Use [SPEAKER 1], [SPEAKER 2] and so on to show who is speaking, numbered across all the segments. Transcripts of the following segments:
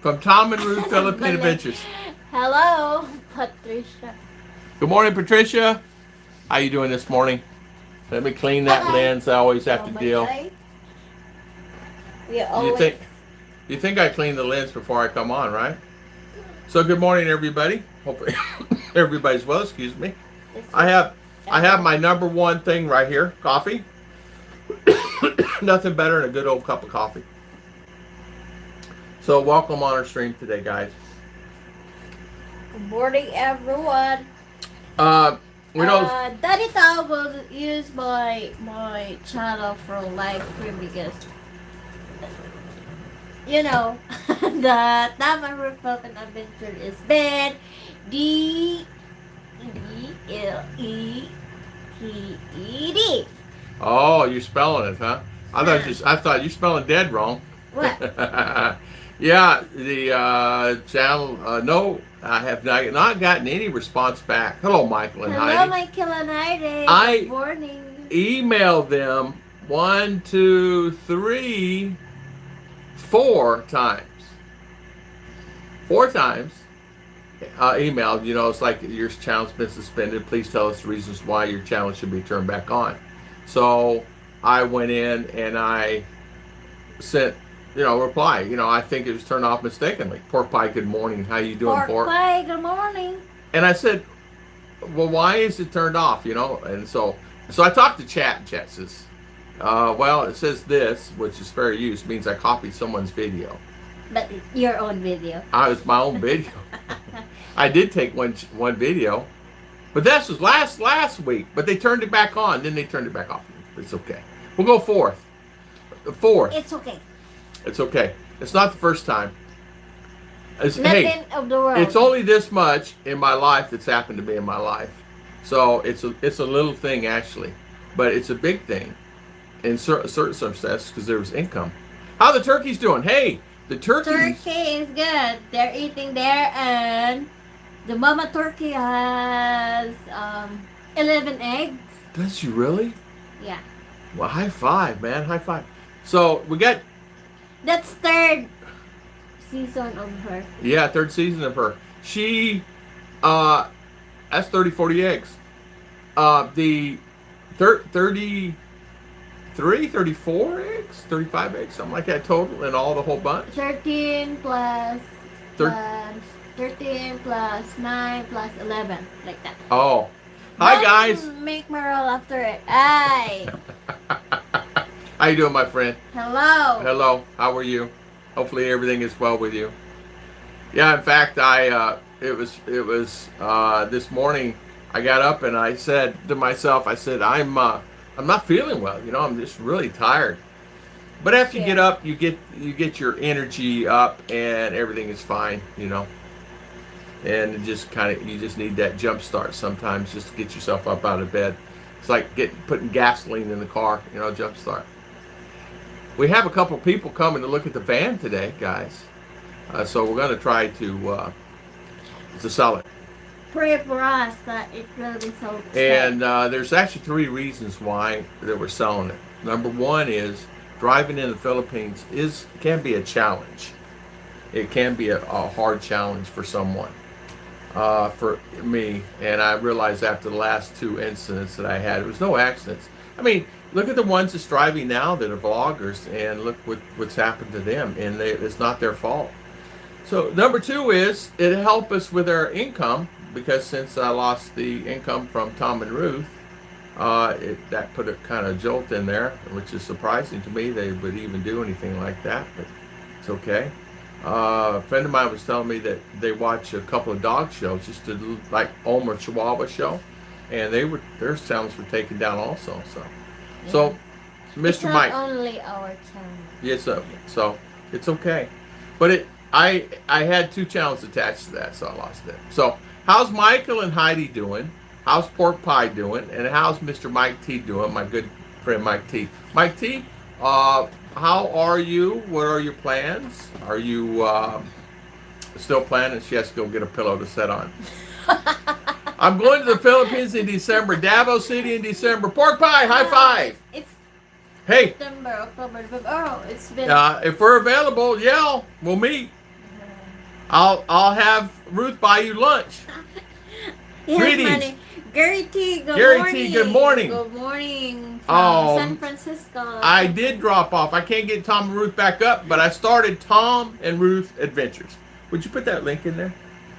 [SPEAKER 1] from Tom and Ruth Philippine Adventures.
[SPEAKER 2] Hello, Patricia.
[SPEAKER 1] Good morning, Patricia. How you doing this morning? Let me clean that lens. I always have to deal. You think I clean the lens before I come on, right? So good morning, everybody. Hopefully everybody's well. Excuse me. I have my number one thing right here, coffee. Nothing better than a good old cup of coffee. So welcome on our stream today, guys.
[SPEAKER 2] Good morning, everyone. Daddy Tao will use my channel for live stream because you know the Tama Root Philippine Adventure is bad. D-E-L-E-T-E-D.
[SPEAKER 1] Oh, you're spelling it, huh? I thought you spelling dead wrong.
[SPEAKER 2] What?
[SPEAKER 1] Yeah, the channel. No, I have not gotten any response back. Hello, Michael and Heidi.
[SPEAKER 2] Hello, Michael and Heidi. Good morning.
[SPEAKER 1] Emailed them 1, 2, 3, 4 times. 4 times. Emailed. You know, it's like your channel's been suspended. Please tell us the reasons why your channel should be turned back on. So I went in and I sent, reply. I think it was turned off mistakenly. Pork pie, good morning. How you doing, pork?
[SPEAKER 2] Pie, good morning.
[SPEAKER 1] And I said, well, why is it turned off? And so I talked to chat, and chat says, well, it says this, which is fair use, means I copied someone's video.
[SPEAKER 2] But your own video.
[SPEAKER 1] It's my own video. I did take one video, but this was last week. But they turned it back on, then they turned it back off. It's okay. We'll go fourth.
[SPEAKER 2] It's okay.
[SPEAKER 1] It's okay. It's not the first time.
[SPEAKER 2] Nothing of the world.
[SPEAKER 1] It's only this much in my life that's happened to me in my life. So it's a little thing actually, but it's a big thing in certain circumstances because there was income. How the turkeys doing? Hey, the turkeys.
[SPEAKER 2] Turkey is good. They're eating there, and the mama turkey has 11 eggs.
[SPEAKER 1] Does she really?
[SPEAKER 2] Yeah.
[SPEAKER 1] Well, high five, man. High five. So we got.
[SPEAKER 2] That's third season of her.
[SPEAKER 1] Yeah, third season of her. She, that's 30, 40 eggs. The 33, 34 eggs, 35 eggs, something like that total, and all the whole bunch.
[SPEAKER 2] 13 plus 13 plus 9 plus 11, like that.
[SPEAKER 1] Oh, hi guys.
[SPEAKER 2] Make my roll after it. Hi.
[SPEAKER 1] How you doing, my friend?
[SPEAKER 2] Hello.
[SPEAKER 1] Hello. How are you? Hopefully everything is well with you. Yeah, in fact, it was this morning. I got up and I said to myself, I'm not feeling well. I'm just really tired. But after you get up, you get your energy up and everything is fine. And it just you just need that jump start sometimes just to get yourself up out of bed. It's like putting gasoline in the car. Jump start. We have a couple people coming to look at the van today, guys. So we're going to try to sell it.
[SPEAKER 2] Pray for us that it will be sold.
[SPEAKER 1] And there's actually 3 reasons why that we're selling it. Number 1 is driving in the Philippines can be a challenge. It can be a hard challenge for someone. For me, and I realized after the last 2 incidents that I had, there was no accidents. I mean, look at the ones that's driving now that are vloggers, and look what's happened to them, and it's not their fault. So number 2 is it helped us with our income, because since I lost the income from Tom and Ruth, that put a kind of jolt in there, which is surprising to me they would even do anything like that, but it's okay. A friend of mine was telling me that they watch a couple of dog shows, just to like Omer Chihuahua show, and their channels were taken down also. So Mr. Mike.
[SPEAKER 2] It's not only our channel.
[SPEAKER 1] Yes, so it's okay, but I had 2 channels attached to that, so I lost it. So how's Michael and Heidi doing? How's Pork Pie doing? And how's Mr. Mike T doing? My good friend Mike T. Mike T, how are you? What are your plans? Are you still planning? She has to go get a pillow to sit on. I'm going to the Philippines in December. Davao City in December. Pork Pie, high five.
[SPEAKER 2] It's
[SPEAKER 1] Hey.
[SPEAKER 2] September, October, November. Oh, it's been.
[SPEAKER 1] If we're available, yell. We'll meet. I'll have Ruth buy you lunch.
[SPEAKER 2] Yes,
[SPEAKER 1] Greetings.
[SPEAKER 2] money. Gary T, good
[SPEAKER 1] Gary
[SPEAKER 2] morning.
[SPEAKER 1] T, good morning.
[SPEAKER 2] Good morning from
[SPEAKER 1] Oh,
[SPEAKER 2] San Francisco.
[SPEAKER 1] I did drop off. I can't get Tom and Ruth back up, but I started Tom and Ruth Adventures. Would you put that link in there?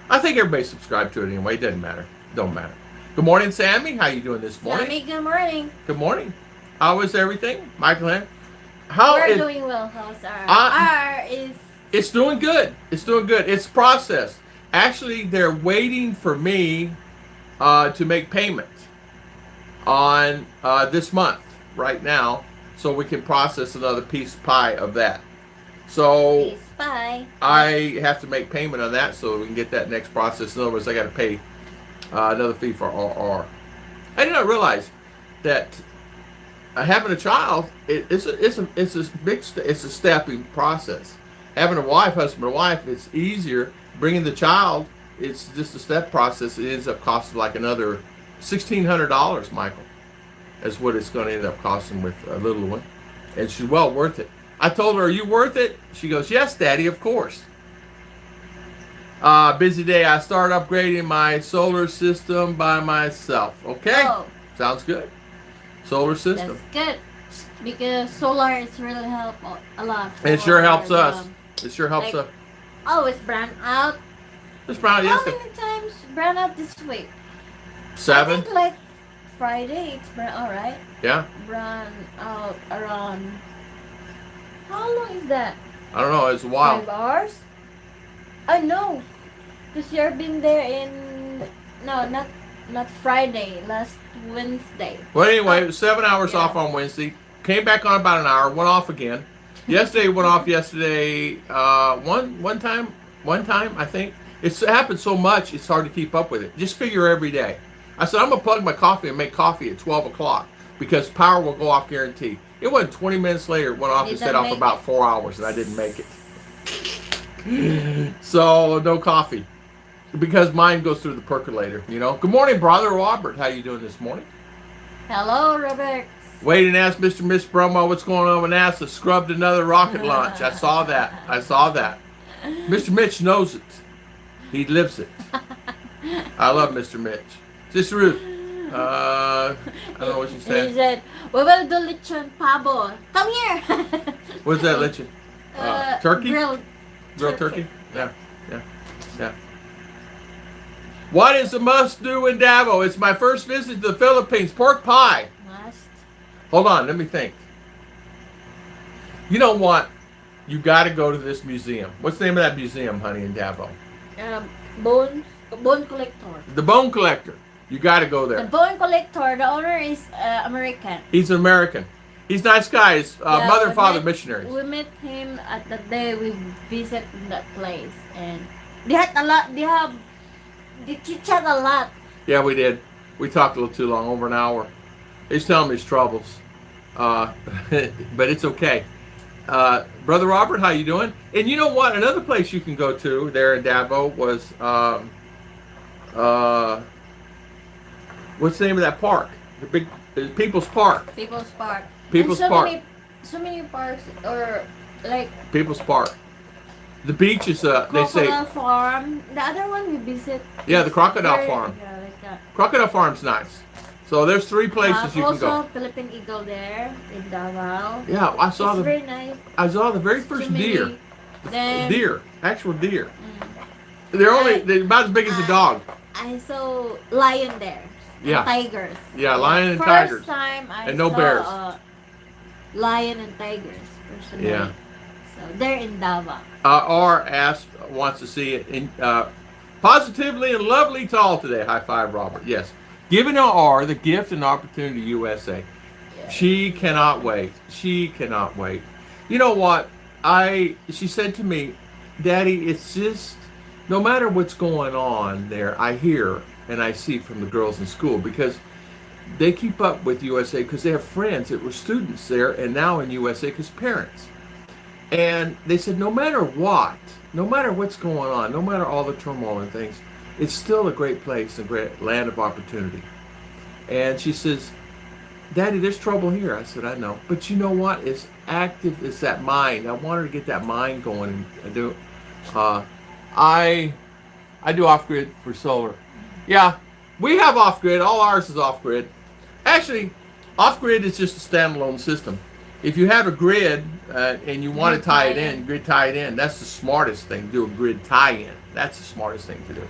[SPEAKER 1] I think everybody subscribed to it anyway. It doesn't matter. Don't matter. Good morning, Sammy. How you doing this morning?
[SPEAKER 2] Sammy, good morning.
[SPEAKER 1] Good morning. How is everything, Michael?
[SPEAKER 2] We're doing well. How's our
[SPEAKER 1] It's doing good. It's doing good. It's processed. Actually, they're waiting for me to make payment on this month right now, so we can process another piece of pie of that. So
[SPEAKER 2] Peace, bye.
[SPEAKER 1] I have to make payment on that so we can get that next process. In other words, I got to pay another fee for RR. I did not realize that having a child it's a stepping process. Having a husband or wife, it's easier. Bringing the child, it's just a step process. It ends up costing like another $1,600, Michael, is what it's going to end up costing with a little one, and she's well worth it. I told her, "Are you worth it?" She goes, "Yes, Daddy, of course." Busy day. I start upgrading my solar system by myself. Okay, sounds good. Solar system.
[SPEAKER 2] That's good because solar is really help a lot.
[SPEAKER 1] It sure helps us. It sure helps us.
[SPEAKER 2] Oh, it's brand out.
[SPEAKER 1] It's brand out yesterday.
[SPEAKER 2] How many times brand out this week?
[SPEAKER 1] 7.
[SPEAKER 2] I think like Friday it's brand out, right?
[SPEAKER 1] Yeah.
[SPEAKER 2] Brand out around. How long is that?
[SPEAKER 1] I don't know. It's a while.
[SPEAKER 2] 5 hours? I know. Because you've been there in not Friday, last Wednesday.
[SPEAKER 1] Well, anyway, it was 7 hours off on Wednesday. Came back on about an hour. Went off again. Yesterday went off. Yesterday, one time I think. It's happened so much it's hard to keep up with it. Just figure every day. I said I'm gonna plug my coffee and make coffee at 12 o'clock because power will go off guaranteed. It wasn't 20 minutes later. It went off and set off about 4 hours, and I didn't make it. So no coffee because mine goes through the percolator. You know. Good morning, brother Robert. How you doing this morning?
[SPEAKER 2] Hello, Robert.
[SPEAKER 1] Wait and ask Mr. and Miss Bromo what's going on with NASA. Scrubbed another rocket launch. I saw that. Mr. Mitch knows it. He lives it. I love Mr. Mitch. Sister Ruth. I don't know what she said.
[SPEAKER 2] He said, "We will do lechon pavo. Come here."
[SPEAKER 1] What's that lechon? Turkey?
[SPEAKER 2] Grilled
[SPEAKER 1] turkey? Yeah. What is a must-do in Davao? It's my first visit to the Philippines. Pork pie.
[SPEAKER 2] Must.
[SPEAKER 1] Hold on, let me think. You know what? You got to go to this museum. What's the name of that museum, honey, in Davao?
[SPEAKER 2] Bone collector.
[SPEAKER 1] The Bone Collector. You got to go there.
[SPEAKER 2] The bone collector. The owner is American.
[SPEAKER 1] He's an American. He's a nice guy. His mother and father missionaries.
[SPEAKER 2] We met him at the day we visited that place, and they had a lot. They chit-chat a lot.
[SPEAKER 1] Yeah, we did. We talked a little too long, over an hour. He's telling me his troubles, but it's okay. Brother Robert, how you doing? And you know what? Another place you can go to there in Davao was what's the name of that park? The big People's Park.
[SPEAKER 2] People's Park.
[SPEAKER 1] People's Park.
[SPEAKER 2] So many parks, or like
[SPEAKER 1] People's Park. The beach is they say
[SPEAKER 2] Crocodile Farm. The other one we visit.
[SPEAKER 1] Yeah, the Crocodile Farm.
[SPEAKER 2] Yeah, like that.
[SPEAKER 1] Crocodile Farm's nice. So there's 3 places you can go.
[SPEAKER 2] Also, Philippine Eagle there in Davao.
[SPEAKER 1] Yeah, I saw
[SPEAKER 2] It's very nice.
[SPEAKER 1] I saw the very first deer.
[SPEAKER 2] Then,
[SPEAKER 1] Actual deer. They're about as big as a dog.
[SPEAKER 2] I saw lion there.
[SPEAKER 1] Yeah.
[SPEAKER 2] Tigers.
[SPEAKER 1] Yeah, lion and tigers.
[SPEAKER 2] First time I
[SPEAKER 1] and no
[SPEAKER 2] saw
[SPEAKER 1] bears.
[SPEAKER 2] Lion and tigers personally.
[SPEAKER 1] Yeah.
[SPEAKER 2] So they're in Davao.
[SPEAKER 1] R wants to see it in positively and lovely tall today. High five, Robert. Yes. Giving R the gift and opportunity USA. Yeah. She cannot wait. She cannot wait. You know what? She said to me, Daddy, it's just no matter what's going on there, I hear and I see from the girls in school because they keep up with USA because they have friends that were students there and now in USA because parents. And they said no matter what, no matter what's going on, no matter all the turmoil and things, it's still a great place, a great land of opportunity. And she says, Daddy, there's trouble here. I said, I know. But you know what? It's active. It's that mind. I want her to get that mind going and do. I do off grid for solar. Yeah, we have off grid. All ours is off grid. Actually, off grid is just a standalone system. If you have a grid and you want to tie it in, grid tie it in, that's the smartest thing. Do a grid tie in. That's the smartest thing to do.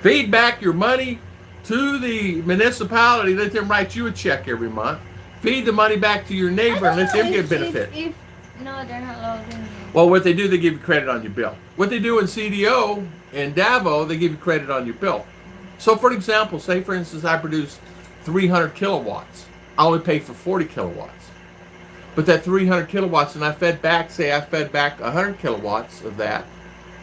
[SPEAKER 1] Feed back your money to the municipality. Let them write you a check every month. Feed the money back to your neighbor and let them get benefit.
[SPEAKER 2] No, they're not loading.
[SPEAKER 1] Well, what they do, they give you credit on your bill. What they do in CDO in Davao, they give you credit on your bill. So, for example, say for instance, I produce 300 kilowatts. I only pay for 40 kilowatts. But that 300 kilowatts, and I fed back 100 kilowatts of that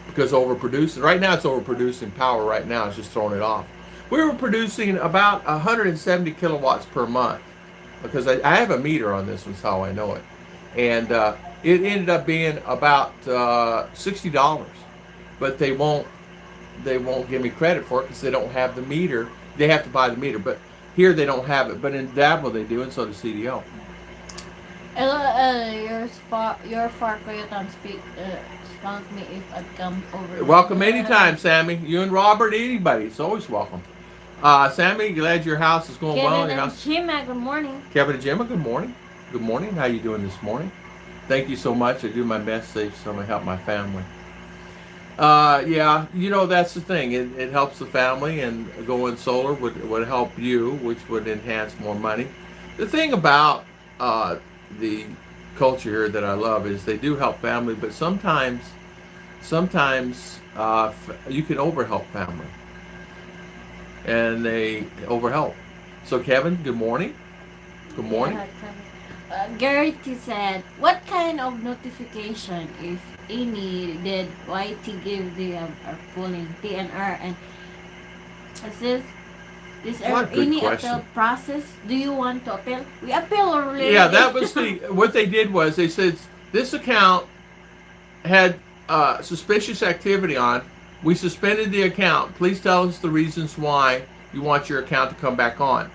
[SPEAKER 1] because overproducing. Right now, it's overproducing power. Right now, it's just throwing it off. We were producing about 170 kilowatts per month because I have a meter on this one, so how I know it. And it ended up being about $60, but they won't give me credit for it because they don't have the meter. They have to buy the meter, but here they don't have it. But in Davao they do, and so does CDO.
[SPEAKER 2] Your far Koyotan speak scout me if I'd come over.
[SPEAKER 1] Welcome anytime, Sammy. You and Robert, anybody, it's always welcome. Sammy, glad your house is going well.
[SPEAKER 2] Kevin and Jima, good morning.
[SPEAKER 1] Kevin and Jima, good morning. Good morning. How you doing this morning? Thank you so much. I do my best to help my family. Yeah, you know, that's the thing. It helps the family, and going solar would help you, which would enhance more money. The thing about the culture here that I love is they do help family, but sometimes you can overhelp family, and they overhelp. So Kevin, good morning. Good morning.
[SPEAKER 2] Garrity said, what kind of notification, if any, did YT give the pulling PNR, and is there any appeal process? Do you want to appeal? We appeal already.
[SPEAKER 1] Yeah, that was what they did was they said this account had suspicious activity on. We suspended the account. Please tell us the reasons why you want your account to come back on.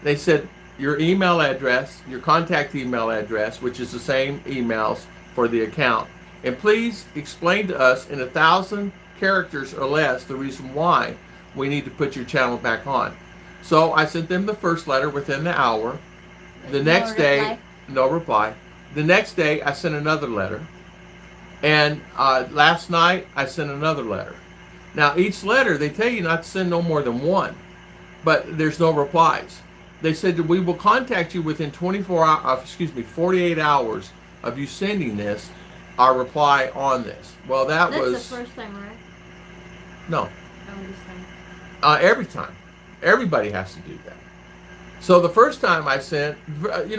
[SPEAKER 1] They said your email address, your contact email address, which is the same emails for the account. And please explain to us in 1,000 characters or less the reason why we need to put your channel back on. So I sent them the first letter within the hour. The next day, no reply. The next day, I sent another letter. And last night, I sent another letter. Now, each letter, they tell you not to send no more than one. But there's no replies. They said that we will contact you within 48 hours of you sending this, our reply on this. Well, that's was
[SPEAKER 2] the first time, right?
[SPEAKER 1] No.
[SPEAKER 2] This time.
[SPEAKER 1] Every time. Everybody has to do that. So the first time I sent,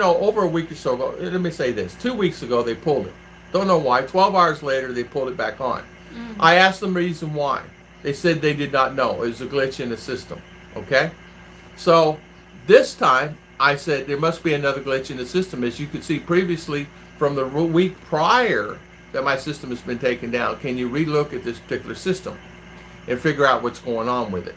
[SPEAKER 1] over a week or so ago, let me say this, 2 weeks ago they pulled it. Don't know why. 12 hours later they pulled it back on. Mm-hmm. I asked them the reason why. They said they did not know. It was a glitch in the system. Okay? So this time I said there must be another glitch in the system. As you could see previously from the week prior that my system has been taken down, can you relook at this particular system and figure out what's going on with it?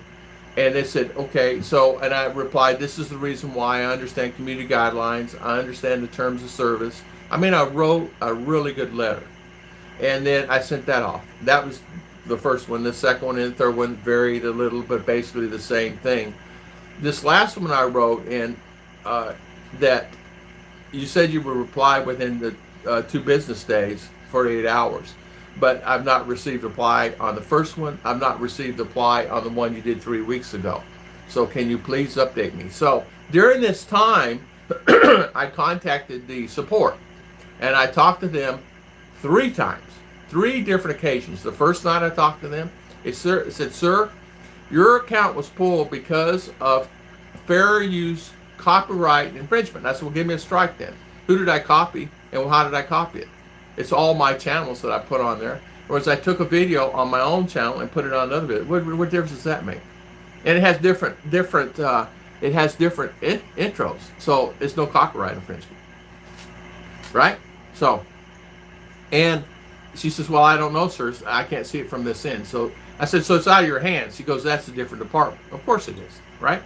[SPEAKER 1] And they said, okay, so, and I replied, this is the reason why. I understand community guidelines. I understand the terms of service. I mean, I wrote a really good letter. And then I sent that off. That was the first one. The second one and the third one varied a little, but basically the same thing. This last one I wrote in that you said you would reply within the 2 business days, 48 hours. But I've not received reply on the first one. I've not received reply on the one you did 3 weeks ago. So can you please update me? So during this time, I contacted the support, and I talked to them 3 times, 3 different occasions. The first night I talked to them, it said, sir, your account was pulled because of fair use copyright infringement. I said, well, give me a strike then. Who did I copy, and how did I copy it? It's all my channels that I put on there. Whereas I took a video on my own channel and put it on another video. What difference does that make? And it has different intros, so it's no copyright infringement, right? So, and she says, well, I don't know, sir. I can't see it from this end. So I said, so it's out of your hands. She goes, that's a different department. Of course it is, right?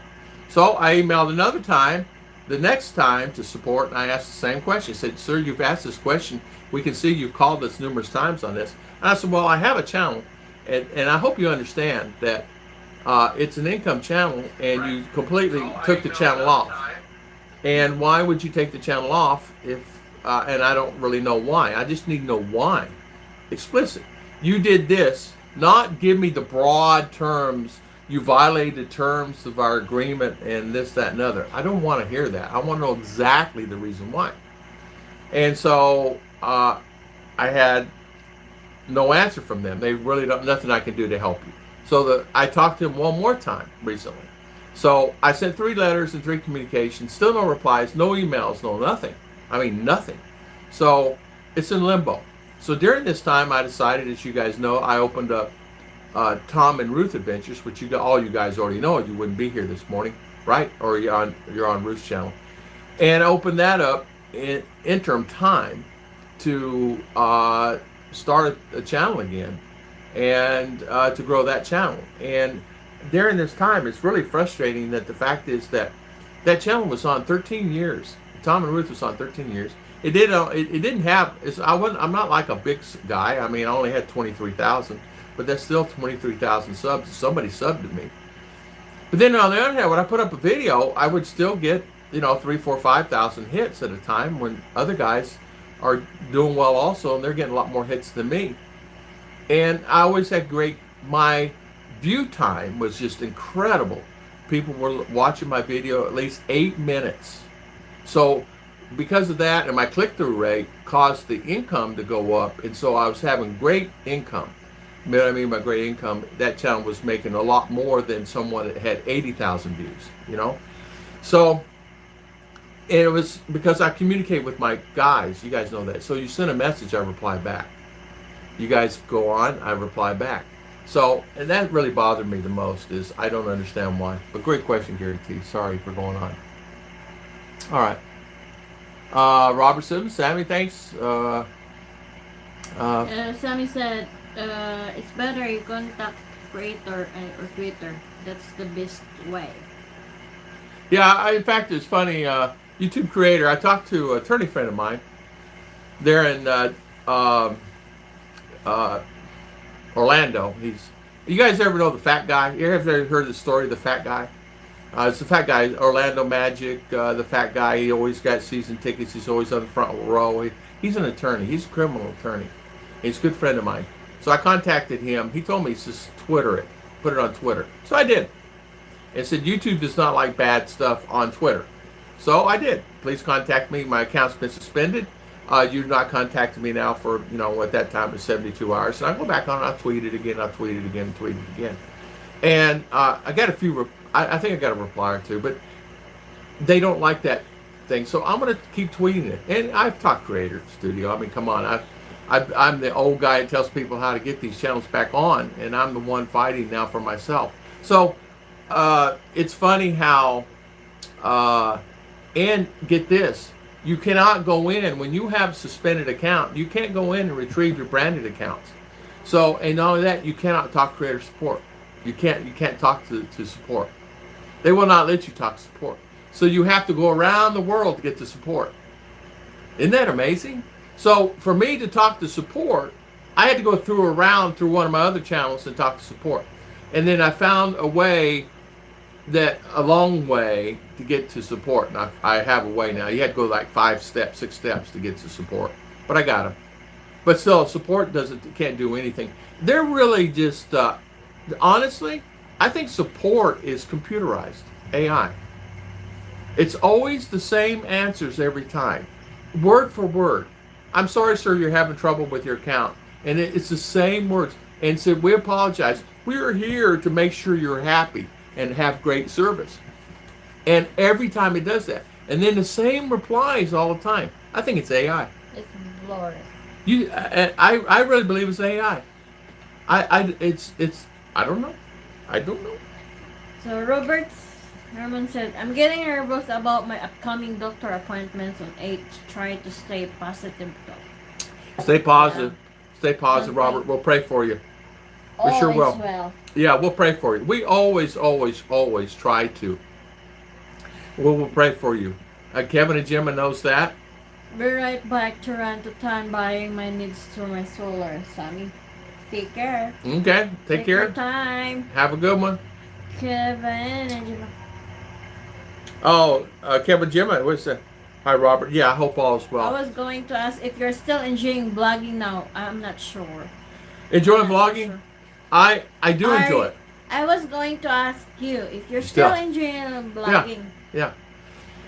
[SPEAKER 1] So I emailed another time, the next time to support, and I asked the same question. I said, sir, you've asked this question. We can see you've called us numerous times on this. And I said, well, I have a channel, And I hope you understand that it's an income channel, and you completely took the channel off. And why would you take the channel off if? And I don't really know why. I just need to know why. Explicit. You did this, not give me the broad terms. You violated terms of our agreement and this, that, and other. I don't want to hear that. I want to know exactly the reason why. And so I had no answer from them. They really don't, nothing I can do to help you. So I talked to them one more time recently. So I sent 3 letters and 3 communications, still no replies, no emails, no nothing. I mean, nothing. So it's in limbo. So during this time, I decided, as you guys know, I opened up Tom and Ruth Adventures, which all you guys already know. You wouldn't be here this morning, right? Or you're on Ruth's channel. And I opened that up in interim time to start a channel again and to grow that channel. And during this time, it's really frustrating that the fact is that that channel was on 13 years. Tom and Ruth was on 13 years. It didn't have. I'm not like a big guy. I mean, I only had 23,000, but that's still 23,000 subs. Somebody subbed to me. But then on the other hand, when I put up a video, I would still get 3, 4, 5,000 hits at a time when other guys are doing well also, and they're getting a lot more hits than me. And I always had my view time was just incredible. People were watching my video at least 8 minutes. So because of that, and my click-through rate caused the income to go up, and so I was having great income. You know what I mean by great income? That channel was making a lot more than someone that had 80,000 views, So, and it was because I communicate with my guys. You guys know that. So you send a message, I reply back. You guys go on, I reply back. So, and that really bothered me the most, is I don't understand why. But great question, Gary T. Sorry for going on. All right. Robert Simmons, Sammy, thanks.
[SPEAKER 2] Sammy said, it's better you contact creator or Twitter. That's the best way.
[SPEAKER 1] Yeah, in fact, it's funny. YouTube creator, I talked to an attorney friend of mine. They're in Orlando. You guys ever know the fat guy? You ever heard the story of the fat guy? It's the fat guy, Orlando Magic, the fat guy. He always got season tickets. He's always on the front row. He's an attorney. He's a criminal attorney. He's a good friend of mine. So I contacted him. He told me to just Twitter it. Put it on Twitter. So I did. And said, YouTube does not like bad stuff on Twitter. So I did. Please contact me. My account's been suspended. You've not contacted me now for, at that time it was 72 hours. And I go back on, I'll tweet it again, tweet it again. And I got a few, I think I got a reply or 2, but they don't like that thing. So I'm going to keep tweeting it. And I've talked Creator Studio. I mean, come on. I'm the old guy that tells people how to get these channels back on. And I'm the one fighting now for myself. So it's funny how, and get this, you cannot go in, when you have a suspended account, you can't go in and retrieve your branded accounts. So, and not only that, you cannot talk creator support. You can't talk to support. They will not let you talk to support. So you have to go around the world to get to support. Isn't that amazing? So for me to talk to support, I had to go through one of my other channels and talk to support. And then I found a long way to get to support. And I have a way now. You had to go like 5 steps, 6 steps to get to support. But I got them. But still, support can't do anything. They're really just, honestly, I think support is computerized, AI. It's always the same answers every time, word for word. I'm sorry, sir, you're having trouble with your account. And it's the same words. And said, we apologize. We are here to make sure you're happy and have great service. And every time it does that. And then the same replies all the time. I think it's AI.
[SPEAKER 2] It's blurry.
[SPEAKER 1] I really believe it's AI. It's I don't know.
[SPEAKER 2] So Herman said, I'm getting nervous about my upcoming doctor appointments on 8th. Try to stay positive though.
[SPEAKER 1] Stay positive. Yeah. Stay positive, Robert. We'll pray for you. We sure will.
[SPEAKER 2] Well.
[SPEAKER 1] Yeah, we'll pray for you. We always try to. We'll pray for you. Kevin and Gemma knows that.
[SPEAKER 2] Be right back to run to town buying my needs through my solar, Sammy. Take care.
[SPEAKER 1] Okay, take care.
[SPEAKER 2] Your time.
[SPEAKER 1] Have a good one.
[SPEAKER 2] Kevin and Jimmy.
[SPEAKER 1] Oh, Kevin Jimmy, what's that? Hi, Robert. Yeah, I hope all is
[SPEAKER 2] I
[SPEAKER 1] well.
[SPEAKER 2] was going to ask if you're still enjoying vlogging now. I'm not sure.
[SPEAKER 1] Enjoying
[SPEAKER 2] I'm not
[SPEAKER 1] vlogging?
[SPEAKER 2] sure.
[SPEAKER 1] I do enjoy it.
[SPEAKER 2] I was going to ask you if you're
[SPEAKER 1] Still.
[SPEAKER 2] still enjoying vlogging.
[SPEAKER 1] Yeah.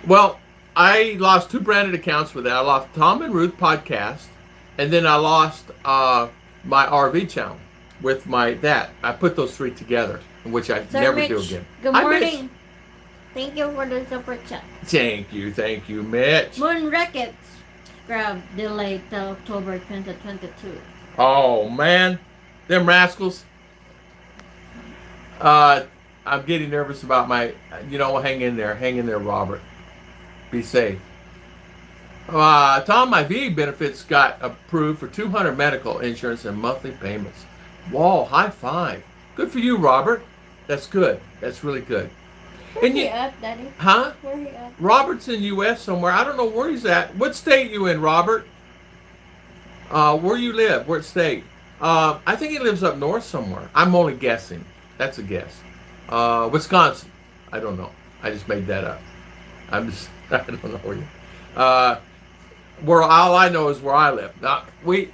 [SPEAKER 1] Well, I lost 2 branded accounts with that. I lost Tom and Ruth podcast, and then I lost my RV channel with that. I put those 3 together, which I
[SPEAKER 2] Sir
[SPEAKER 1] never
[SPEAKER 2] Mitch,
[SPEAKER 1] do again.
[SPEAKER 2] good
[SPEAKER 1] Hi,
[SPEAKER 2] morning.
[SPEAKER 1] Mitch.
[SPEAKER 2] Thank you for the super chat.
[SPEAKER 1] Thank you, Mitch.
[SPEAKER 2] Moon Rackets. Grab delayed till October 2022.
[SPEAKER 1] Oh man, them rascals. I'm getting nervous about my. Hang in there, Robert. Be safe. Tom, my VA benefits got approved for $200 medical insurance and monthly payments. Whoa, high five. Good for you, Robert. That's good. That's really good.
[SPEAKER 2] Where he at, Daddy?
[SPEAKER 1] Huh?
[SPEAKER 2] Where he at?
[SPEAKER 1] Robert's in U.S. somewhere. I don't know where he's at. What state you in, Robert? Where you live? What state? I think he lives up north somewhere. I'm only guessing. That's a guess. Wisconsin. I don't know. I just made that up. I don't know where you. Where all I know is where I live.
[SPEAKER 2] Where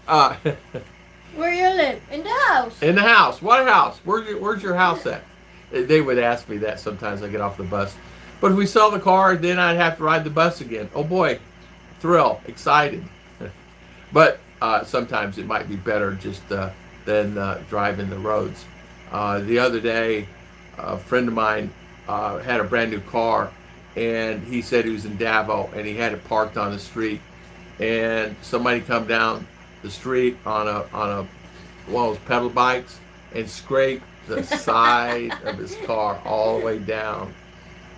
[SPEAKER 2] you live? In the house.
[SPEAKER 1] In the house. What house? Where's your house at? They would ask me that sometimes I get off the bus. But if we sell the car, then I'd have to ride the bus again. Oh boy, thrill, excited. But sometimes it might be better just than driving the roads. The other day, a friend of mine had a brand new car, and he said he was in Davao, and he had it parked on the street. And somebody come down the street on one of those pedal bikes and scraped the side of his car all the way down.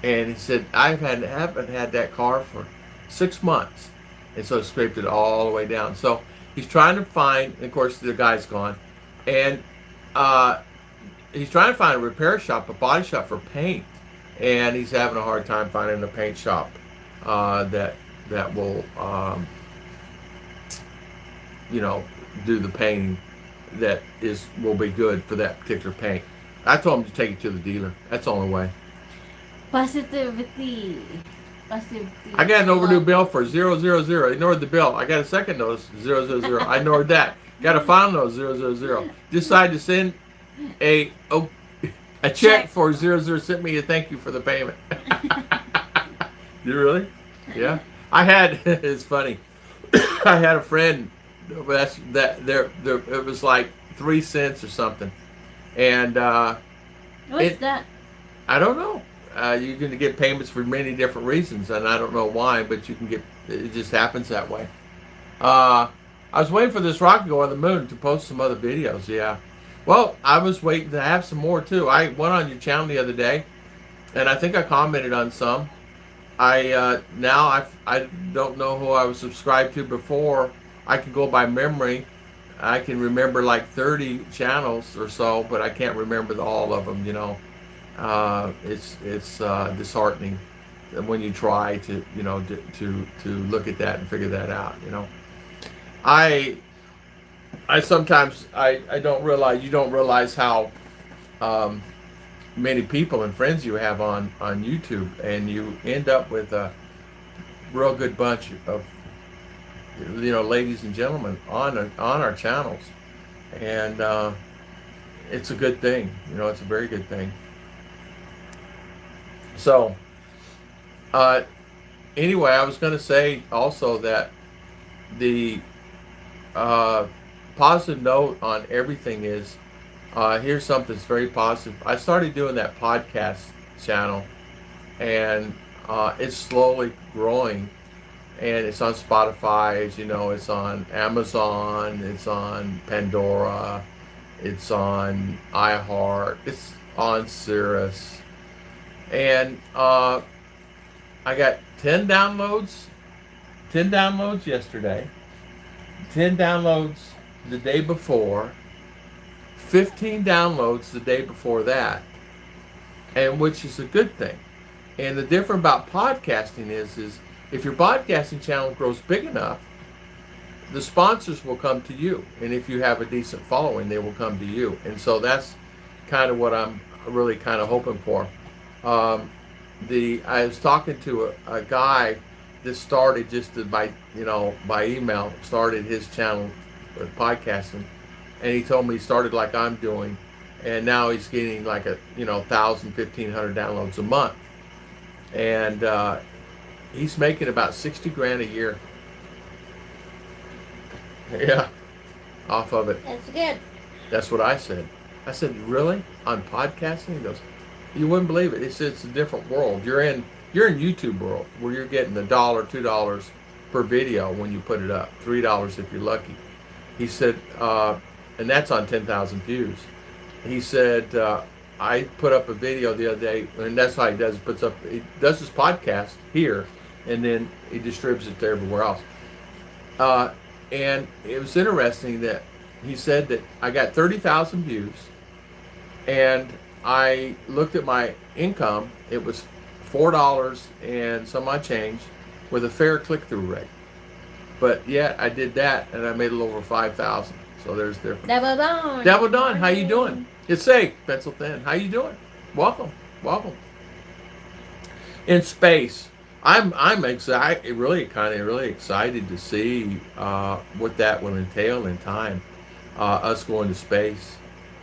[SPEAKER 1] And he said, haven't had that car for 6 months. And so he scraped it all the way down. So he's trying to find, and of course the guy's gone, and he's trying to find a repair shop, a body shop for paint. And he's having a hard time finding a paint shop that will, do the painting that will be good for that particular paint. I told him to take it to the dealer. That's the only way.
[SPEAKER 2] Positivity.
[SPEAKER 1] I got an overdue bill for 000. Ignored the bill. I got a second notice 000. I ignored that. Got a final notice 000. Decided to send a check for 00. Sent me a thank you for the payment. You really? Yeah. I had. It's funny. I had a friend. It was like 3 cents or something, and
[SPEAKER 2] What's that?
[SPEAKER 1] I don't know. You're going to get payments for many different reasons, and I don't know why, but you can get. It just happens that way. I was waiting for this rocket to go on the moon to post some other videos. Yeah. Well, I was waiting to have some more too. I went on your channel the other day, and I think I commented on some. I don't know who I was subscribed to before. I can go by memory. I can remember like 30 channels or so, but I can't remember all of them. It's disheartening when you try to to look at that and figure that out. I sometimes I don't realize, you don't realize how many people and friends you have on YouTube, and you end up with a real good bunch of ladies and gentlemen on our channels, and it's a good thing. It's a very good thing. So anyway, I was going to say also that the positive note on everything is, here's something that's very positive. I started doing that podcast channel, and it's slowly growing, and it's on Spotify, as you know, it's on Amazon, it's on Pandora, it's on iHeart, it's on Sirius, and I got 10 downloads yesterday, 10 downloads the day before, 15 downloads the day before that, and which is a good thing. And the difference about podcasting is if your podcasting channel grows big enough, the sponsors will come to you, and if you have a decent following, they will come to you. And so that's kind of what I'm really kind of hoping for. I was talking to a guy that started just by email, started his channel with podcasting, and he told me he started like I'm doing, and now he's getting like 1,000, 1,500 downloads a month, and he's making about 60 grand a year. Yeah, off of it.
[SPEAKER 2] That's good.
[SPEAKER 1] That's what I said. I said, really? On podcasting? He goes, you wouldn't believe it. It's a different world. You're in YouTube world where you're getting $1, $2 per video when you put it up, $3 if you're lucky. He said, and that's on 10,000 views. He said, I put up a video the other day, and that's how he does. He does his podcast here, and then he distributes it to everywhere else. And it was interesting that he said that I got 30,000 views, and I looked at my income. It was $4 and some odd change with a fair click-through rate. But yet I did that, and I made a little over 5,000. So there's different.
[SPEAKER 2] Double Dawn.
[SPEAKER 1] Double Dawn, how you doing? It's safe, pencil thin. How you doing? Welcome. In space. I'm really excited to see what that will entail in time. Us going to space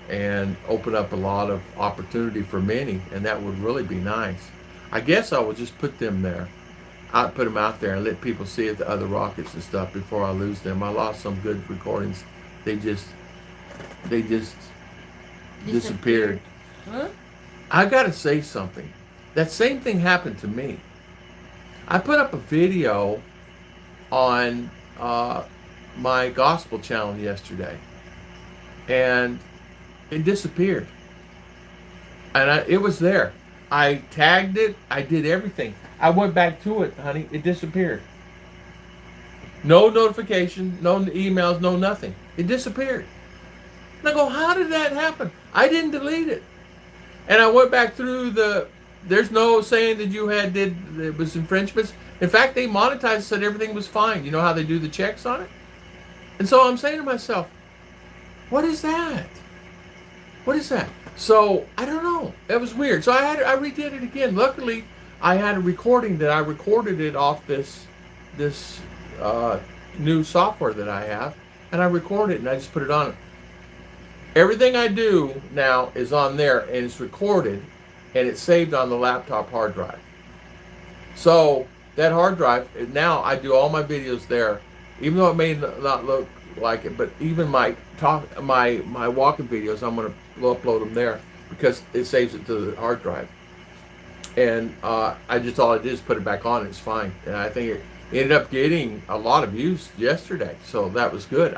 [SPEAKER 1] and open up a lot of opportunity for many, and that would really be nice. I guess I will just put them there. I'd put them out there and let people see the other rockets and stuff before I lose them. I lost some good recordings. They just disappeared.
[SPEAKER 2] Huh?
[SPEAKER 1] I gotta say something. That same thing happened to me. I put up a video on my gospel channel yesterday, and it disappeared. And it was there. I tagged it. I did everything. I went back to it, honey. It disappeared. No notification, no emails, no nothing. It disappeared. And I go, how did that happen? I didn't delete it. And I went back through there's no saying that it was infringements. In fact, they monetized, said everything was fine. You know how they do the checks on it? And so I'm saying to myself, what is that? What is that? So I don't know. It was weird. So I redid it again. Luckily, I had a recording that I recorded it off this new software that I have, and I recorded it and I just put it on. Everything I do now is on there, and it's recorded, and it's saved on the laptop hard drive. So that hard drive, now I do all my videos there, even though it may not look like it, but even my walking videos, I'm going to upload them there because it saves it to the hard drive. And all I did is put it back on. It's fine, and I think it ended up getting a lot of views yesterday, so that was good.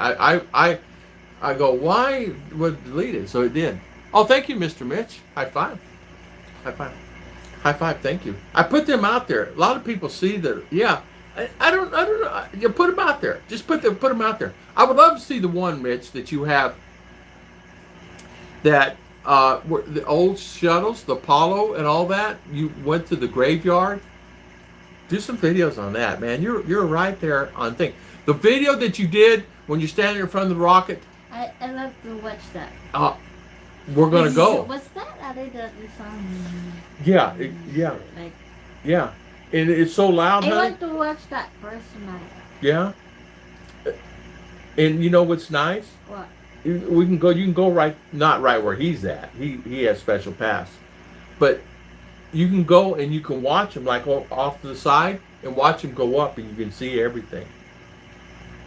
[SPEAKER 1] I go, why was it deleted? So it did. Oh, thank you, Mr. Mitch. High five. High five. High five. Thank you. I put them out there. A lot of people see that. Yeah. I don't know. You put them out there. Just put them out there. I would love to see the one, Mitch, that you have. That were the old shuttles, the Apollo, and all that. You went to the graveyard. Do some videos on that, man. You're right there on thing. The video that you did when you're standing in front of the rocket.
[SPEAKER 2] I love to watch that.
[SPEAKER 1] We're gonna go.
[SPEAKER 2] Was that other that we saw?
[SPEAKER 1] Yeah,
[SPEAKER 2] Like.
[SPEAKER 1] Yeah. And it's so loud,
[SPEAKER 2] I
[SPEAKER 1] honey.
[SPEAKER 2] want to watch that personally.
[SPEAKER 1] Yeah. And you know what's nice?
[SPEAKER 2] What?
[SPEAKER 1] You can go right, not right where he's at. He has special pass. But you can go and you can watch him like off to the side and watch him go up, and you can see everything.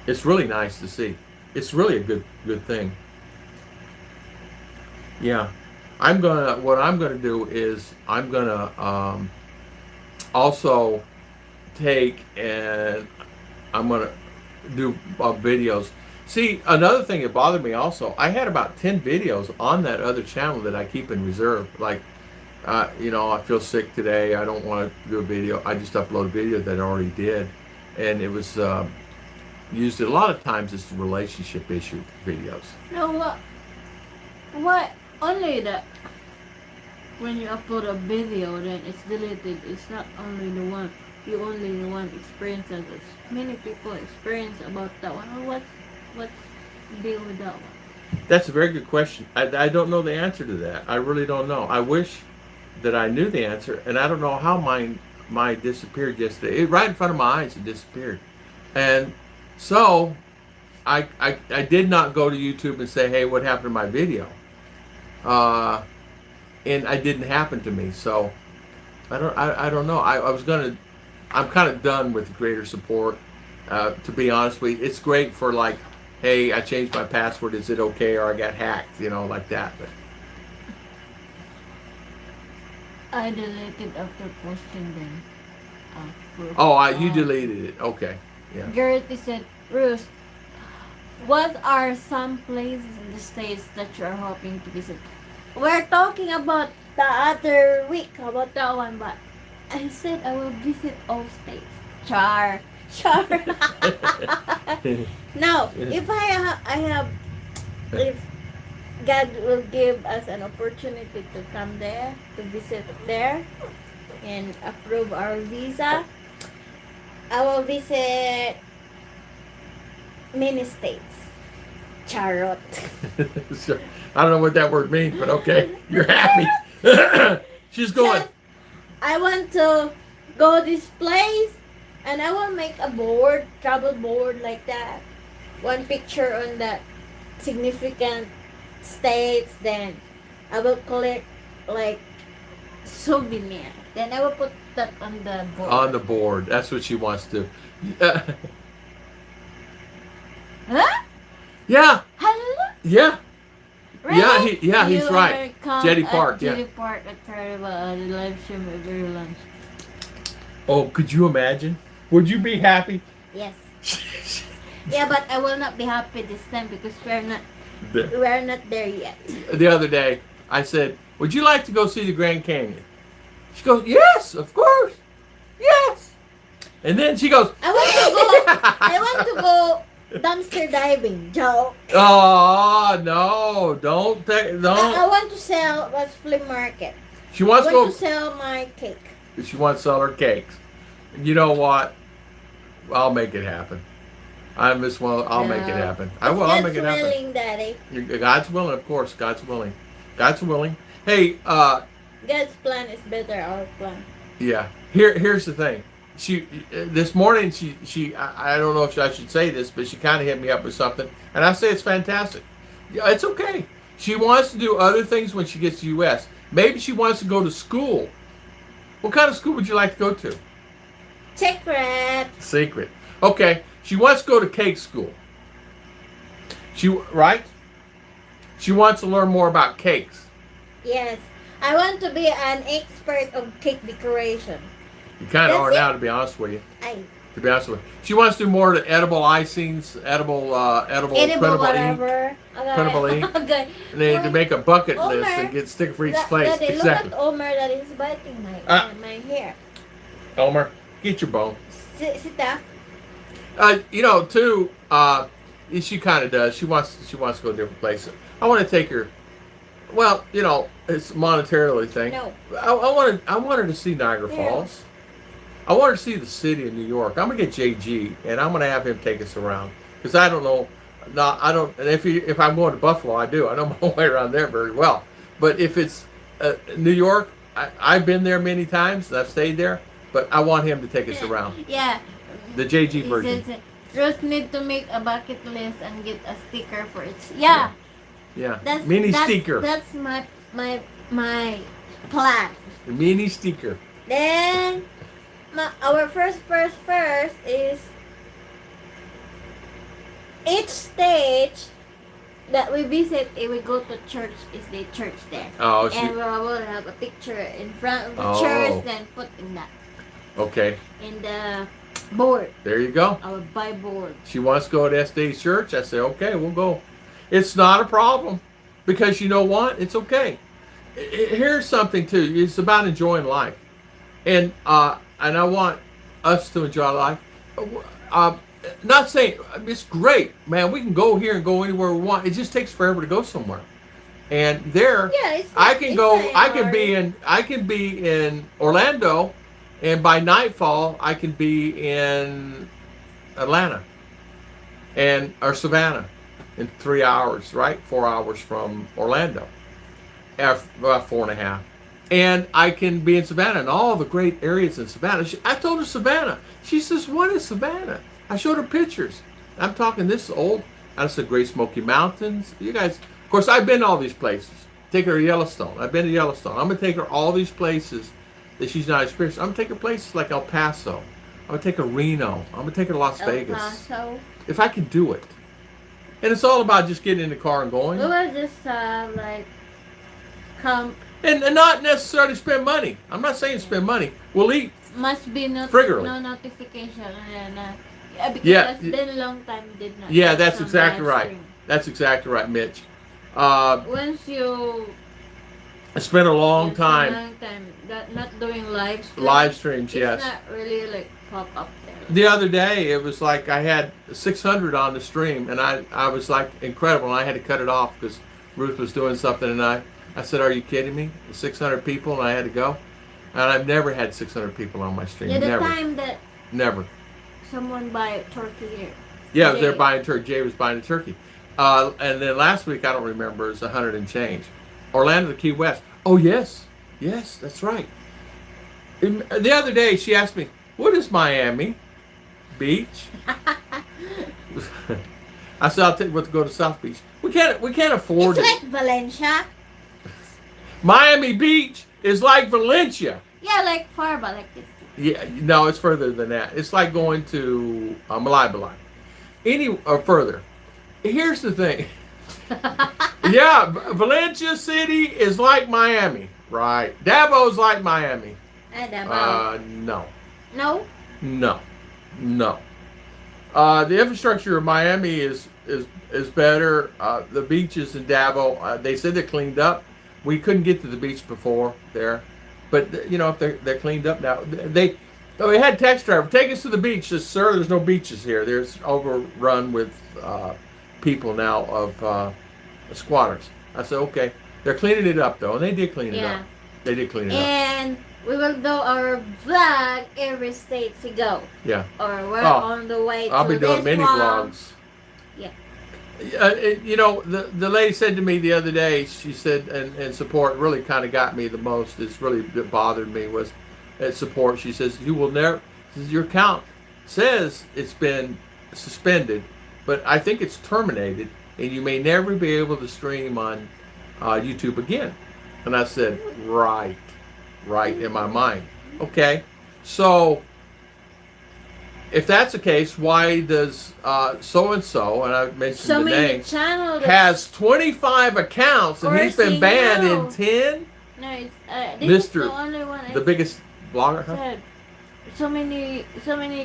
[SPEAKER 1] It's really nice to see. It's really a good thing. Yeah. What I'm gonna do is I'm gonna also take and I'm gonna do videos. See, another thing that bothered me also, I had about 10 videos on that other channel that I keep in reserve. Like, I feel sick today. I don't want to do a video. I just upload a video that I already did, and it was used a lot of times as relationship issue videos.
[SPEAKER 2] No, what? Only that when you upload a video, then it's deleted. It's not only the one. you only want experiences as many people experience about that one. Or what's the deal with that one?
[SPEAKER 1] That's a very good question. I don't know the answer to that. I really don't know. I wish that I knew the answer, and I don't know how mine disappeared yesterday. Right in front of my eyes, it disappeared. And so I did not go to YouTube and say, hey, what happened to my video? And it didn't happen to me. So I don't know. I'm kind of done with creator support. To be honest with you, it's great for like, hey, I changed my password. Is it okay? Or I got hacked, like that. But
[SPEAKER 2] I deleted after posting them.
[SPEAKER 1] you deleted it. Okay. Yeah.
[SPEAKER 2] Gertie said, Ruth, what are some places in the States that you are hoping to visit? We're talking about the other week about that one, but I said I will visit all states. Char. Now, if if God will give us an opportunity to come there, to visit there, and approve our visa, I will visit many states. Charot.
[SPEAKER 1] So, I don't know what that word means, but okay, you're happy. She's going.
[SPEAKER 2] Just, I want to go this place, and I will make a board, travel board like that. One picture on the significant states, then I will collect like souvenir. Then I will put that on the board.
[SPEAKER 1] On the board. That's what she wants to.
[SPEAKER 2] Huh?
[SPEAKER 1] Yeah.
[SPEAKER 2] Hello?
[SPEAKER 1] Yeah.
[SPEAKER 2] Really?
[SPEAKER 1] Yeah, he's right. Jetty Park, yeah.
[SPEAKER 2] Jetty Park at Carnival, the live stream of your lunch.
[SPEAKER 1] Oh, could you imagine? Would you be happy?
[SPEAKER 2] Yes. Yeah, but I will not be happy this time because we're not there yet.
[SPEAKER 1] The other day, I said, would you like to go see the Grand Canyon? She goes, yes, of course. Yes. And then she goes,
[SPEAKER 2] I want to go dumpster diving, Joe.
[SPEAKER 1] oh, no, don't.
[SPEAKER 2] I want to sell what's flea market.
[SPEAKER 1] She wants
[SPEAKER 2] I
[SPEAKER 1] to
[SPEAKER 2] want
[SPEAKER 1] go.
[SPEAKER 2] to sell my cake.
[SPEAKER 1] She wants to sell her cakes. You know what? I'll make it happen. I'll make it happen. I'll make it happen.
[SPEAKER 2] God's willing, Daddy.
[SPEAKER 1] God's willing, of course. God's willing. God's willing. Hey,
[SPEAKER 2] God's plan is better our plan.
[SPEAKER 1] yeah. Here's the thing. She this morning I don't know if I should say this, but she kind of hit me up with something, and I say it's fantastic. Yeah, it's okay. She wants to do other things when she gets to U.S. Maybe she wants to go to school. What kind of school would you like to go to? Secret. Okay. She wants to go to cake school. Right? She wants to learn more about cakes.
[SPEAKER 2] Yes. I want to be an expert of cake decoration.
[SPEAKER 1] You kind of
[SPEAKER 2] That's
[SPEAKER 1] are
[SPEAKER 2] it.
[SPEAKER 1] now, to be honest with you. To be honest with you. She wants to do more to edible icings, edible printable
[SPEAKER 2] whatever.
[SPEAKER 1] ink. Printable ink.
[SPEAKER 2] Okay.
[SPEAKER 1] And then to make a bucket
[SPEAKER 2] Omer,
[SPEAKER 1] list and get sticker for each place.
[SPEAKER 2] Daddy,
[SPEAKER 1] Exactly.
[SPEAKER 2] look at Omer that is biting my hair.
[SPEAKER 1] Elmer, get your bone.
[SPEAKER 2] Sit down.
[SPEAKER 1] Too, she kind of does. She wants to go to different places. I want to take her. Well, it's a monetarily thing.
[SPEAKER 2] No.
[SPEAKER 1] I want her to see Niagara Falls. I want her to see the city of New York. I'm gonna get JG and I'm gonna have him take us around because I don't know. No, I don't. And if I'm going to Buffalo, I do. I know my way around there very well. But if it's New York, I've been there many times. And I've stayed there. But I want him to take us around.
[SPEAKER 2] Yeah.
[SPEAKER 1] The JG version.
[SPEAKER 2] Rose need to make a bucket list and get a sticker for it. Yeah.
[SPEAKER 1] Yeah.
[SPEAKER 2] That's
[SPEAKER 1] sticker.
[SPEAKER 2] That's my plan.
[SPEAKER 1] The mini sticker.
[SPEAKER 2] Then our first is each stage that we visit, if we go to church, is the church there.
[SPEAKER 1] Oh,
[SPEAKER 2] and we will have a picture in front of the church, then put in that.
[SPEAKER 1] Okay.
[SPEAKER 2] In the board.
[SPEAKER 1] There you go.
[SPEAKER 2] Our buy board.
[SPEAKER 1] She wants to go to SD's church. I say, okay, we'll go. It's not a problem because you know what? It's okay. Here's something too. It's about enjoying life, and I want us to enjoy life. Not saying it's great, man. We can go here and go anywhere we want. It just takes forever to go somewhere. And there,
[SPEAKER 2] Yeah,
[SPEAKER 1] I can be in Orlando And by nightfall, I can be in Atlanta or Savannah in 3 hours, right? 4 hours from Orlando, about 4.5. And I can be in Savannah and all the great areas in Savannah. I told her Savannah. She says, "What is Savannah?" I showed her pictures. I'm talking, this is old. I said, Great Smoky Mountains. You guys, of course, I've been to all these places. Take her to Yellowstone. I've been to Yellowstone. I'm going to take her all these places that she's not experienced. I'm going to take her places like El Paso. I'm going to take her Reno. I'm going to take her to Las Vegas.
[SPEAKER 2] Paso.
[SPEAKER 1] If I can do it. And it's all about just getting in the car and going.
[SPEAKER 2] We will just like come.
[SPEAKER 1] And not necessarily spend money. I'm not saying spend money. We'll eat.
[SPEAKER 2] Must be no notification. Yeah, because it's been a long time we did not.
[SPEAKER 1] Yeah, that's exactly right. That's exactly right, Mitch.
[SPEAKER 2] Once you
[SPEAKER 1] spent a long time
[SPEAKER 2] not doing
[SPEAKER 1] live streams, yes.
[SPEAKER 2] It's not really like pop up there.
[SPEAKER 1] The other day, it was like I had 600 on the stream, and I was like incredible, and I had to cut it off because Ruth was doing something, and I said, "Are you kidding me? 600 people," and I had to go. And I've never had 600 people on my stream.
[SPEAKER 2] Yeah, the
[SPEAKER 1] never.
[SPEAKER 2] time that
[SPEAKER 1] Never.
[SPEAKER 2] someone buy turkey here.
[SPEAKER 1] Yeah, I was there buying turkey. Jay was buying a turkey. And then last week, I don't remember, it was 100 and change. Orlando to Key West. Oh, yes. Yes, that's right. The other day, she asked me, "What is Miami Beach?" I said, "I'll take you to go to South Beach." We can't afford
[SPEAKER 2] it's
[SPEAKER 1] it.
[SPEAKER 2] Like Valencia.
[SPEAKER 1] Miami Beach is like Valencia.
[SPEAKER 2] Yeah, like far, but like this.
[SPEAKER 1] Yeah, no, it's further than that. It's like going to Malibala. Further. Here's the thing. Yeah, Valencia City is like Miami, right? Davo's like Miami.
[SPEAKER 2] Davao.
[SPEAKER 1] No.
[SPEAKER 2] No.
[SPEAKER 1] No. The infrastructure of Miami is better. The beaches in Davao, they said they're cleaned up. We couldn't get to the beach before there, but if they're cleaned up now, we had taxi driver take us to the beach. Says, "Sir, there's no beaches here. There's overrun with people now of squatters." I said, "Okay." They're cleaning it up though, and they did clean it up. They did clean it up.
[SPEAKER 2] And we will do our vlog every state we go.
[SPEAKER 1] Yeah.
[SPEAKER 2] Or we're on the way to
[SPEAKER 1] I'll be doing many vlogs.
[SPEAKER 2] Yeah.
[SPEAKER 1] The lady said to me the other day, she said, and support really kind of got me the most, it's really bothered me, was support. She says, "You will never, your account says it's been suspended, but I think it's terminated, and you may never be able to stream on YouTube again." And I said, right in my mind. Okay, so if that's the case, why does so-and-so, and I mentioned the name, has 25 accounts and he's been banned in 10?
[SPEAKER 2] No, it's
[SPEAKER 1] Mr.
[SPEAKER 2] the only one.
[SPEAKER 1] The biggest blogger, huh?
[SPEAKER 2] So many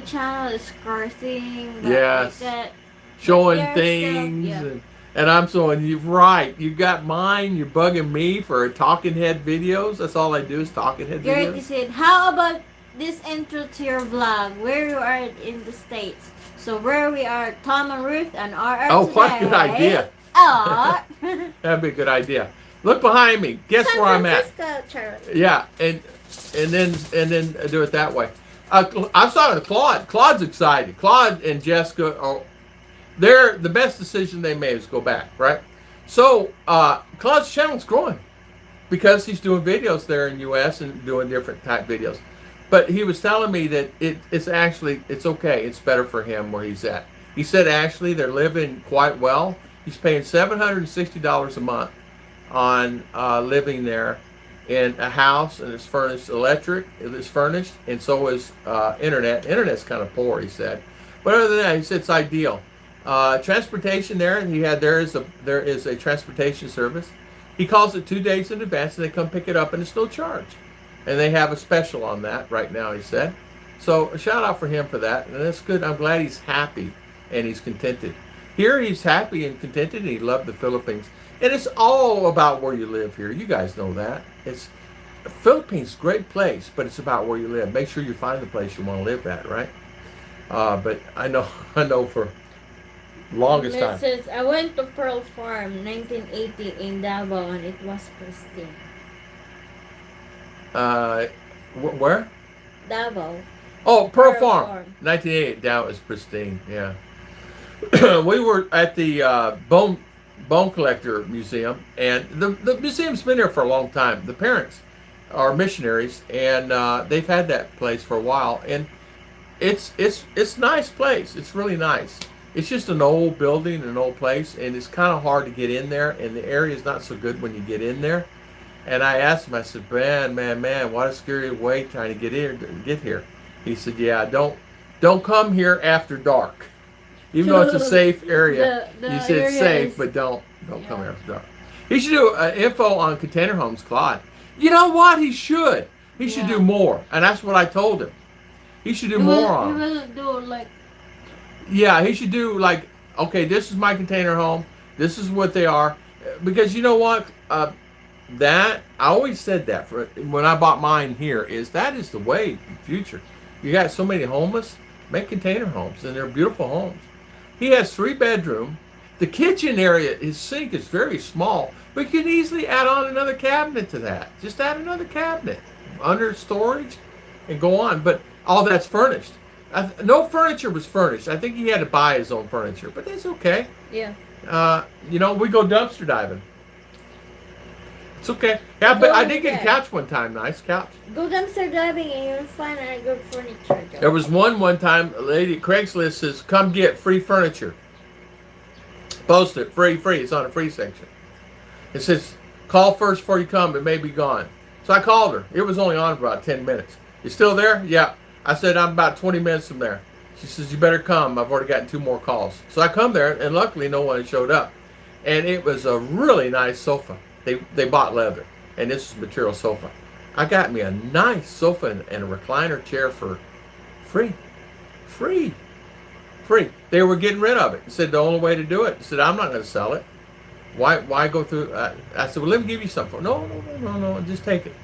[SPEAKER 2] channels cursing.
[SPEAKER 1] Yes.
[SPEAKER 2] Like that.
[SPEAKER 1] Showing things. And I'm saying, you're right. You got mine. You're bugging me for talking head videos. That's all I do is talking head videos.
[SPEAKER 2] Garrett said, "How about this intro to your vlog, where you are in the States?" So where we are, Tom and Ruth and RR
[SPEAKER 1] Oh,
[SPEAKER 2] today.
[SPEAKER 1] what a good idea.
[SPEAKER 2] Oh.
[SPEAKER 1] That'd be a good idea. Look behind me. Guess where I'm at. Yeah, and then do it that way. I'm talking to Claude. Claude's excited. Claude and Jessica are the best decision they made is go back, right? So Claude's channel's growing because he's doing videos there in U.S. and doing different type videos. But he was telling me that it's okay. It's better for him where he's at. He said actually they're living quite well. He's paying $760 a month on living there in a house, and it's furnished electric. It is furnished, and so is internet. Internet's kind of poor, he said. But other than that, he said it's ideal. Transportation there, there is a transportation service. He calls it 2 days in advance, and they come pick it up, and it's no charge. And they have a special on that right now, he said. So a shout out for him for that, and that's good. I'm glad he's happy and he's contented. Here he's happy and contented, and he loved the Philippines. And it's all about where you live here. You guys know that. The Philippines, great place, but it's about where you live. Make sure you find the place you want to live at, right? But I know for longest time.
[SPEAKER 2] Says, I went to Pearl Farm 1980 in Davao, and it was pristine.
[SPEAKER 1] Where?
[SPEAKER 2] Davao.
[SPEAKER 1] Oh, Pearl
[SPEAKER 2] Pearl
[SPEAKER 1] Farm,
[SPEAKER 2] Farm.
[SPEAKER 1] 1988. That was pristine. Yeah. We were at the bone collector museum, and the museum's been there for a long time. The parents are missionaries, and they've had that place for a while. And it's a nice place. It's really nice. It's just an old building, an old place, and it's kind of hard to get in there. And the area is not so good when you get in there. And I asked him. I said, man, what a scary way trying to get here. He said, yeah, don't come here after dark. Even though it's a safe area, you said it's safe, but don't come here after dark. He should do info on container homes, Claude. You know what? He should. He should do more, and that's what I told him. He should do more on them.
[SPEAKER 2] He will do like.
[SPEAKER 1] Yeah, he should do like, okay, this is my container home. This is what they are, because you know what? That I always said that for when I bought mine here that is the way in the future. You got so many homeless, make container homes, and they're beautiful homes. He has 3-bedroom. The kitchen area, his sink is very small, but you can easily add on another cabinet to that. Just add another cabinet under storage and go on. But all that's furnished. No furniture was furnished. I think he had to buy his own furniture, but that's okay.
[SPEAKER 2] Yeah.
[SPEAKER 1] We go dumpster diving. It's okay. Yeah, but I did get a couch one time. Nice couch.
[SPEAKER 2] Go dumpster diving and you'll find a good furniture.
[SPEAKER 1] There was one time, a lady at Craigslist says, come get free furniture. Post it, free. It's on the free section. It says, call first before you come. It may be gone. So I called her. It was only on for about 10 minutes. You still there? Yeah. I said, I'm about 20 minutes from there. She says, you better come. I've already gotten 2 more calls. So I come there, and luckily no one showed up. And it was a really nice sofa. They bought leather, and this is material sofa. I got me a nice sofa and a recliner chair for free. They were getting rid of it. Said the only way to do it. I said, I'm not going to sell it. Why go through? I said, well, let me give you something. No, just take it.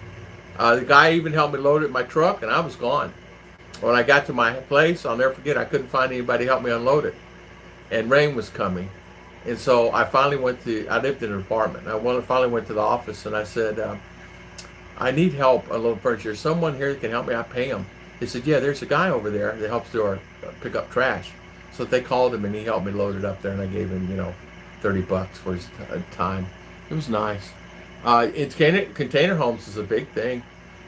[SPEAKER 1] The guy even helped me load it in my truck, and I was gone. When I got to my place, I'll never forget, I couldn't find anybody to help me unload it. And rain was coming. And so I finally I lived in an apartment. I finally went to the office, and I said, I need help unloading furniture. Someone here that can help me. I pay him. They said, yeah, there's a guy over there that helps do our pick up trash. So they called him, and he helped me load it up there, and I gave him, $30 for his time. It was nice. Container homes is a big thing.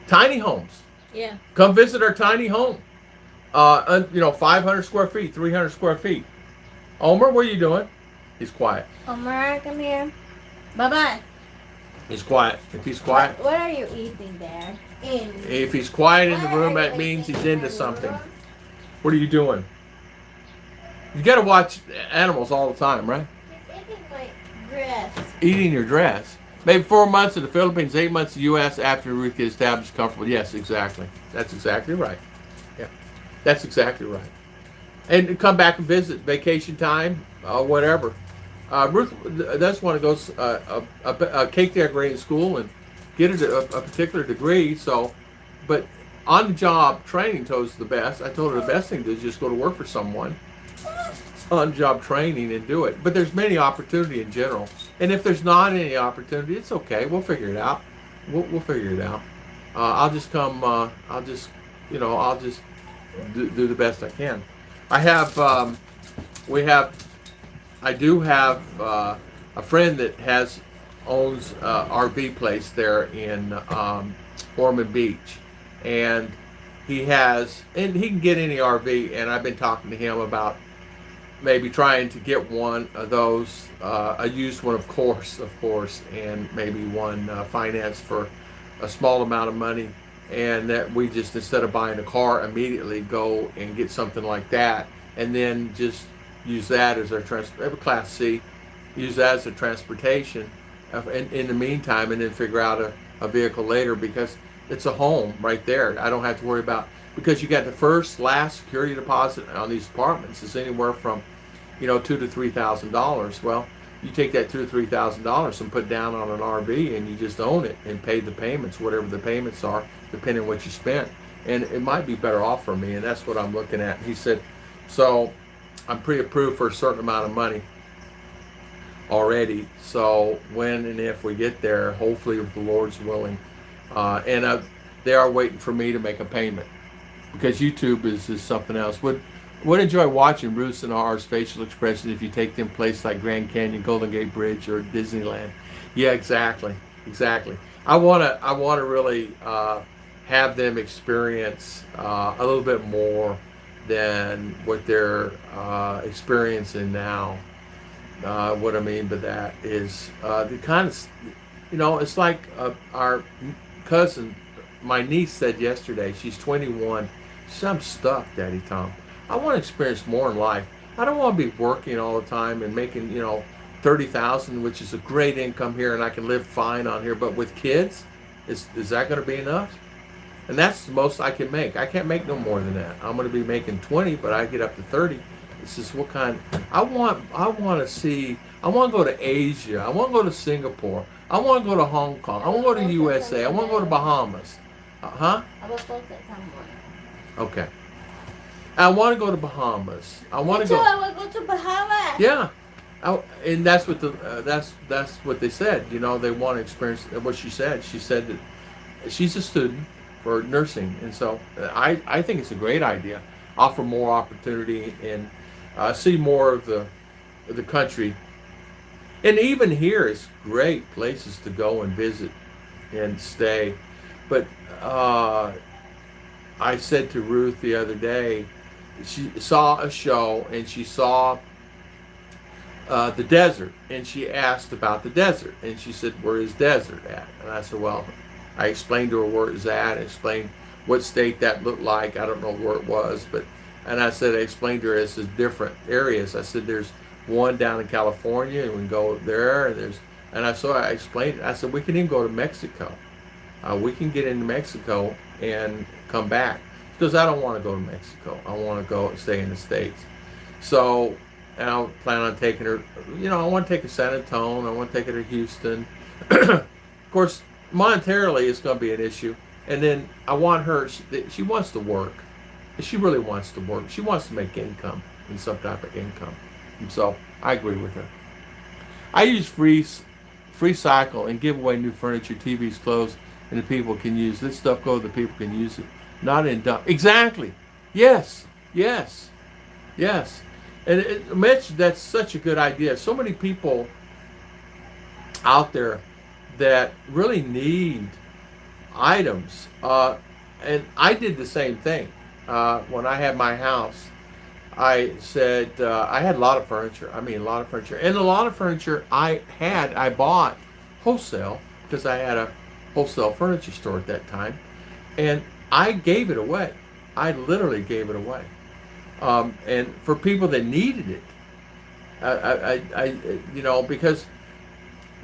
[SPEAKER 1] Tiny homes.
[SPEAKER 2] Yeah. Come
[SPEAKER 1] visit our tiny home. 500 square feet, 300 square feet. Omer, what are you doing? He's quiet.
[SPEAKER 2] Omer, come here. Bye-bye.
[SPEAKER 1] He's quiet. If he's quiet.
[SPEAKER 2] What are you eating there?
[SPEAKER 1] If he's quiet in the room, that means he's into something. What are you doing? You got to watch animals all the time, right?
[SPEAKER 2] He's eating my dress.
[SPEAKER 1] Eating your dress. Maybe 4 months in the Philippines, 8 months in the U.S. after Ruth gets established comfortable. Yes, exactly. That's exactly right. Yeah, that's exactly right. And come back and visit, vacation time, whatever. Ruth does want to go a cake decorating school and get a particular degree. So, but on-the-job training told us the best. I told her the best thing to do is just go to work for someone. On-job training and do it. But there's many opportunity in general. And if there's not any opportunity, it's okay. We'll figure it out. We'll figure it out. I'll just come. I'll just do the best I can. I do have a friend that owns RV place there in Ormond Beach, and he can get any RV. And I've been talking to him about maybe trying to get one of those, a used one, of course, and maybe one financed for a small amount of money, and that we just, instead of buying a car, immediately go and get something like that, and then just use that as our Class C, use that as a transportation in the meantime, and then figure out a vehicle later, because it's a home right there. I don't have to worry about, because you got the last security deposit on these apartments is anywhere from, $2,000 to $3,000. Well, you take that $2,000 to $3,000 and put down on an RV, and you just own it and pay the payments, whatever the payments are, depending on what you spent. And it might be better off for me, and that's what I'm looking at. And he said, so I'm pre-approved for a certain amount of money already. So when and if we get there, hopefully if the Lord's willing, and they are waiting for me to make a payment. because YouTube is something else. Would enjoy watching Ruth's and R's facial expressions if you take them places like Grand Canyon, Golden Gate Bridge, or Disneyland. Yeah, exactly, exactly. I wanna really have them experience a little bit more than what they're experiencing now. What I mean by that is the kind of, it's like our cousin, my niece said yesterday, she's 21. She said, I'm stuck, Daddy Tom. I want to experience more in life. I don't want to be working all the time and making, 30,000, which is a great income here, and I can live fine on here. But with kids, is that going to be enough? And that's the most I can make. I can't make no more than that. I'm going to be making 20, but I get up to 30. This is what kind. I want to see. I want to go to Asia. I want to go to Singapore. I want to go to Hong Kong. I want to go to USA. I want to go to Bahamas. Huh?
[SPEAKER 2] I will post it somewhere.
[SPEAKER 1] Okay. I want to go to Bahamas. I want to go.
[SPEAKER 2] I will go to Bahamas.
[SPEAKER 1] Yeah. And that's what that's what they said. They want to experience what she said. She said that she's a student for nursing, and so I think it's a great idea. Offer more opportunity and see more of the country. And even here, it's great places to go and visit and stay. But I said to Ruth the other day, she saw a show and she saw the desert, and she asked about the desert, and she said, where is desert at? And I said, well, I explained to her where it was at, and explained what state that looked like. I don't know where it was, and I said, I explained to her it's different areas. I said, there's one down in California, and we can go there, and I explained it. I said, we can even go to Mexico. We can get into Mexico and come back, because I don't want to go to Mexico. I want to go stay in the States. So, and I plan on taking her, I want to take her to San Antonio, I want to take her to Houston. Of course, monetarily it's going to be an issue. And then I want her, she wants to work. She really wants to work. She wants to make income, and some type of income. And so I agree with her. I use free cycle and give away new furniture, TVs, clothes, and the people can use this stuff. The people can use it, not in dump. Exactly. Yes. And Mitch, that's such a good idea. So many people out there that really need items, and I did the same thing when I had my house. I said I had a lot of furniture. I mean, a lot of furniture, and a lot of furniture I bought wholesale, because I had a wholesale furniture store at that time, and I gave it away. I literally gave it away, and for people that needed it, because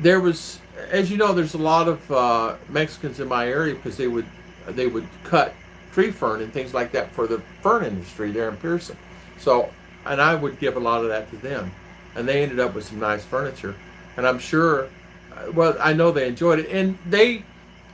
[SPEAKER 1] there was, as you know, there's a lot of Mexicans in my area, because they would cut tree fern and things like that for the fern industry there in Pearson. So, and I would give a lot of that to them, and they ended up with some nice furniture. And I'm sure, well, I know they enjoyed it, and they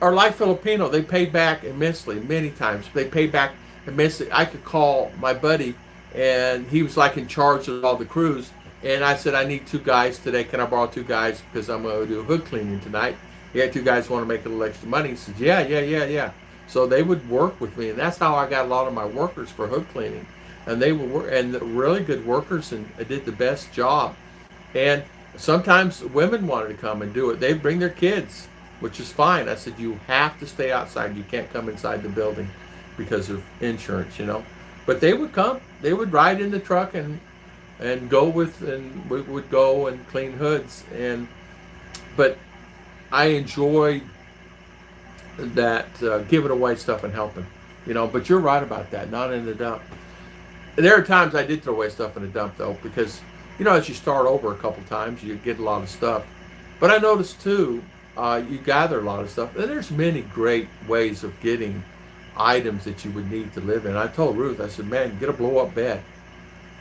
[SPEAKER 1] are like Filipino. They paid back immensely, many times. They paid back immensely. I could call my buddy, and he was like in charge of all the crews. And I said, I need 2 guys today. Can I borrow 2 guys, because I'm going to do hood cleaning tonight? You got 2 guys who want to make a little extra money? He said, yeah. So they would work with me, and that's how I got a lot of my workers for hood cleaning. And they were really good workers, and did the best job. And sometimes women wanted to come and do it. They'd bring their kids, which is fine. I said, you have to stay outside. You can't come inside the building because of insurance, But they would come. They would ride in the truck and go and we would go and clean hoods. But I enjoyed that giving away stuff and helping, But you're right about that. Not in the dump. There are times I did throw away stuff in the dump, though, because as you start over a couple times, you get a lot of stuff. But I noticed too, you gather a lot of stuff, and there's many great ways of getting items that you would need to live in. I told Ruth, I said, man, get a blow-up bed.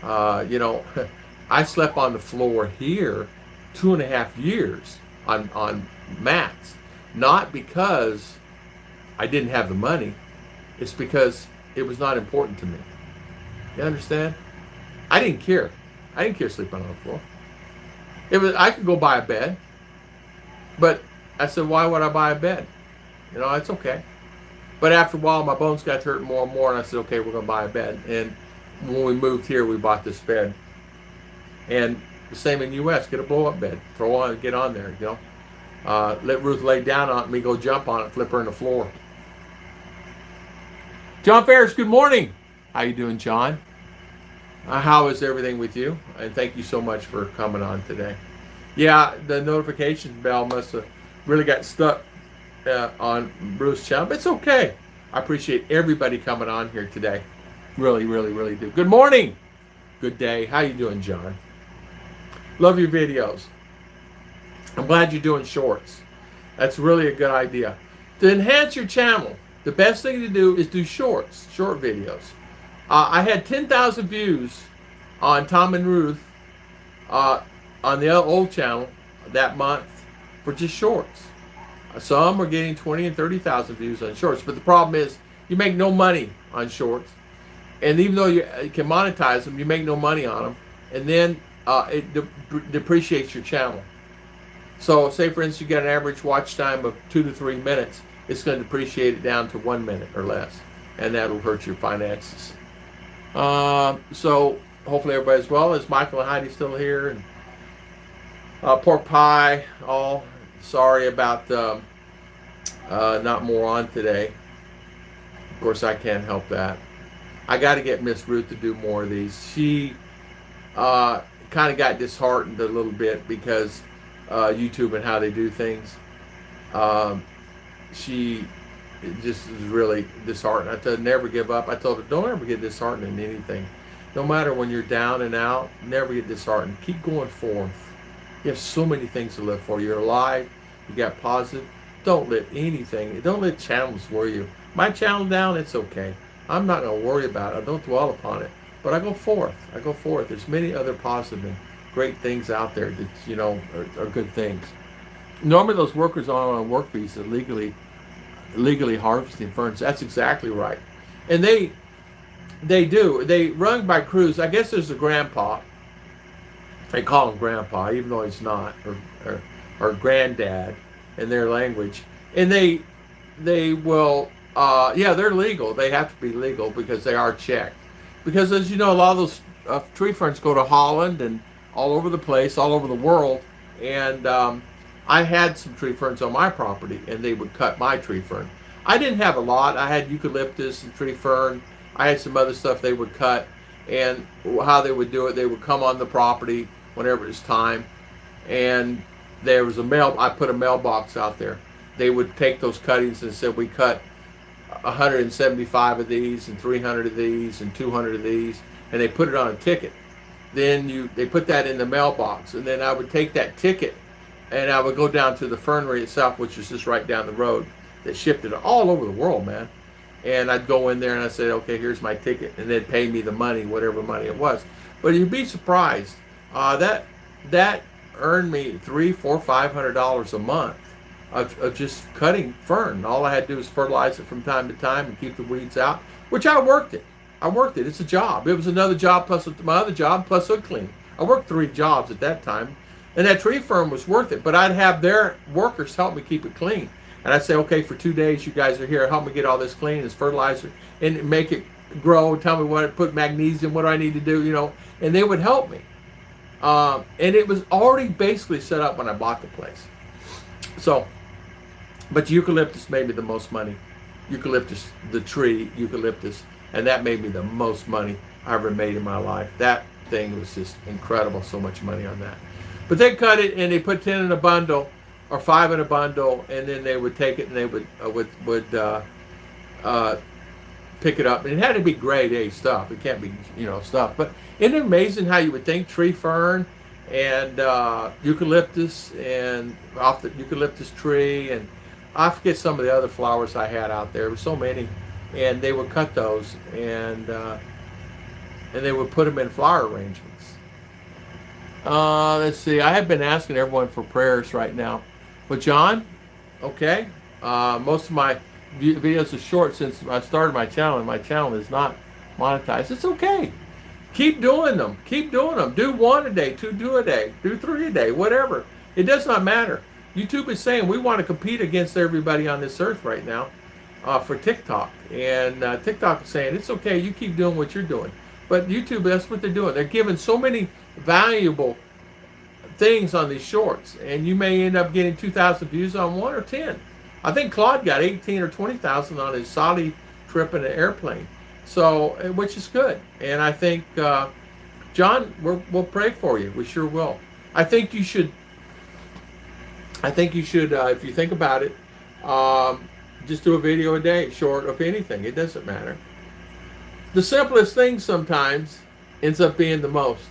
[SPEAKER 1] I slept on the floor here 2.5 years on mats, not because I didn't have the money. It's because it was not important to me. You understand? I didn't care. I didn't care sleeping on the floor. I could go buy a bed, but I said, why would I buy a bed? It's okay. But after a while, my bones got hurting more and more, and I said, okay, we're going to buy a bed. And when we moved here, we bought this bed. And the same in the U.S., get a blow-up bed. Throw on, get on there, you know. Let Ruth lay down on it, and me go jump on it, flip her on the floor. John Ferris, good morning. How you doing, John? How is everything with you? And thank you so much for coming on today. Yeah, the notification bell must have really got stuck on Bruce's channel, but it's okay. I appreciate everybody coming on here today. Really, really, really do. Good morning. Good day. How you doing, John? Love your videos. I'm glad you're doing shorts. That's really a good idea. To enhance your channel, the best thing to do is do shorts, short videos. I had 10,000 views on Tom and Ruth on the old channel that month for just shorts. Some are getting 20 and 30,000 views on shorts, but the problem is you make no money on shorts. And even though you can monetize them, you make no money on them. And then it depreciates your channel. So say, for instance, you get an average watch time of 2 to 3 minutes. It's going to depreciate it down to 1 minute or less. And that'll hurt your finances. So hopefully everybody's well. Is Michael and Heidi still here? And pork pie. All sorry about not more on today. Of course, I can't help that. I got to get Miss Ruth to do more of these. She kind of got disheartened a little bit because YouTube and how they do things. She just is really disheartened. I told her, never give up. I told her, don't ever get disheartened in anything. No matter when you're down and out, never get disheartened. Keep going forth. You have so many things to live for. You're alive. You got positive. Don't let channels worry you. My channel down, it's okay. I'm not going to worry about it. I don't dwell upon it. But I go forth. There's many other positive and great things out there that, you know, are good things. Normally those workers are on a work visa legally harvesting ferns. That's exactly right. And they run by crews. I guess there's a grandpa. They call him grandpa, even though he's not, or granddad in their language. And they will, they're legal. They have to be legal because they are checked. Because as you know, a lot of those tree ferns go to Holland and all over the place, all over the world. And I had some tree ferns on my property, and they would cut my tree fern. I didn't have a lot. I had eucalyptus and tree fern. I had some other stuff they would cut. And how they would do it, they would come on the property whenever it's time. And there was I put a mailbox out there. They would take those cuttings and said, we cut 175 of these and 300 of these and 200 of these, and they put it on a ticket. Then they put that in the mailbox, and then I would take that ticket and I would go down to the fernery itself, which is just right down the road, that shipped it all over the world, man. And I'd go in there and I'd say, okay, here's my ticket, and they'd pay me the money, whatever money it was. But you'd be surprised. That earned me $300, $400, $500 a month of just cutting fern. All I had to do was fertilize it from time to time and keep the weeds out, which I worked it. It's a job. It was another job plus my other job plus hood clean. I worked 3 jobs at that time, and that tree fern was worth it. But I'd have their workers help me keep it clean. And I'd say, okay, for 2 days you guys are here, help me get all this clean, this fertilizer, and make it grow. Tell me what, put magnesium, what do I need to do, you know, and they would help me. And it was already basically set up when I bought the place. So, but eucalyptus made me the most money. Eucalyptus, the tree, eucalyptus, and that made me the most money I ever made in my life. That thing was just incredible, so much money on that. But they cut it and they put 10 in a bundle, or 5 in a bundle, and then they would take it and they would pick it up. And it had to be grade A stuff. It can't be, you know, stuff. But isn't it amazing how you would think tree fern and eucalyptus and off the eucalyptus tree, and I forget some of the other flowers I had out there. There were so many, and they would cut those and they would put them in flower arrangements. Let's see. I have been asking everyone for prayers right now. But John, okay, most of my videos are short since I started my channel, and my channel is not monetized. It's okay. Keep doing them. Keep doing them. Do 1 a day, 2 a day, do 3 a day, whatever. It does not matter. YouTube is saying we want to compete against everybody on this earth right now. for TikTok, and TikTok is saying it's okay. You keep doing what you're doing, but YouTube, that's what they're doing. They're giving so many valuable things on these shorts, and you may end up getting 2,000 views on one or 10. I think Claude got 18 or 20,000 on his Saudi trip in an airplane, so which is good. And I think John, we'll pray for you. We sure will. I think you should. If you think about it, just do a video a day, short of anything. It doesn't matter. The simplest thing sometimes ends up being the most.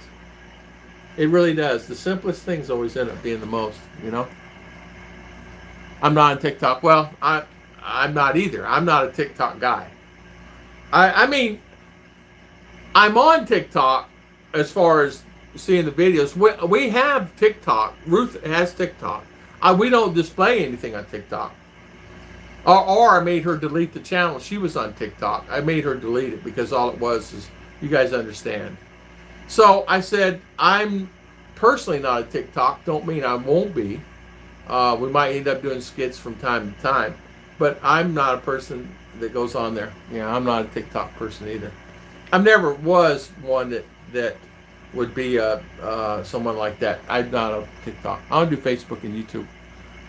[SPEAKER 1] It really does. The simplest things always end up being the most, you know? I'm not on TikTok. Well, I'm not either. I'm not a TikTok guy. I mean, I'm on TikTok as far as seeing the videos. We have TikTok. Ruth has TikTok. We don't display anything on TikTok. Or I made her delete the channel. She was on TikTok. I made her delete it because all it was is, you guys understand. So I said, I'm personally not a TikTok. Don't mean I won't be. We might end up doing skits from time to time. But I'm not a person that goes on there. Yeah, I'm not a TikTok person either. I never was one that would be someone like that. I'm not a TikTok. I don't do Facebook and YouTube.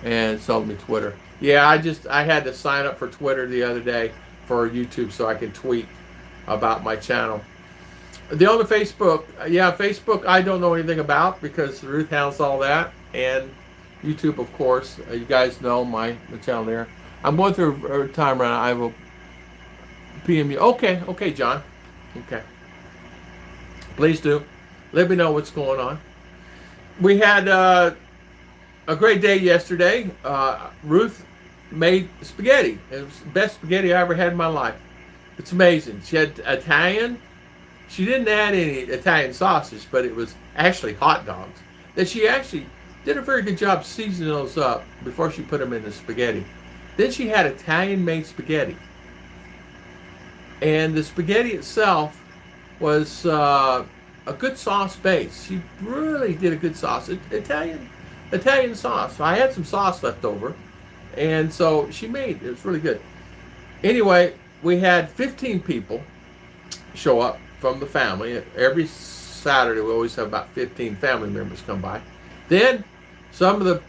[SPEAKER 1] And sold me Twitter. Yeah, I had to sign up for Twitter the other day for YouTube so I can tweet about my channel. The only Facebook, Facebook I don't know anything about because Ruth handles all that, and YouTube, of course. You guys know my channel there. I'm going through a time right now. I will PM you. Okay, John. Okay. Please do. Let me know what's going on. We had a great day yesterday. Ruth made spaghetti. It was the best spaghetti I ever had in my life. It's amazing. She had Italian. She didn't add any Italian sausage, but it was actually hot dogs. That she actually did a very good job seasoning those up before she put them in the spaghetti. Then she had Italian-made spaghetti. And the spaghetti itself was a good sauce base. She really did a good sauce. Italian sauce. I had some sauce left over, and so she made it. It was really good. Anyway, we had 15 people show up from the family. Every Saturday we always have about 15 family members come by. Then some of the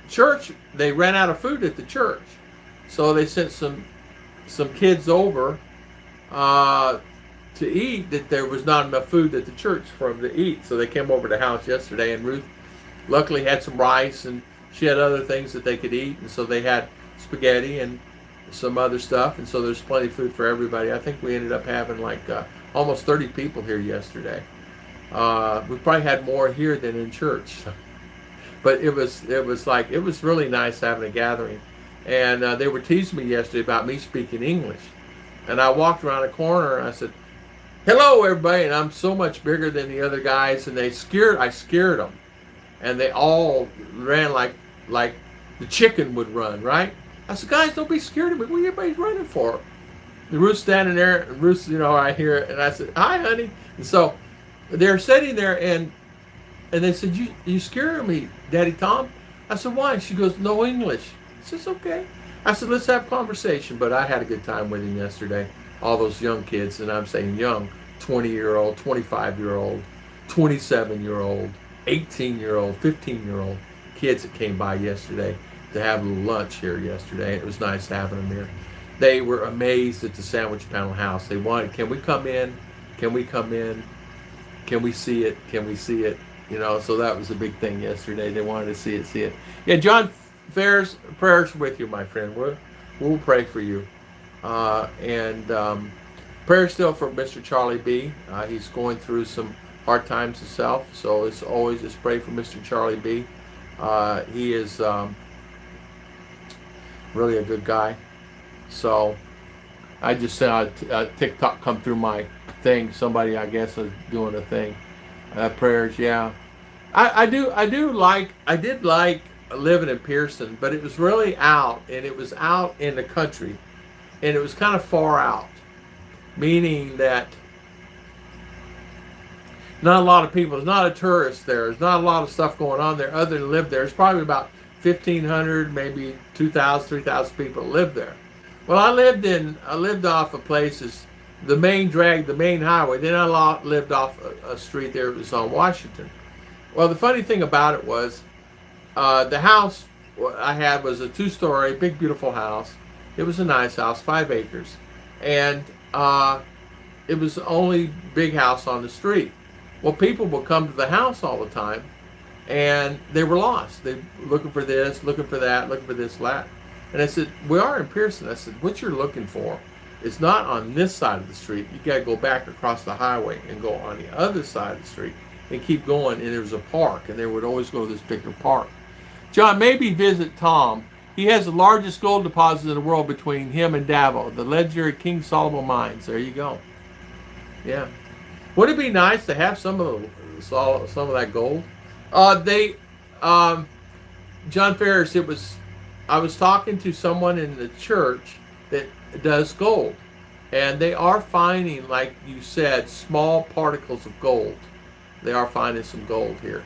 [SPEAKER 1] church, they ran out of food at the church, so they sent some kids over to eat. That there was not enough food at the church for them to eat, so they came over to the house yesterday, and Ruth luckily had some rice, and she had other things that they could eat, and so they had spaghetti and some other stuff, and so there's plenty of food for everybody. I think we ended up having like almost 30 people here yesterday. We probably had more here than in church, but it was really nice having a gathering. And they were teasing me yesterday about me speaking English, and I walked around a corner and I said, "Hello, everybody," and I'm so much bigger than the other guys, and I scared them. And they all ran like the chicken would run, right? I said, "Guys, don't be scared of me. What are everybody running for?" And Ruth's standing there, and Ruth's, I hear it, and I said, "Hi, honey." And so they're sitting there, and they said, you scaring me, Daddy Tom." I said, "Why?" She goes, "No English." I said, "Okay." I said, "Let's have a conversation." But I had a good time with him yesterday. All those young kids, and I'm saying young, 20-year-old, 25-year-old, 27-year-old, 18-year-old, 15-year-old kids that came by yesterday to have a little lunch here yesterday. It was nice having them here. They were amazed at the sandwich panel house. They wanted, "Can we come in? Can we come in? Can we see it? Can we see it?" So that was a big thing yesterday. They wanted to see it. Yeah, John, prayers with you, my friend. We'll pray for you. And prayer still for Mr. Charlie B. He's going through some hard times himself, so it's always just pray for Mr. Charlie B. He is really a good guy. So I just saw a TikTok come through my thing. Somebody, I guess, was doing a thing. Prayers, yeah. I did like living in Pearson, but it was really out, and it was out in the country, and it was kind of far out, meaning that not a lot of people, there's not a tourist there, there's not a lot of stuff going on there other than live there. There's probably about 1,500, maybe 2,000, 3,000 people that live there. Well, I lived off of places, the main drag, the main highway. Then I lived off a street there. It was on Washington. Well, the funny thing about it was, the house I had was a 2-story, big, beautiful house. It was a nice house, 5 acres, and it was the only big house on the street. Well, people would come to the house all the time, and they were lost. They looking for this, looking for that, looking for this, that. And I said, we are in Pearson. I said, what you're looking for is not on this side of the street. You got to go back across the highway and go on the other side of the street and keep going. And there was a park, and they would always go to this bigger park. John, maybe visit Tom. He has the largest gold deposit in the world between him and Davao, the legendary King Solomon mines. There you go. Yeah. Would it be nice to have some of that gold? John Ferris, I was talking to someone in the church that does gold, and they are finding, like you said, small particles of gold. They are finding some gold here,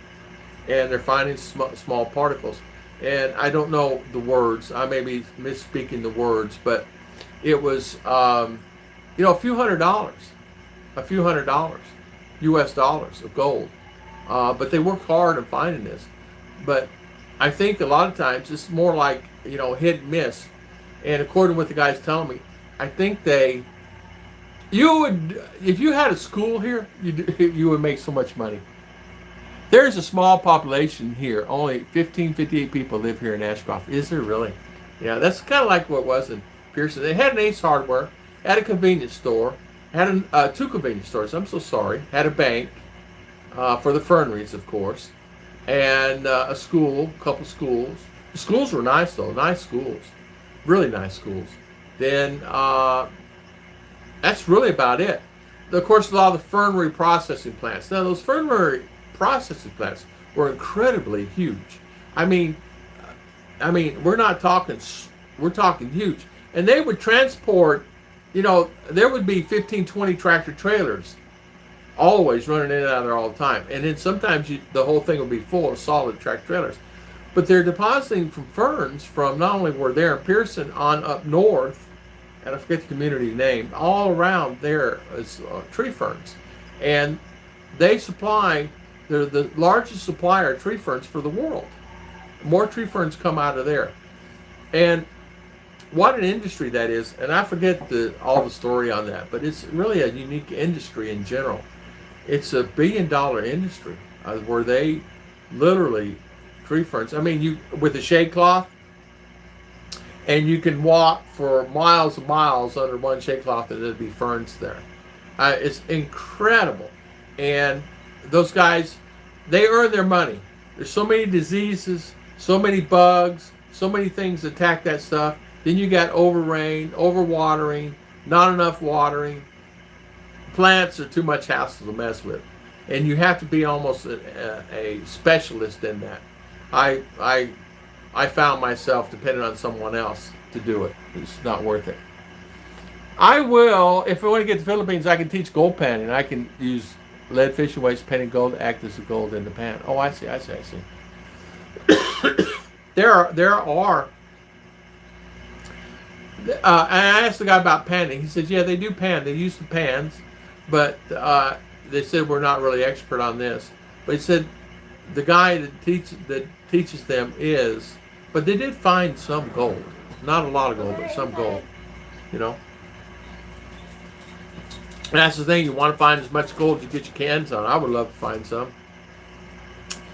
[SPEAKER 1] and they're finding small particles. And I don't know the words. I may be misspeaking the words, but it was, a few $100s, U.S. dollars of gold. But they work hard on finding this. But I think a lot of times it's more like, hit and miss. And according to what the guy's telling me, I think if you had a school here, you would make so much money. There's a small population here. Only 58 people live here in Ashcroft. Is there really? Yeah, that's kind of like what it was in Pearson. They had an Ace Hardware, had a convenience store, had 2 convenience stores. I'm so sorry. Had a bank for the Fernries, of course, and a school, a couple schools. The schools were nice, though. Nice schools. Really nice schools. Then that's really about it. Of course, a lot of the Fernry processing plants. Now, those Fernry processing plants were incredibly huge. I mean, we're talking huge. And they would transport, there would be 15, 20 tractor trailers always running in and out of there all the time. And then sometimes the whole thing would be full of solid tractor trailers. But they're depositing from ferns from not only where they're in Pearson on up north, and I forget the community name, all around there is tree ferns. And they're the largest supplier of tree ferns for the world. More tree ferns come out of there. And what an industry that is. And I forget all the story on that, but it's really a unique industry in general. It's a $1 billion industry where they literally, tree ferns. I mean, with a shade cloth, and you can walk for miles and miles under one shade cloth and there'd be ferns there. It's incredible. And those guys, they earn their money. There's so many diseases, so many bugs, so many things attack that stuff. Then you got overrain, overwatering, not enough watering. Plants are too much hassle to mess with. And you have to be almost a specialist in that. I found myself depending on someone else to do it. It's not worth it. I will, if I want to get to the Philippines, I can teach gold panning. I can use lead fishing weights, penning gold to act as the gold in the pan. Oh, I see. There are. And I asked the guy about panning. He says, yeah, they do pan. They use the pans, but they said we're not really expert on this. But he said the guy that teaches them is, but they did find some gold. Not a lot of gold, but some gold. And that's the thing. You want to find as much gold as you get your hands on. I would love to find some.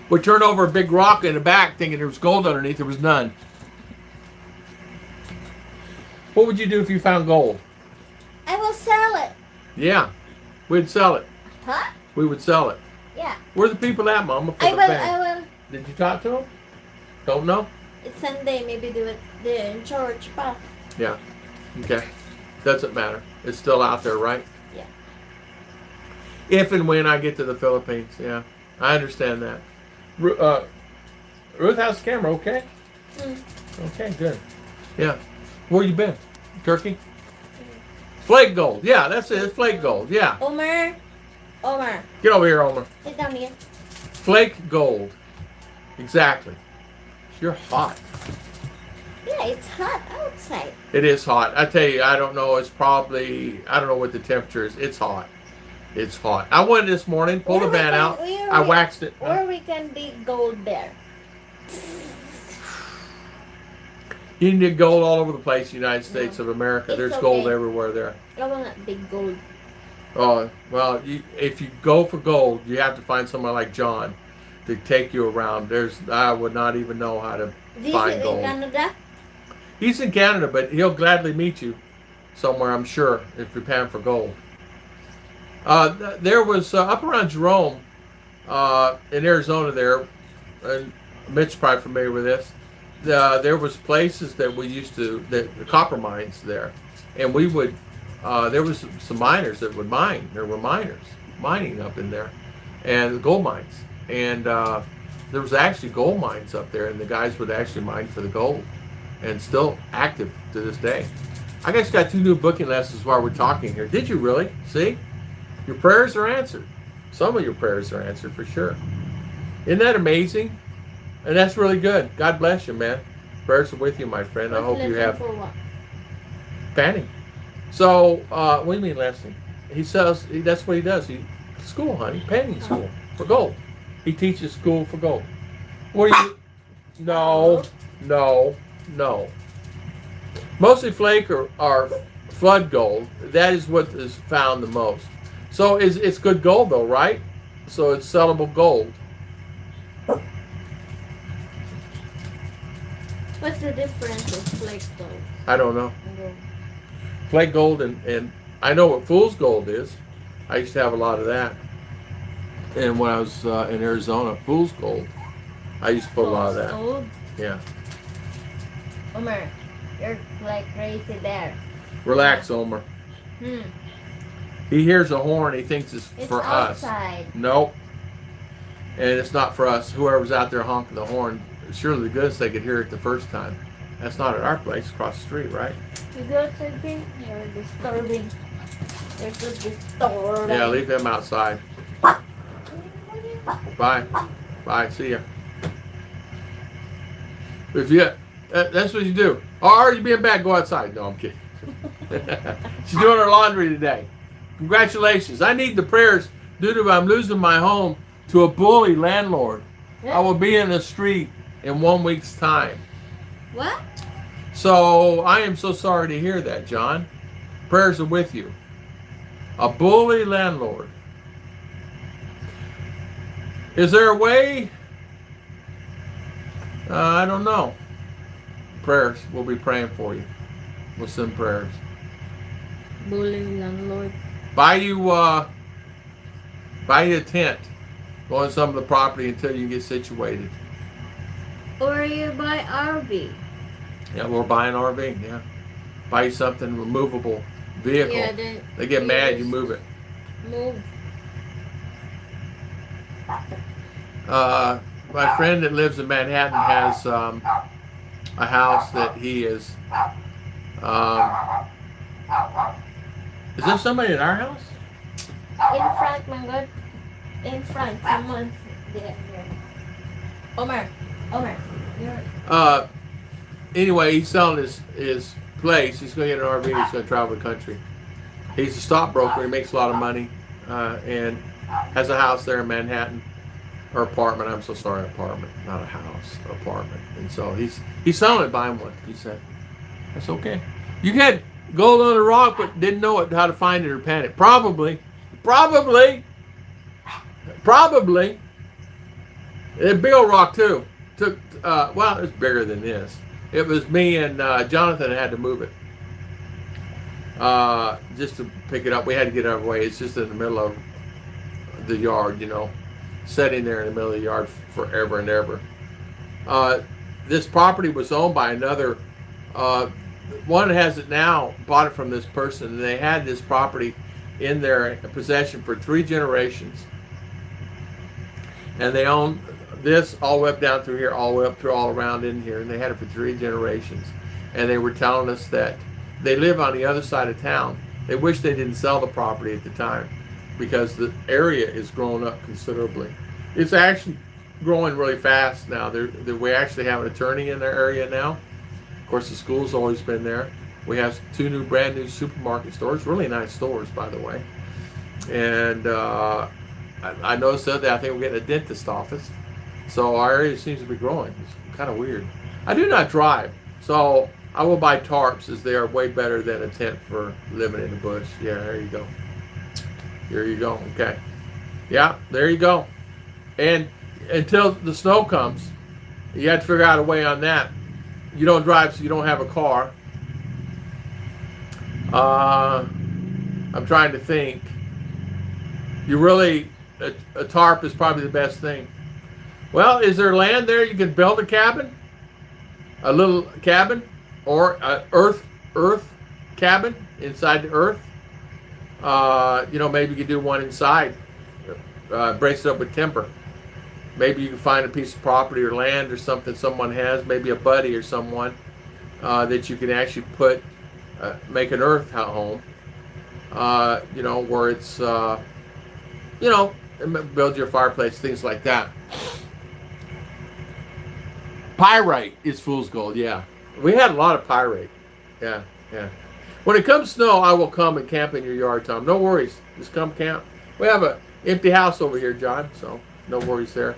[SPEAKER 1] We turned over a big rock in the back thinking there was gold underneath. There was none. What would you do if you found gold?
[SPEAKER 2] I will sell it.
[SPEAKER 1] Yeah, we'd sell it.
[SPEAKER 2] Huh?
[SPEAKER 1] We would sell it.
[SPEAKER 2] Yeah.
[SPEAKER 1] Where are the people at, Mama?
[SPEAKER 2] I will.
[SPEAKER 1] Did you talk to them? Don't know?
[SPEAKER 2] It's Sunday. Maybe do it there in church. But
[SPEAKER 1] Yeah. Okay. Doesn't matter. It's still out there, right?
[SPEAKER 2] Yeah.
[SPEAKER 1] If and when I get to the Philippines, yeah. I understand that. Ruth, how's the camera? Okay? Okay, good. Yeah. Where you been? Turkey? Flake gold. Yeah, that's it. It's flake gold. Yeah.
[SPEAKER 2] Omar.
[SPEAKER 1] Get over here, Omar.
[SPEAKER 2] Sit down here.
[SPEAKER 1] Flake gold. Exactly. You're hot.
[SPEAKER 2] Yeah, it's hot outside.
[SPEAKER 1] It is hot. I tell you, I don't know. It's probably, I don't know what the temperature is. It's hot. It's hot. I went this morning, pulled the van out. I waxed it.
[SPEAKER 2] Where we can dig gold there.
[SPEAKER 1] You can get gold all over the place, United States of America.
[SPEAKER 2] It's
[SPEAKER 1] There's
[SPEAKER 2] okay.
[SPEAKER 1] gold everywhere there.
[SPEAKER 2] I want that big gold.
[SPEAKER 1] Oh, well, if you go for gold, you have to find someone like John to take you around. I would not even know how to
[SPEAKER 2] This
[SPEAKER 1] find
[SPEAKER 2] is
[SPEAKER 1] gold.
[SPEAKER 2] in Canada?
[SPEAKER 1] He's in Canada, but he'll gladly meet you somewhere, I'm sure, if you're paying for gold. There was, up around Jerome, in Arizona there, and Mitch's probably familiar with this, there was places that we used to, the copper mines there, and we would, there was some miners that would mine. There were miners mining up in there, and gold mines. And there was actually gold mines up there, and the guys would actually mine for the gold, and still active to this day. I guess got 2 new booking lessons while we're talking here. Did you really? See? Your prayers are answered. Some of your prayers are answered for sure. Isn't that amazing? And that's really good. God bless you, man. Prayers are with you, my friend. I hope you have
[SPEAKER 2] For what?
[SPEAKER 1] panning. So, what do you mean lesson? He says that's what he does. School, honey, panning school for gold. He teaches school for gold. What do you? No. Mostly flake or flood gold. That is what is found the most. So it's good gold though, right? So it's sellable gold.
[SPEAKER 2] What's the difference with flake gold?
[SPEAKER 1] I don't know. Flake gold and I know what fool's gold is. I used to have a lot of that. And when I was in Arizona, fool's gold, I used to put a lot of that.
[SPEAKER 2] Gold?
[SPEAKER 1] Yeah.
[SPEAKER 2] Omer, you're like crazy there.
[SPEAKER 1] Relax, Omer. He hears a horn. He thinks it's for
[SPEAKER 2] outside.
[SPEAKER 1] us. Nope. And it's not for us. Whoever's out there honking the horn, surely the goodness they could hear it the first time. That's not at our place across the street, right?
[SPEAKER 2] You go outside, Fern? You're disturbing. You're so disturbing.
[SPEAKER 1] Yeah, leave him outside. Bye. Bye. See ya. If you, that's what you do. Or you being bad, go outside. No, I'm kidding. She's doing her laundry today. Congratulations. I need the prayers due to I'm losing my home to a bully landlord. I will be in the street in 1 week's time.
[SPEAKER 2] What?
[SPEAKER 1] So I am so sorry to hear that, John. Prayers are with you. A bully landlord. Is there a way? I don't know. Prayers. We'll be praying for you. We'll send prayers.
[SPEAKER 2] Bully landlord.
[SPEAKER 1] Buy you a tent. Go on some of the property until you get situated.
[SPEAKER 2] Or you buy RV.
[SPEAKER 1] Yeah, we're buying RV. Yeah. Buy you something removable vehicle.
[SPEAKER 2] Yeah,
[SPEAKER 1] they get mad, you move it.
[SPEAKER 2] Move.
[SPEAKER 1] My friend that lives in Manhattan has a house that he is. Is there somebody in our house?
[SPEAKER 2] In front, my God. In front, someone there. Omer.
[SPEAKER 1] Anyway, he's selling his place. He's going to get an RV. He's going to travel the country. He's a stockbroker. He makes a lot of money and has a house there in Manhattan. Or apartment. I'm so sorry, apartment. Not a house, apartment. And so he's selling it, buying one. He said, that's okay. You had gold on the rock, but didn't know how to find it or pan it. Probably. A big old rock too. Took well, it's bigger than this. It was me and Jonathan had to move it just to pick it up. We had to get out of the way. It's just in the middle of the yard, you know, sitting there in the middle of the yard forever and ever. This property was owned by another. One that has it now bought it from this person, and they had this property in their possession for 3 generations. And they owned this all the way up down through here, all the way up through all around in here, and they had it for 3 generations. And they were telling us that they live on the other side of town. They wish they didn't sell the property at the time because the area is growing up considerably. It's actually growing really fast now. We actually have an attorney in their area now. Of course, the school's always been there. We have 2 new brand new supermarket stores, really nice stores, by the way. And I noticed the other day, I think we're getting a dentist office. So our area seems to be growing. It's kind of weird. I do not drive, so I will buy tarps, as they are way better than a tent for living in the bush. Yeah, there you go. There you go. Okay. Yeah, there you go. And until the snow comes, you have to figure out a way on that. You don't drive, so you don't have a car. I'm trying to think. You really, a tarp is probably the best thing. Well, is there land there you can build a cabin? A little cabin? Or a earth cabin inside the earth? Maybe you could do one inside. Brace it up with timber. Maybe you can find a piece of property or land or something someone has, maybe a buddy or someone, that you can actually make an earth home. Where it's, build your fireplace, things like that. Pyrite is fool's gold, yeah. We had a lot of pyrite. Yeah, yeah. When it comes snow, I will come and camp in your yard, Tom. No worries. Just come camp. We have an empty house over here, John, so no worries there.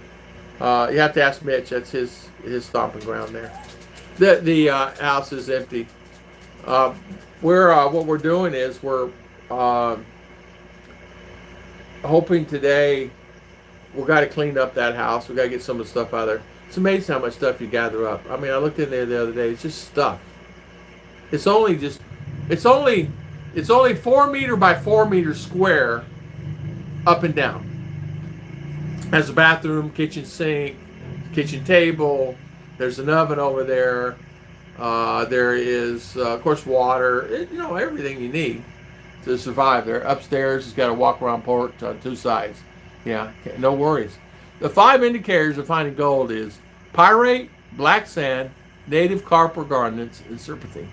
[SPEAKER 1] You have to ask Mitch. That's his stomping ground there. The house is empty. What we're doing is we're hoping today we got to clean up that house. We got to get some of the stuff out of there. It's amazing how much stuff you gather up. I mean, I looked in there the other day. It's just stuff. It's only 4 meter by 4 meter square, up and down. Has a bathroom, kitchen sink, kitchen table. There's an oven over there. There is, of course, water. Everything you need to survive there. Upstairs, it's got a walk-around porch on 2 sides. Yeah, no worries. The 5 indicators of finding gold is pyrite, black sand, native copper garnets, and serpentine.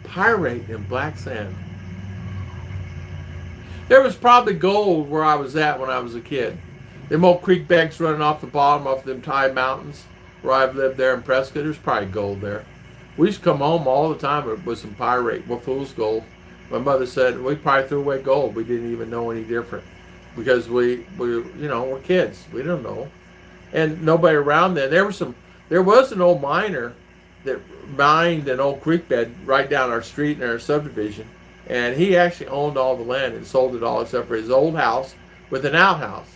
[SPEAKER 1] Pyrite and black sand. There was probably gold where I was at when I was a kid. Them old creek banks running off the bottom of them high mountains where I've lived there in Prescott, there's probably gold there. We used to come home all the time with some pyrite, well, fool's gold. My mother said we probably threw away gold. We didn't even know any different because we're kids. We don't know. And nobody around then. There was an old miner that mined an old creek bed right down our street in our subdivision. And he actually owned all the land and sold it all except for his old house with an outhouse.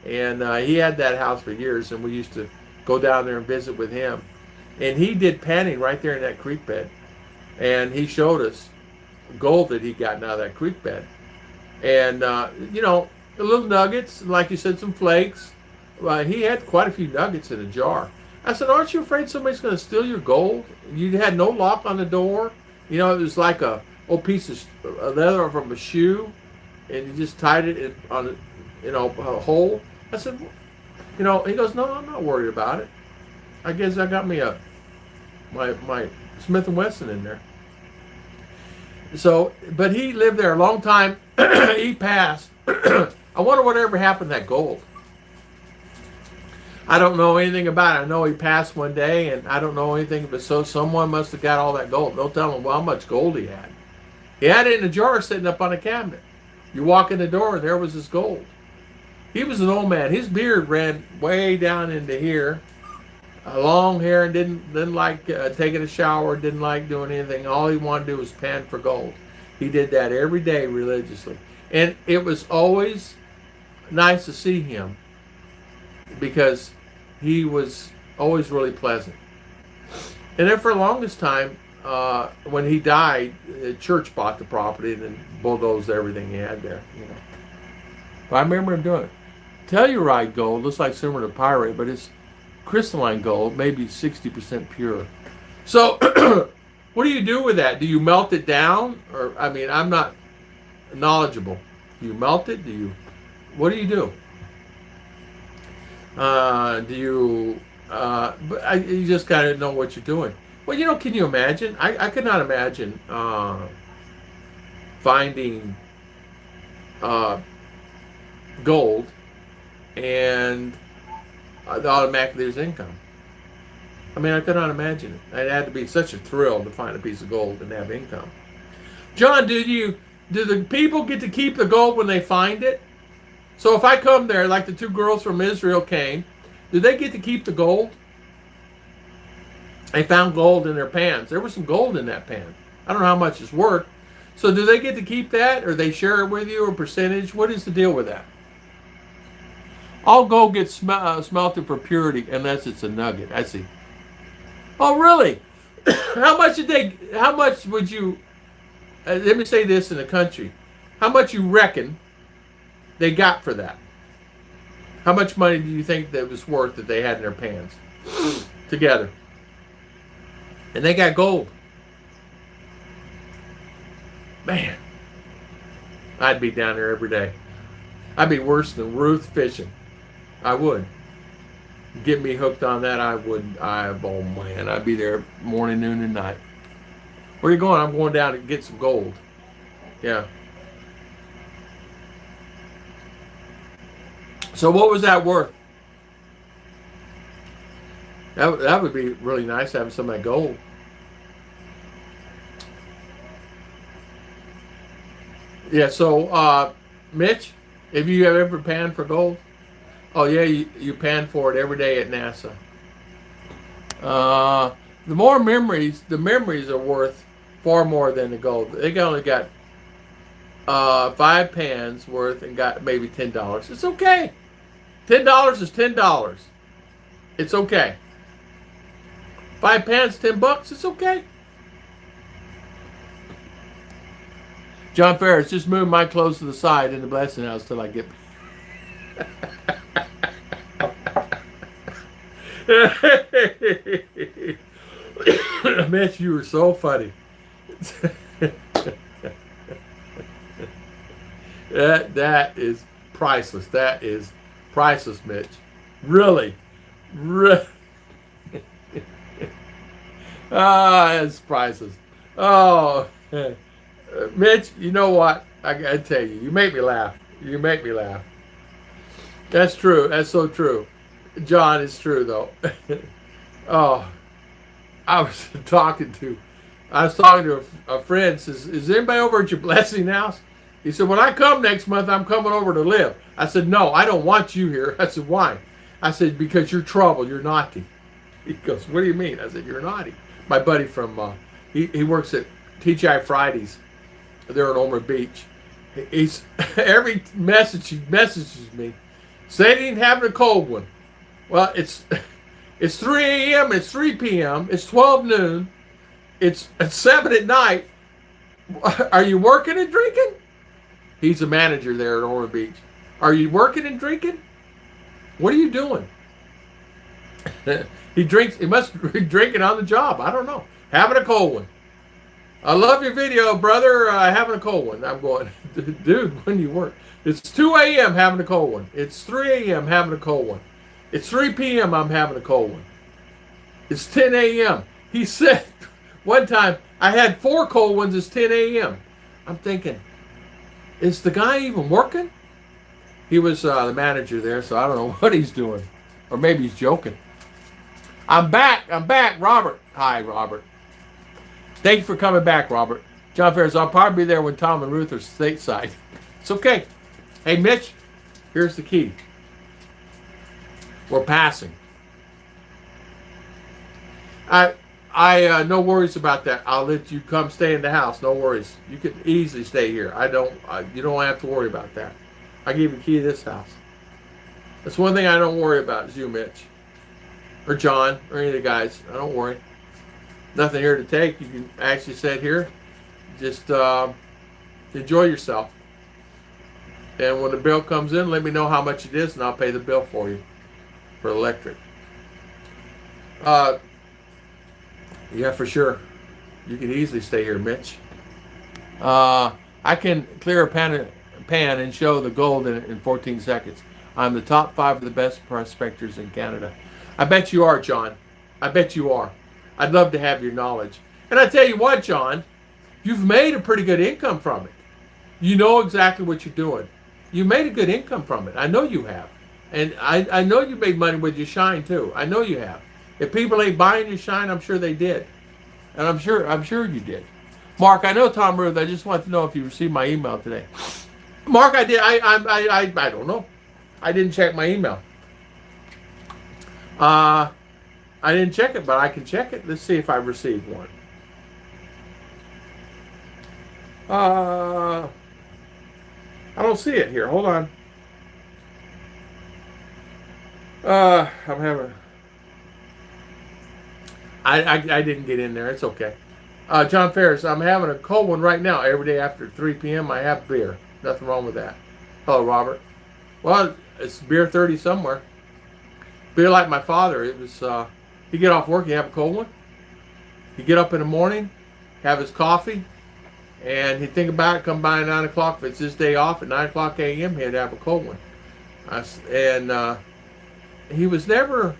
[SPEAKER 1] And he had that house for years, and we used to go down there and visit with him. And he did panning right there in that creek bed. And he showed us gold that he'd gotten out of that creek bed. And, the little nuggets, like you said, some flakes. He had quite a few nuggets in a jar. I said, aren't you afraid somebody's going to steal your gold? You had no lock on the door. It was like a old piece of leather from a shoe, and you just tied it on a hole. I said, he goes, no, I'm not worried about it. I guess I got me my Smith & Wesson in there. So, but he lived there a long time. He passed. I wonder whatever happened to that gold. I don't know anything about it. I know he passed one day, and I don't know anything, but so someone must have got all that gold. Don't tell him how much gold he had. He had it in a jar sitting up on a cabinet. You walk in the door, and there was his gold. He was an old man. His beard ran way down into here. Long hair, and didn't like taking a shower, didn't like doing anything. All he wanted to do was pan for gold. He did that every day religiously. And it was always nice to see him because he was always really pleasant. And then for the longest time, when he died, the church bought the property and then bulldozed everything he had there. But I remember him doing it. Telluride gold looks like similar to pyrite, but it's crystalline gold, maybe 60% pure. So, what do you do with that? Do you melt it down? Or, I'm not knowledgeable. Do you melt it? What do you do? You just gotta know what you're doing. Well, can you imagine? I could not imagine finding gold and automatically there's income. I mean, I could not imagine it. It had to be such a thrill to find a piece of gold and have income. John, do the people get to keep the gold when they find it? So if I come there, like the two girls from Israel came, do they get to keep the gold? They found gold in their pans. There was some gold in that pan. I don't know how much it's worth. So do they get to keep that, or they share it with you, or percentage? What is the deal with that? All gold gets smelted for purity unless it's a nugget. I see. Oh, really? How much would you, let me say this in the country, how much you reckon they got for that? How much money do you think that was worth that they had in their pans together? And they got gold. Man, I'd be down there every day. I'd be worse than Ruth fishing. I would. Get me hooked on that, I would. Oh man, I'd be there morning, noon, and night. Where are you going? I'm going down to get some gold. Yeah. So what was that worth? That would be really nice having some of that gold. Yeah, so Mitch, have you ever panned for gold? Oh yeah, you pan for it every day at NASA. The memories are worth far more than the gold. They only got 5 pans worth and got maybe $10. It's okay. $10 is $10. It's okay. 5 pans, $10. It's okay. John Ferris, just move my clothes to the side in the blessing house till I get. Mitch, you were so funny. That is priceless. That is priceless, Mitch. Really. That's priceless. Oh, Mitch, you know what? I gotta tell you, you make me laugh. You make me laugh. That's true. That's so true. John, it's true though. Oh, I was talking to a friend. Says, "Is anybody over at your blessing house?" He said, "When I come next month, I'm coming over to live." I said, "No, I don't want you here." I said, "Why?" I said, "Because you're trouble. You're naughty." He goes, "What do you mean?" I said, "You're naughty." My buddy from he works at TGI Fridays. They're in Ormond Beach. He's every message he messages me, saying he's having a cold one. Well, it's 3 a.m. It's 3 p.m. It's 12 noon. It's 7 at night. Are you working and drinking? He's a manager there at Ormond Beach. Are you working and drinking? What are you doing? He drinks. He must be drinking on the job. I don't know. Having a cold one. I love your video, brother. Having a cold one. I'm going, dude, when do you work? It's 2 a.m. having a cold one. It's 3 a.m. having a cold one. It's 3 p.m. I'm having a cold one. It's 10 a.m. He said one time, I had 4 cold ones. It's 10 a.m. I'm thinking, is the guy even working? He was the manager there, so I don't know what he's doing. Or maybe he's joking. I'm back, Robert. Hi, Robert. Thank you for coming back, Robert. John Ferris, I'll probably be there when Tom and Ruth are stateside. It's okay. Hey, Mitch, here's the key. We're passing. I no worries about that. I'll let you come stay in the house. No worries. You can easily stay here. You don't have to worry about that. I give you the key to this house. That's one thing I don't worry about is you, Mitch. Or John, or any of the guys. I don't worry. Nothing here to take. You can actually sit here. Just enjoy yourself. And when the bill comes in, let me know how much it is, and I'll pay the bill for you for electric. Yeah, for sure. You can easily stay here, Mitch. I can clear a pan and show the gold in 14 seconds. I'm the top 5 of the best prospectors in Canada. I bet you are, John. I bet you are. I'd love to have your knowledge. And I tell you what, John, you've made a pretty good income from it. You know exactly what you're doing. You made a good income from it. I know you have. And I know you made money with your shine, too. I know you have. If people ain't buying your shine, I'm sure they did. And I'm sure you did. Mark, I know Tom Ruth. I just want to know if you received my email today. Mark, I did. I don't know. I didn't check my email. I didn't check it, but I can check it. Let's see if I received one. I don't see it here. Hold on. I'm having. I didn't get in there. It's okay. John Ferris, I'm having a cold one right now. Every day after 3 p.m. I have beer. Nothing wrong with that. Hello, Robert. Well, it's beer 30 somewhere. Beer like my father. It was. You get off work, you have a cold one. You get up in the morning, have his coffee, and he'd think about it. Come by at 9 o'clock. If it's his day off at 9 o'clock a.m., he'd have a cold one. And he was never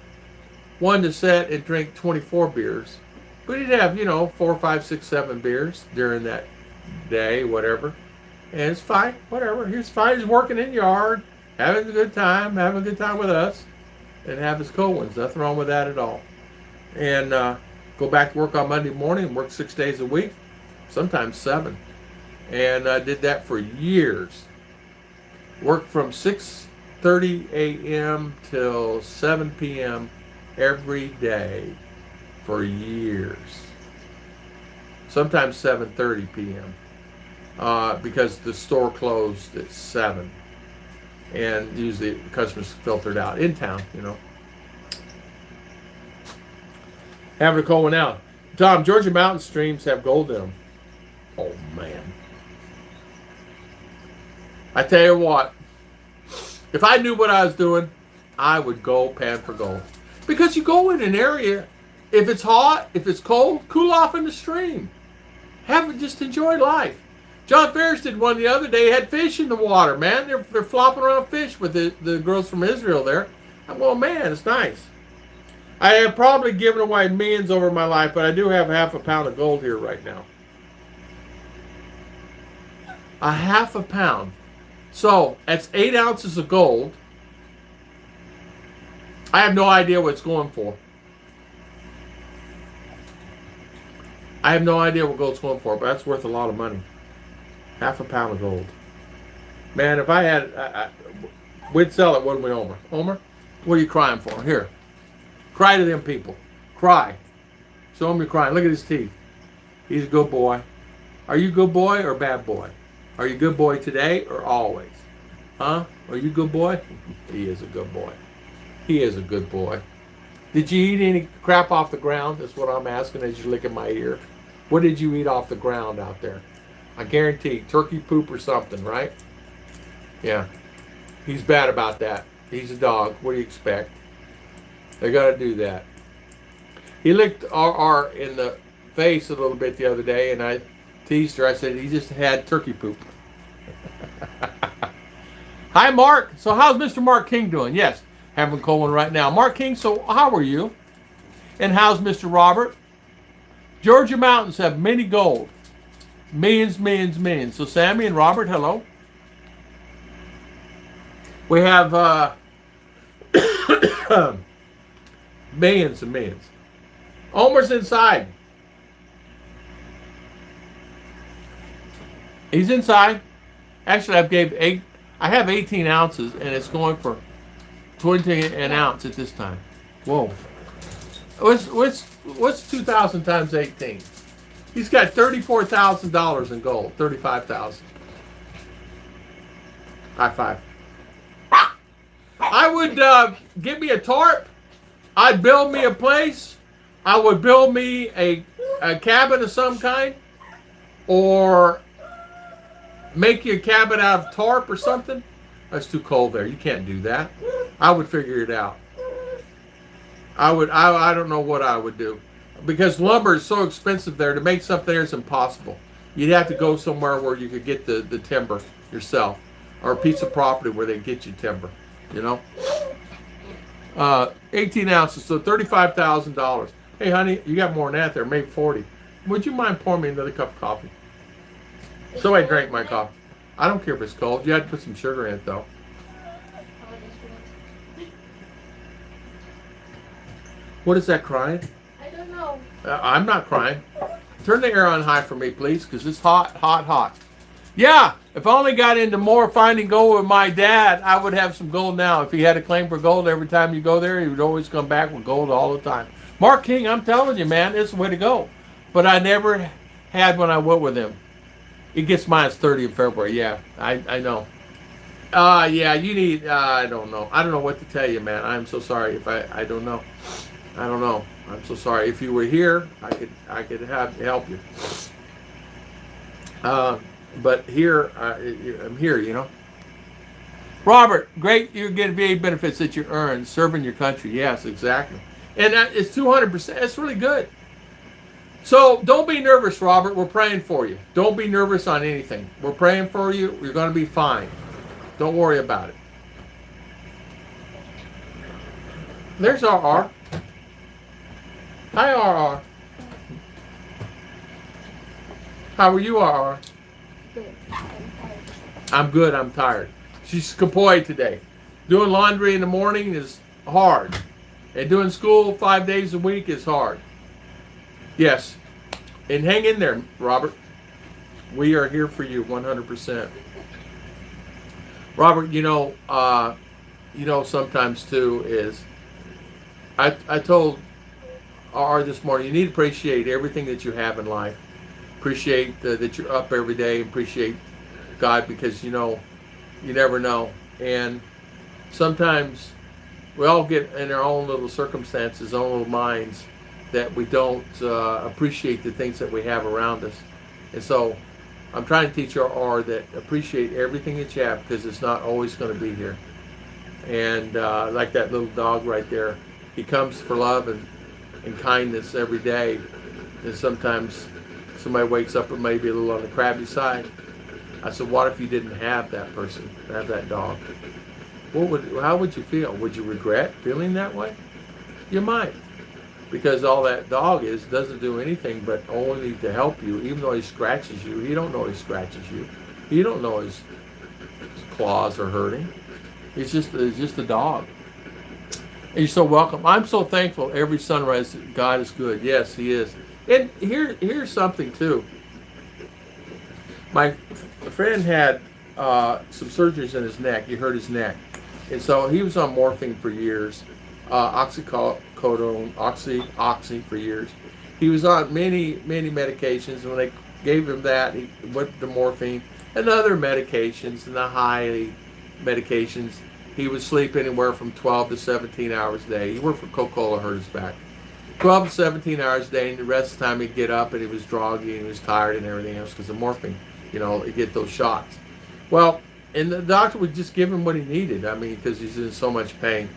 [SPEAKER 1] one to sit and drink 24 beers. But he'd have, 4, 5, 6, 7 beers during that day, whatever. And it's fine, whatever. He's fine. He's working in the yard, having a good time with us, and have his cold ones. Nothing wrong with that at all. And go back to work on Monday morning, work 6 days a week, sometimes 7. And I did that for years. Worked from 6:30 a.m. till 7 p.m. every day for years. Sometimes 7:30 p.m. Because the store closed at 7. And usually customers filtered out in town, Having a cold one out. Tom, Georgia mountain streams have gold in them. Oh, man. I tell you what, if I knew what I was doing, I would go pan for gold. Because you go in an area, if it's hot, if it's cold, cool off in the stream. Just enjoy life. John Ferris did one the other day, had fish in the water, man. They're flopping around fish with the girls from Israel there. Well, man, it's nice. I have probably given away millions over my life, but I do have half a pound of gold here right now. A half a pound. So, that's 8 ounces of gold. I have no idea what it's going for. I have no idea what gold's going for, but that's worth a lot of money. Half a pound of gold. Man, if I had... we'd sell it, wouldn't we, Homer? Homer, what are you crying for? Here. Cry to them people. Cry. Show him you're crying. Look at his teeth. He's a good boy. Are you a good boy or bad boy? Are you a good boy today or always? Huh? Are you a good boy? He is a good boy. He is a good boy. Did you eat any crap off the ground? That's what I'm asking as you look at my ear. What did you eat off the ground out there? I guarantee turkey poop or something, right? Yeah. He's bad about that. He's a dog. What do you expect? They got to do that. He licked R in the face a little bit the other day, and I teased her. I said he just had turkey poop. Hi, Mark. So how's Mr. Mark King doing? Yes, having a cold one right now. Mark King, so how are you? And how's Mr. Robert? Georgia mountains have many gold. Millions, millions, millions. So Sammy and Robert, hello. We have millions and millions. Homer's inside. He's inside. Actually, I have 18 ounces, and it's going for 20 an ounce at this time. Whoa. What's 2,000 times 18? He's got $34,000 in gold. 35,000. High five. I would give me a tarp. I'd build me a place. I would build me a cabin of some kind, or make you a cabin out of tarp or something. That's too cold there. You can't do that. I would figure it out. I don't know what I would do, because lumber is so expensive there. To make something there is impossible. You'd have to go somewhere where you could get the timber yourself, or a piece of property where they get you timber. 18 ounces, so $35,000. Hey, honey, you got more than that there, maybe 40. Would you mind pouring me another cup of coffee? So I drank my coffee. I don't care if it's cold. You had to put some sugar in it, though. What is that, crying?
[SPEAKER 2] I don't know.
[SPEAKER 1] I'm not crying. Turn the air on high for me, please, because it's hot, hot, hot. Yeah, if I only got into more finding gold with my dad, I would have some gold now. If he had a claim for gold every time you go there, he would always come back with gold all the time. Mark King, I'm telling you, man, it's the way to go. But I never had when I went with him. It gets -30 in February. Yeah, I know. Yeah, you need. I don't know. I don't know what to tell you, man. I'm so sorry if I don't know. I don't know. I'm so sorry. If you were here, I could help you. But here, I'm here. You know. Robert, great. You're getting VA benefits that you earn serving your country. Yes, exactly. And it's 200%. That's really good. So don't be nervous, Robert. We're praying for you. Don't be nervous on anything. We're praying for you. You're going to be fine. Don't worry about it. There's RR. Hi, RR. How are you, RR? I'm good. I'm tired. She's kapoy today. Doing laundry in the morning is hard. And doing school 5 days a week is hard. Yes. And hang in there, Robert. We are here for you 100%. Robert, you know sometimes too is I told R this morning, you need to appreciate everything that you have in life. Appreciate that you're up every day. Appreciate God, because you never know. And sometimes we all get in our own little circumstances, own little minds, that we don't appreciate the things that we have around us. And so I'm trying to teach R that appreciate everything that you have, because it's not always going to be here. And like that little dog right there, he comes for love and kindness every day. And sometimes somebody wakes up and maybe a little on the crabby side. I said, what if you didn't have that person, have that dog? How would you feel? Would you regret feeling that way? You might. Because all that dog doesn't do anything but only to help you. Even though he scratches you, you don't know he scratches you. You don't know his claws are hurting. It's just a dog. And you're so welcome. I'm so thankful every sunrise God is good. Yes, He is. And here's something too. My friend had some surgeries in his neck. He hurt his neck, and so he was on morphine for years. Oxycodone, oxy for years. He was on many medications. When they gave him that, he went to morphine and other medications and the high medications. He would sleep anywhere from 12 to 17 hours a day. He worked for Coca-Cola, hurt his back. 12 to 17 hours a day, and the rest of the time he'd get up and he was groggy and he was tired and everything else because of morphine. You get those shots. Well, and the doctor would just give him what he needed. I mean, because he's in so much pain.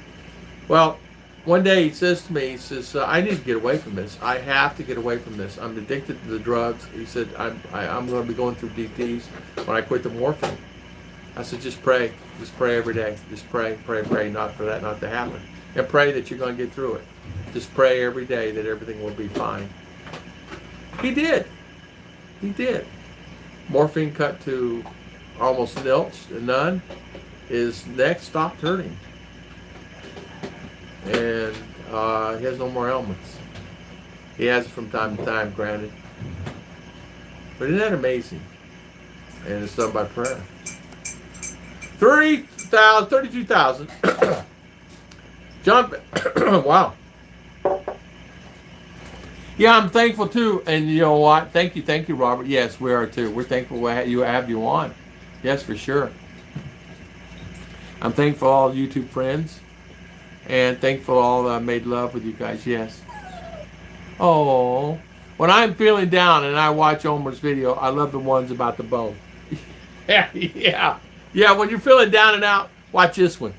[SPEAKER 1] Well, one day he says to me, he says, I need to get away from this. I have to get away from this. I'm addicted to the drugs. He said, I'm going to be going through DTs when I quit the morphine. I said, just pray. Just pray every day. Just pray not for that not to happen. And pray that you're going to get through it. Just pray every day that everything will be fine. He did. He did. Morphine cut to almost none. His neck stopped hurting. And he has no more ailments. He has it from time to time, granted. But isn't that amazing? And it's done by prayer. 32,000. John, wow. Yeah, I'm thankful too. And you know what? Thank you, Robert. Yes, we are too. We're thankful you have you on. Yes, for sure. I'm thankful all YouTube friends. And thankful all I made love with you guys. Yes. Oh. When I'm feeling down and I watch Omer's video, I love the ones about the bone. Yeah. Yeah, when you're feeling down and out, watch this one.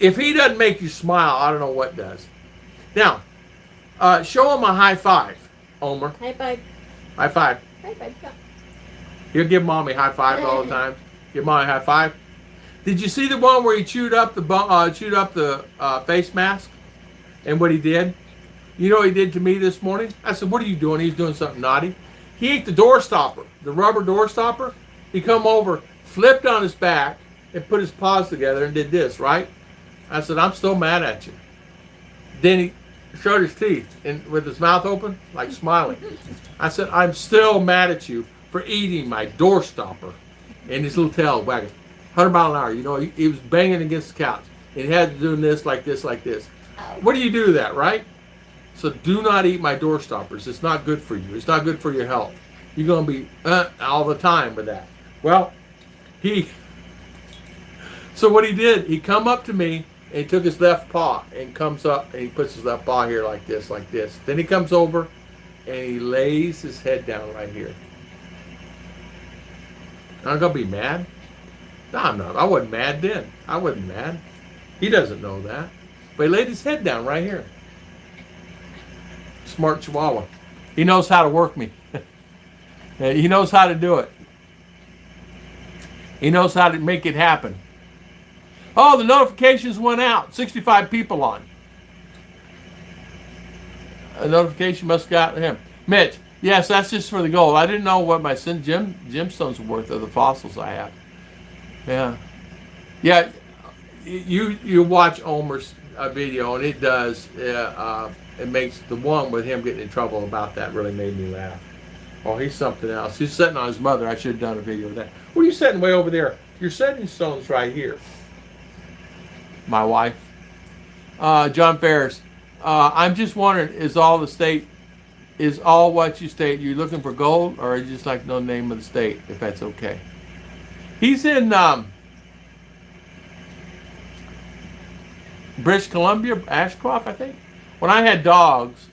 [SPEAKER 1] If he doesn't make you smile, I don't know what does. Now, show him a high five, Omer.
[SPEAKER 2] High five.
[SPEAKER 1] High five.
[SPEAKER 2] High five.
[SPEAKER 1] He'll give mommy high five all the time. Give mommy a high five. Did you see the one where he chewed up the face mask? And what he did? You know what he did to me this morning? I said, what are you doing? He's doing something naughty. He ate the door stopper, the rubber door stopper. He come over, flipped on his back, and put his paws together and did this, right? I said, I'm still mad at you. Then showed his teeth and with his mouth open, like smiling. I said, I'm still mad at you for eating my door stopper. And his little tail wagging, 100 mile an hour. You know, he was banging against the couch. And he had to do this, like this, like this. What do you do to that, right? So do not eat my door stoppers. It's not good for you. It's not good for your health. You're going to be all the time with that. Well, so what he did, he come up to me and he took his left paw and comes up and he puts his left paw here like this, like this. Then he comes over and he lays his head down right here. I'm going to be mad? No, I'm not. I wasn't mad then. I wasn't mad. He doesn't know that. But he laid his head down right here. Smart Chihuahua. He knows how to work me. He knows how to do it. He knows how to make it happen. Oh, the notifications went out. 65 people on. A notification must have gotten him. Mitch, yes, that's just for the gold. I didn't know what my gemstones were worth of the fossils I have. Yeah. Yeah, you watch Omer's video, and it does. It makes the one with him getting in trouble about that really made me laugh. Oh, he's something else. He's sitting on his mother. I should have done a video of that. What are you setting way over there? Your setting stone's right here. My wife. John Ferris. I'm just wondering, is all what you state, you looking for gold, or you just like to know the name of the state, if that's okay? He's in British Columbia, Ashcroft, I think. When I had dogs,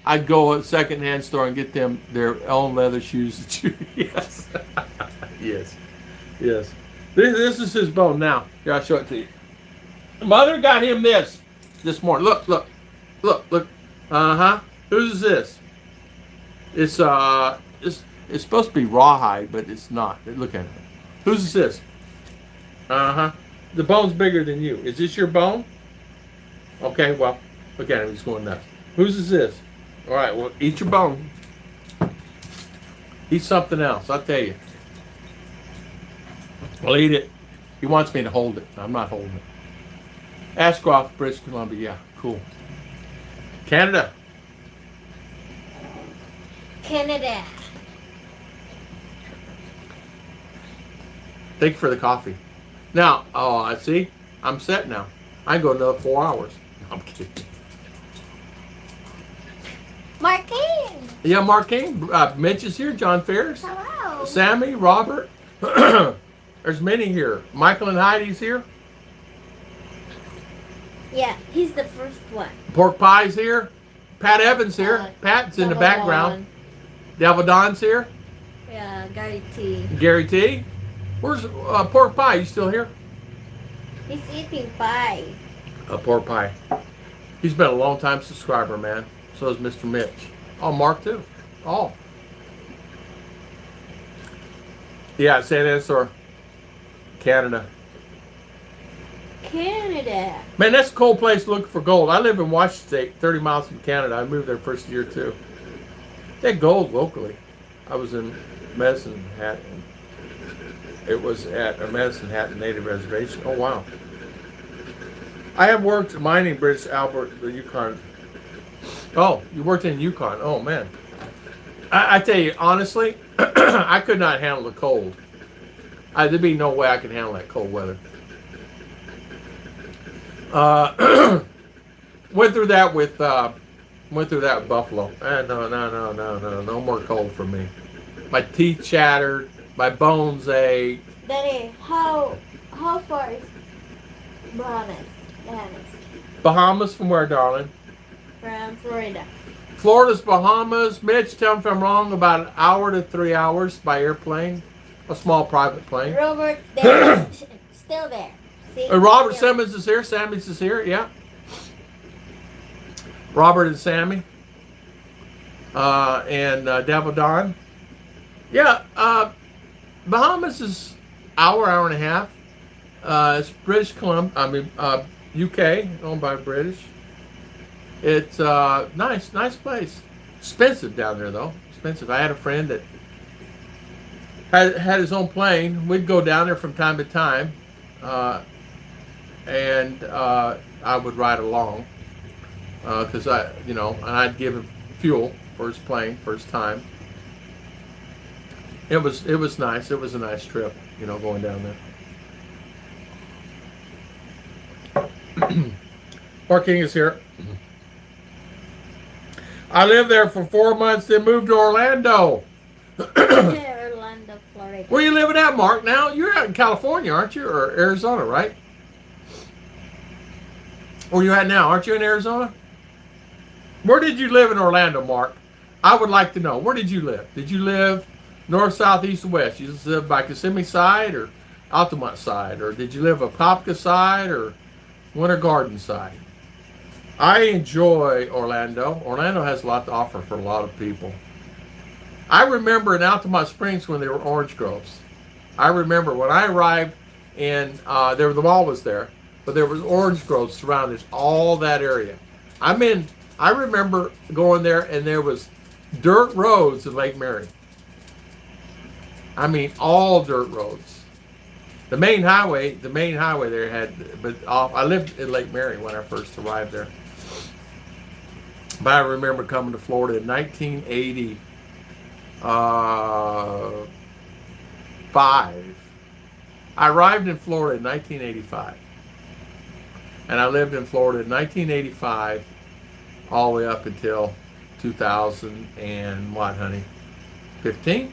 [SPEAKER 1] I'd go at a secondhand store and get them their own leather shoes. Yes. Yes. Yes. This is his bone now. Here, I'll show it to you. Mother got him this morning. Look. Whose is this? It's supposed to be rawhide, but it's not. Look at it. Whose is this? The bone's bigger than you. Is this your bone? Okay, well, look at him. He's going nuts. Whose is this? All right, well, eat your bone. Eat something else, I'll tell you. Well, eat it. He wants me to hold it. I'm not holding it. Ashcroft, British Columbia. Yeah, cool. Canada.
[SPEAKER 2] Canada.
[SPEAKER 1] Thank you for the coffee. Now, I see. I'm set now. I can go another 4 hours. No, I'm kidding.
[SPEAKER 2] Marquine.
[SPEAKER 1] Yeah, Marquine. Mitch is here. John Ferris.
[SPEAKER 2] Hello.
[SPEAKER 1] Sammy, Robert. There's many here. Michael and Heidi's here.
[SPEAKER 2] Yeah, he's the first one.
[SPEAKER 1] Pork Pie's here. Pat Evans here. Pat's in the background. Devil Don's here.
[SPEAKER 2] Yeah, Gary T.
[SPEAKER 1] Gary T. Where's Pork Pie? You still here?
[SPEAKER 2] He's eating pie.
[SPEAKER 1] Pork Pie. He's been a long time subscriber, man. So is Mr. Mitch. Oh, Mark too. Oh. Yeah, San Answer, Canada.
[SPEAKER 2] Canada.
[SPEAKER 1] Man, that's a cold place to look for gold. I live in Washington State, 30 miles from Canada. I moved there first year too. They had gold locally. I was in Medicine Hat. It was at a Medicine Hat Native Reservation. Oh, wow. I have worked mining British Albert, the Yukon. Oh, you worked in Yukon. Oh, man. I tell you, honestly, I could not handle the cold. There'd be no way I could handle that cold weather. Went through that with Buffalo. No more cold for me. My teeth chattered, my bones ached.
[SPEAKER 2] Daddy, how far is Bahamas?
[SPEAKER 1] Bahamas from where, darling?
[SPEAKER 2] From Florida.
[SPEAKER 1] Florida's Bahamas. Mitch, tell me if I'm wrong. About an hour to 3 hours by airplane, a small private plane.
[SPEAKER 2] Robert, they're still there. See?
[SPEAKER 1] Robert Simmons is here. Sammy's is here. Yeah. Robert and Sammy. And Davao Don. Yeah. Bahamas is hour and a half. It's British Columbia. UK, owned by British. It's nice place. Expensive down there though. Expensive. I had a friend that had his own plane. We'd go down there from time to time, and I would ride along. because and I'd give him fuel for his plane for his time. It was nice. It was a nice trip, going down there. Mark King is here. I lived there for 4 months, then moved to Orlando.
[SPEAKER 2] Orlando, Florida.
[SPEAKER 1] Where you living at, Mark? Now you're out in California, aren't you, or Arizona, right? Where you at now? Aren't you in Arizona? Where did you live in Orlando, Mark? I would like to know. Where did you live? Did you live north, south, east, or west? You live by Kissimmee side or Altamont side, or did you live Apopka side or Winter Garden side? I enjoy Orlando. Orlando has a lot to offer for a lot of people. I remember in Altamont Springs when there were orange groves. I remember when I arrived, and the mall was there, but there was orange groves surrounding all that area. I remember going there, and there was dirt roads in Lake Mary. I mean, all dirt roads. The main highway there had, but I lived in Lake Mary when I first arrived there. But I remember coming to Florida in 1985. I arrived in Florida in 1985. And I lived in Florida in 1985 all the way up until 2000 and what, honey? 15?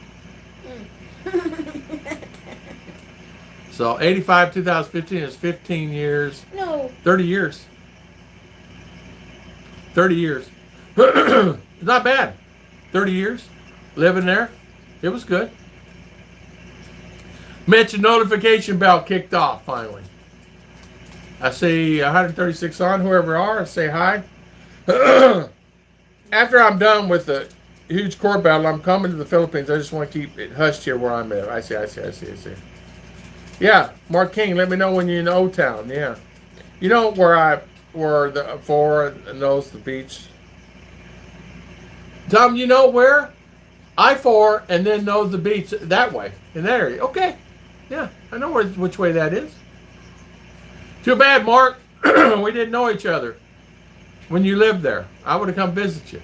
[SPEAKER 1] So 85, 2015 is 15 years.
[SPEAKER 2] No.
[SPEAKER 1] 30 years. 30 years. It's not bad. 30 years living there. It was good. Mention notification bell kicked off finally. I see 136 on, whoever are, I say hi. After I'm done with the huge court battle, I'm coming to the Philippines. I just want to keep it hushed here where I'm at. I see. Yeah, Mark King, let me know when you're in O-Town. Yeah. You know where the 4 knows the beach? Tom, you know where? I-4 and then knows the beach that way, in that area. Okay. Yeah, I know which way that is. Too bad, Mark. We didn't know each other when you lived there. I would have come visit you.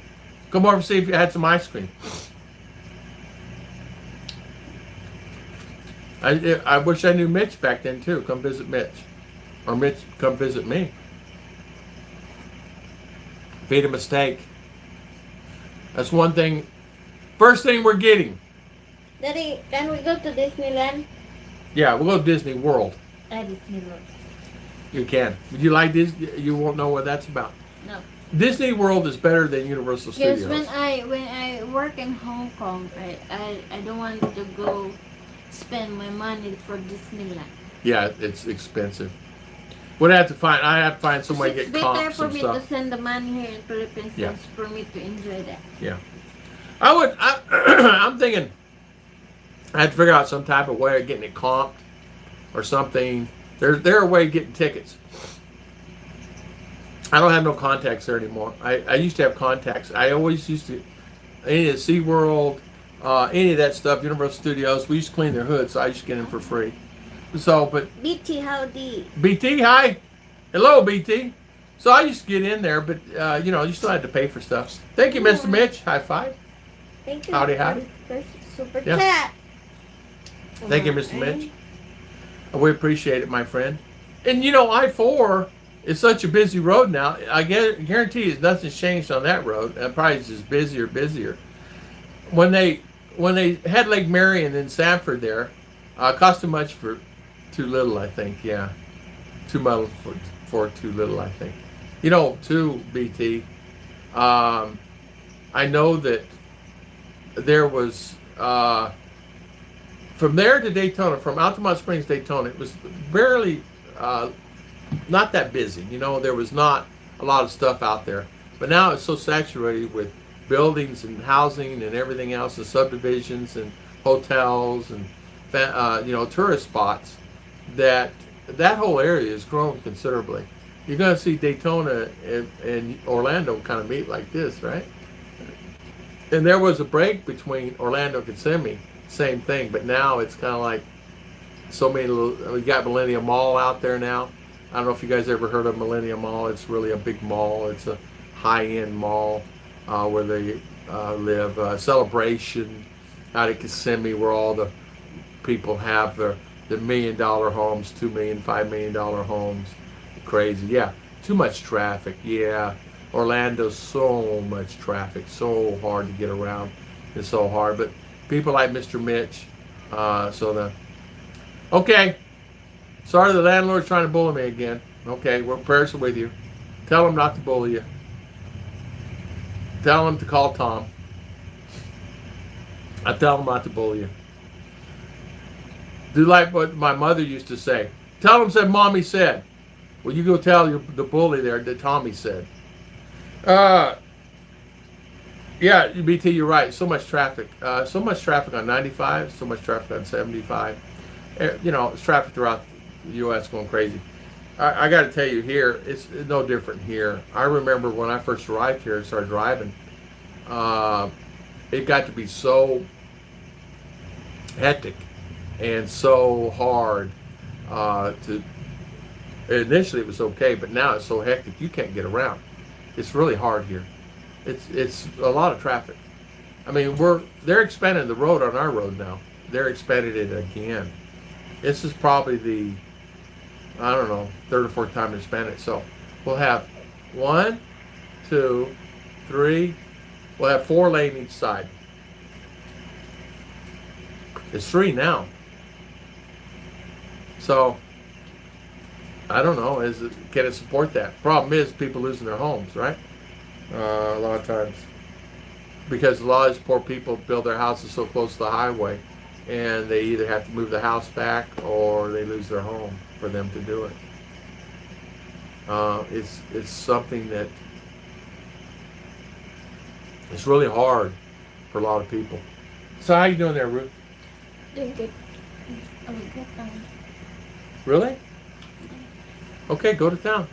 [SPEAKER 1] Come over and see if you had some ice cream. I wish I knew Mitch back then, too. Come visit Mitch. Or Mitch, come visit me. Feed him a steak. That's one thing. First thing we're getting.
[SPEAKER 2] Daddy, can we go to Disneyland?
[SPEAKER 1] Yeah, we'll go to Disney World.
[SPEAKER 2] Disney World.
[SPEAKER 1] You can. Would you like Disney? You won't know what that's about.
[SPEAKER 2] No.
[SPEAKER 1] Disney World is better than Universal Studios.
[SPEAKER 2] Because when I work in Hong Kong, I don't want to go spend my money for Disneyland.
[SPEAKER 1] Yeah, it's expensive. I have to find some way to get comps and stuff.
[SPEAKER 2] It's better for me to send the money here in Philippines
[SPEAKER 1] Yeah.
[SPEAKER 2] for me to enjoy that.
[SPEAKER 1] Yeah. I'm thinking I had to figure out some type of way of getting it comped or something. There are ways of getting tickets. I don't have no contacts there anymore. I used to have contacts. I always used to, any of the SeaWorld, any of that stuff, Universal Studios, we used to clean their hoods, so I used to get them for free. So, but
[SPEAKER 2] BT, howdy.
[SPEAKER 1] BT, hi. Hello, BT. So I used to get in there, but, you still had to pay for stuff. Thank you, Mr. Mitch. High five.
[SPEAKER 2] Thank you.
[SPEAKER 1] Howdy, howdy.
[SPEAKER 2] For super
[SPEAKER 1] Yeah.
[SPEAKER 2] chat.
[SPEAKER 1] Thank you, Mr. Mitch. We appreciate it, my friend. And, I-4 is such a busy road now. I guarantee you nothing's changed on that road. It probably is just busier. When they had Lake Mary and then Sanford there, cost too much for too little, I think. Yeah. Too much for too little, I think. Too, BT, I know that there was, from there to Daytona, from Altamont Springs, Daytona, it was barely, not that busy. There was not a lot of stuff out there. But now it's so saturated with buildings and housing and everything else, and subdivisions and hotels and, tourist spots, that whole area has grown considerably. You're going to see Daytona and Orlando kind of meet like this, right? And there was a break between Orlando and Kissimmee, same thing, but now it's kind of like so many little, we got Millennium Mall out there now. I don't know if you guys ever heard of Millennium Mall. It's really a big mall. It's a high-end mall where they live. Celebration out at Kissimmee, where all the people have the $1 million homes, $2 million, $5 million homes. Crazy, yeah. Too much traffic, yeah. Orlando's so much traffic, so hard to get around. It's so hard, but people like Mr. Mitch, okay. Sorry, the landlord's trying to bully me again. Okay, we're prayers are with you. Tell him not to bully you. Tell him to call Tom. I tell him not to bully you. Do like what my mother used to say. Tell him said Mommy said. Well, you go tell the bully there that Tommy said. Yeah, BT, you're right. So much traffic. So much traffic on 95. So much traffic on 75. It's traffic throughout the U.S. going crazy. I got to tell you, here it's no different here. I remember when I first arrived here and started driving. It got to be so hectic and so hard to. Initially, it was okay, but now it's so hectic you can't get around. It's really hard here. It's a lot of traffic. I mean, they're expanding the road on our road now. They're expanding it again. This is probably the, I don't know, third or fourth time they're expanding it. So we'll have 1, 2, 3. We'll have 4 lane each side. It's 3 now. So I don't know. Can it support that? Problem is people losing their homes, right? A lot of times, because a lot of these poor people build their houses so close to the highway, and they either have to move the house back or they lose their home for them to do it. It's something that it's really hard for a lot of people. So how you doing there, Ruth?
[SPEAKER 2] Doing good. I will go down.
[SPEAKER 1] Really? Okay, go to town.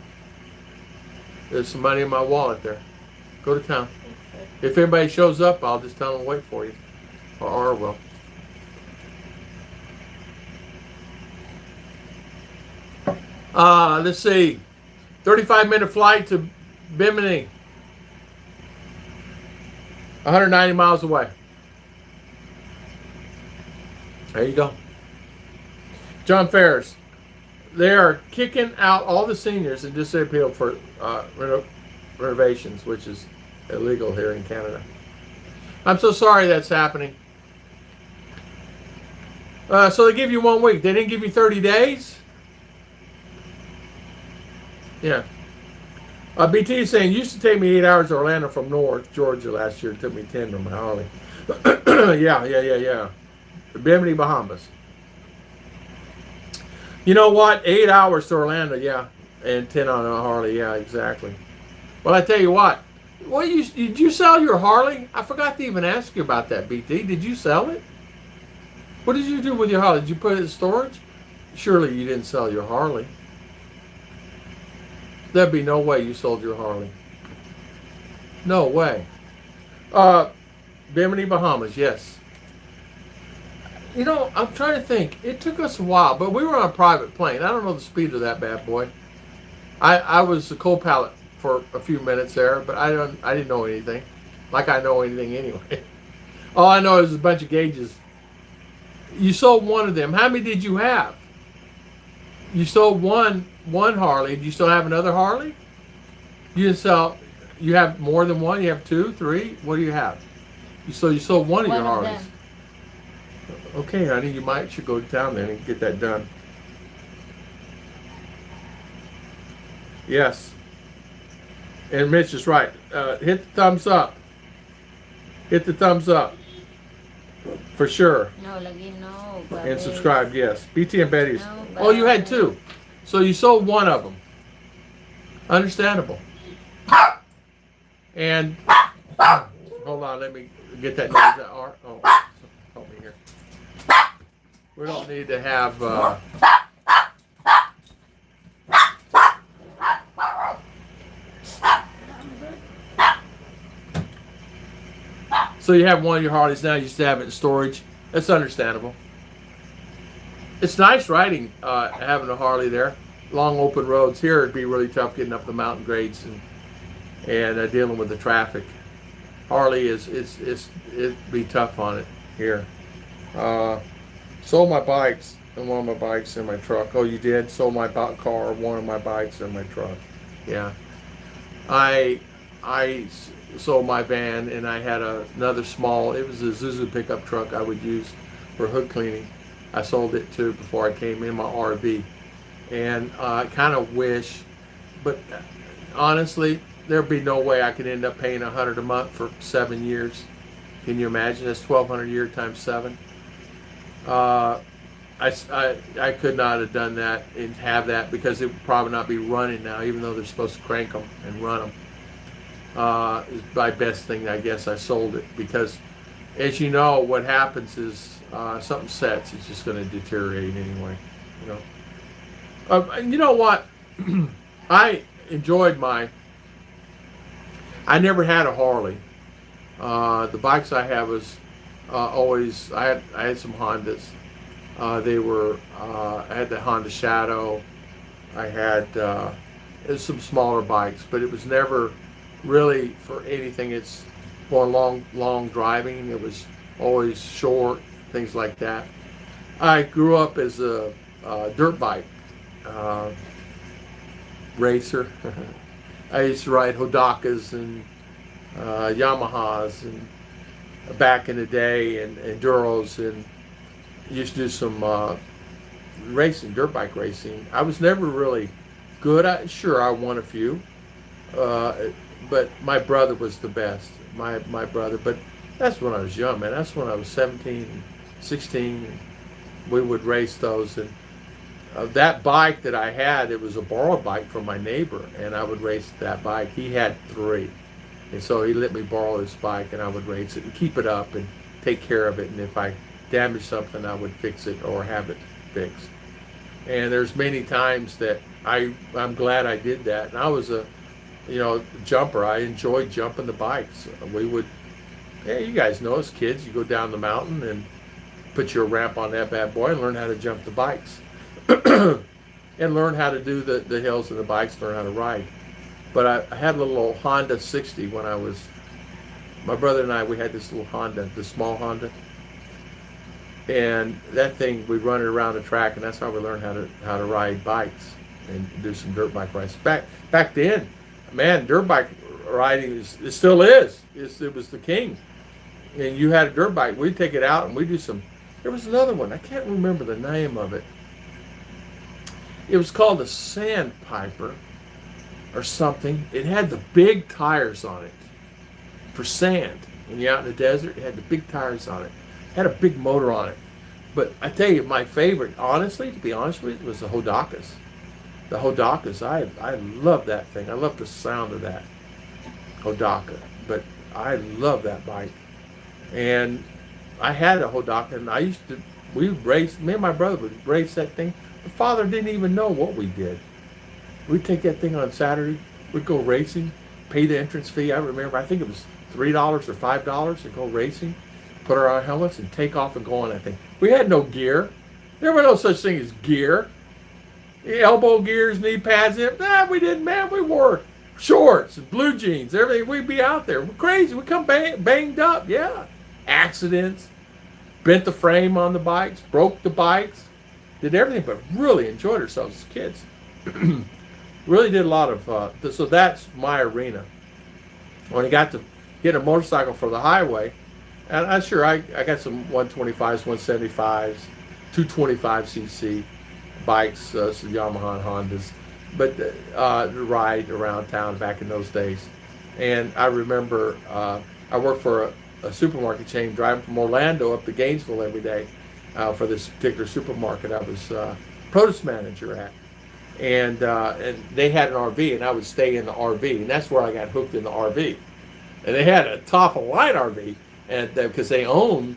[SPEAKER 1] There's some money in my wallet there. Go to town. If anybody shows up, I'll just tell them to wait for you. Or will. Let's see. 35-minute flight to Bimini. 190 miles away. There you go. John Ferris. They are kicking out all the seniors and just appeal for renovations, which is illegal here in Canada. I'm so sorry that's happening. So they give you 1 week. They didn't give you 30 days? Yeah. BT is saying, used to take me 8 hours to Orlando from North Georgia last year. It took me 10 from Harley. Yeah. Bimini, Bahamas. You know what? 8 hours to Orlando, yeah. And 10 on a Harley, yeah, exactly. Well, I tell you what. Did you sell your Harley? I forgot to even ask you about that, BT. Did you sell it? What did you do with your Harley? Did you put it in storage? Surely you didn't sell your Harley. There'd be no way you sold your Harley. No way. Bimini, Bahamas, yes. You know, I'm trying to think. It took us a while, but we were on a private plane. I don't know the speed of that bad boy. I was the co-pilot for a few minutes there, but I didn't know anything. Like I know anything anyway. All I know is a bunch of gauges. You sold one of them. How many did you have? You sold one Harley. Do you still have another Harley? You didn't sell. You have more than one? You have 2, 3? What do you have? You sold one of your Harleys. Okay, honey, you should go to town then and get that done. Yes. And Mitch is right. Hit the thumbs up. Hit the thumbs up. For sure.
[SPEAKER 2] No, lagi no.
[SPEAKER 1] And subscribe, yes. BT and Betty's.
[SPEAKER 2] No,
[SPEAKER 1] Oh, you had 2. So you sold one of them. Understandable. And, hold on, let me get that noise out. Oh, help me here. We don't need to have, so you have one of your Harleys now, you just have it in storage. That's understandable. It's nice riding, having a Harley there. Long open roads. Here it'd be really tough getting up the mountain grades and dealing with the traffic. Harley it'd be tough on it here. Sold my bikes and one of my bikes in my truck. Oh, you did? Sold my car, one of my bikes in my truck. Yeah. I sold my van, and I had another small. It was a Zuzu pickup truck I would use for hood cleaning. I sold it too before I came in my RV, and I kind of wish, but honestly, there'd be no way I could end up paying $100 a month for 7 years. Can you imagine? That's $1,200 a year times 7. I could not have done that and have that, because it would probably not be running now, even though they're supposed to crank them and run them. Is my best thing. I guess I sold it because, as you know, what happens is something sets, it's just going to deteriorate anyway. You know. And you know what? I enjoyed I never had a Harley. The bikes I have was always. I had some Hondas. They were. I had the Honda Shadow. I had some smaller bikes, but it was never really for anything. It's for long driving. It was always short, things like that. I grew up as a dirt bike racer. I used to ride Hodakas and Yamahas and back in the day, and Enduros, and used to do some racing, dirt bike racing. I was never really good. I won a few, but my brother was the best. My brother, but that's when I was young, man. That's when I was 17, 16. We would race those, and that bike that I had, it was a borrowed bike from my neighbor, and I would race that bike. He had 3, and so he let me borrow his bike, and I would race it and keep it up and take care of it. And if I damaged something, I would fix it or have it fixed. And there's many times that I'm glad I did that. And I was a jumper. I enjoyed jumping the bikes. We would, you guys know, as kids, you go down the mountain and put your ramp on that bad boy and learn how to jump the bikes. And learn how to do the hills and the bikes, learn how to ride. But I had a little old Honda 60 when I was, my brother and I, we had this little Honda, the small Honda. And that thing, we run it around the track, and that's how we learned how to ride bikes and do some dirt bike rides. Back then, man, dirt bike riding it still is. It was the king. And you had a dirt bike, we'd take it out and we'd do some. There was another one, I can't remember the name of it. It was called a Sandpiper or something. It had the big tires on it for sand. When you're out in the desert, it had the big tires on it. It had a big motor on it. But I tell you, my favorite, honestly, to be honest with you, was the Hodakas. The Hodakas, I love that thing. I love the sound of that Hodaka. But I love that bike. And I had a Hodaka, and we raced, me and my brother would race that thing. My father didn't even know what we did. We'd take that thing on Saturday, we'd go racing, pay the entrance fee. I remember, I think it was $3 or $5 to go racing, put our helmets and take off and go on that thing. We had no gear. There was no such thing as gear. Elbow gears, knee pads, we didn't, man. We wore shorts and blue jeans, everything. We'd be out there. We're crazy. We come banged up, yeah. Accidents, bent the frame on the bikes, broke the bikes, did everything, but really enjoyed ourselves as kids. Really did a lot of, so that's my arena. When I got to get a motorcycle for the highway, and I got some 125s, 175s, 225cc bikes, some Yamaha and Hondas, but to ride around town back in those days. And I remember I worked for a supermarket chain, driving from Orlando up to Gainesville every day for this particular supermarket I was produce manager at. And they had an RV, and I would stay in the RV, and that's where I got hooked in the RV. And they had a top-of-line RV, and because they owned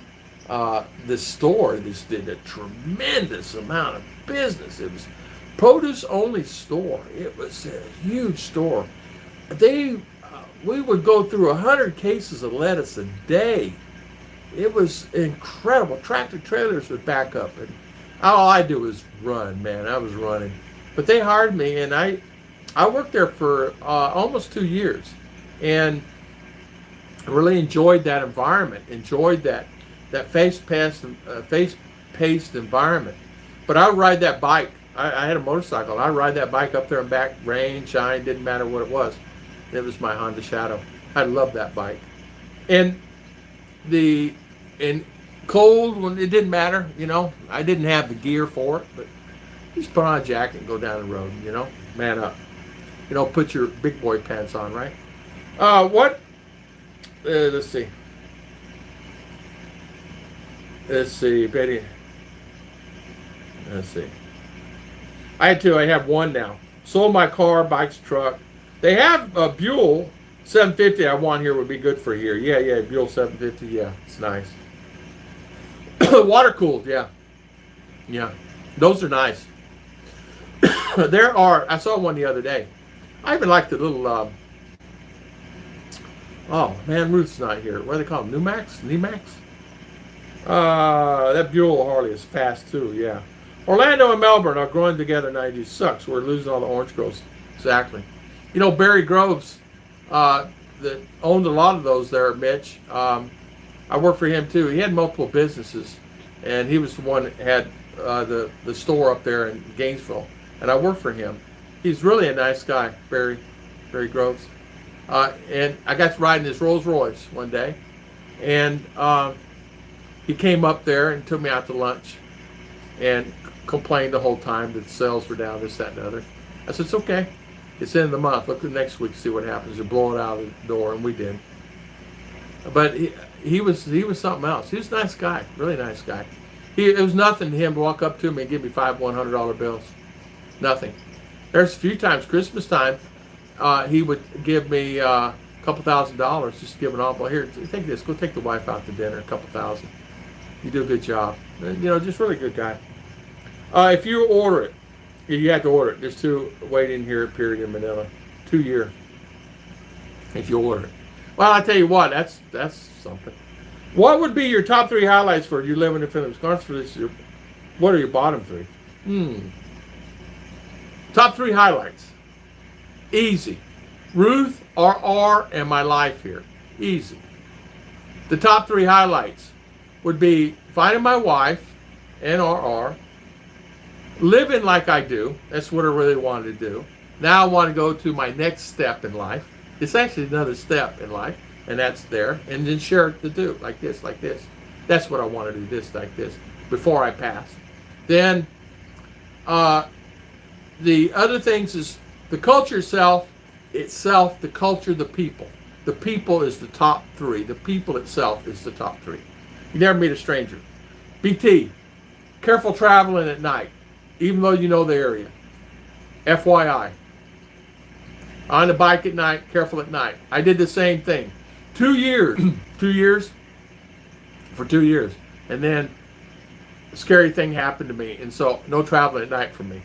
[SPEAKER 1] this store. This did a tremendous amount of business. It was produce-only store. It was a huge store. We would go through 100 cases of lettuce a day. It was incredible. Tractor trailers would back up, and all I do was run, man. I was running. But they hired me, and I worked there for almost 2 years. and I really enjoyed that environment. Enjoyed that fast-paced environment. But I would ride that bike. I had a motorcycle. I ride that bike up there and back, rain, shine, didn't matter what it was. It was my Honda Shadow. I loved that bike. And in cold, when it didn't matter, you know, I didn't have the gear for it, but just put on a jacket and go down the road, you know, man up. You know, put your big boy pants on, right? Let's see. Betty. Let's see. I had two. I have one now. Sold my car, bikes, truck. They have a Buell 750 I want here would be good for here. Yeah, Buell 750. Yeah, it's nice. Water cooled, yeah. Those are nice. I saw one the other day. I even like the little, oh man, Ruth's not here. What do they call them? New Max? That Buell Harley is fast too, yeah. Orlando and Melbourne are growing together 90s. Sucks. We're losing all the orange groves. Exactly. You know, Barry Groves, that owned a lot of those there, Mitch. I worked for him too. He had multiple businesses, and he was the one that had the store up there in Gainesville, and I worked for him. He's really a nice guy, Barry Groves. And I got to ride in his Rolls Royce one day, and he came up there and took me out to lunch, and complained the whole time that the sales were down, this, that, and the other. I said, it's okay. It's the end of the month. Look at next week, see what happens. You blow it out of the door, and we did. But he was something else. He was a nice guy, really nice guy. It was nothing to him to walk up to me and give me $5 $100 bills. Nothing. There's a few times, Christmas time, he would give me a couple $1,000, just give an envelope. Here, take this. Go take the wife out to dinner, a couple $1,000. You do a good job. And, you know, just really good guy. If you order it, you have to order it. There's two waiting here period in Manila. 2 year. If you order it. Well, I tell you what, that's something. What would be your top 3 highlights for you living in Philippines? What are your bottom 3? Top 3 highlights. Easy. Ruth, RR, and my life here. Easy. The top 3 highlights would be finding my wife and RR, living like I do. That's what I really wanted to do. Now I want to go to my next step in life. It's actually another step in life, and that's there. And then share it to do, like this. That's what I want to do, this, like this, before I pass. Then the other things is the culture itself, the culture, the people. The people is the top 3. The people itself is the top 3. You never meet a stranger. BT, careful traveling at night, even though you know the area. FYI. On the bike at night, careful at night. I did the same thing. 2 years. 2 years? For 2 years. And then a scary thing happened to me, and so no traveling at night for me.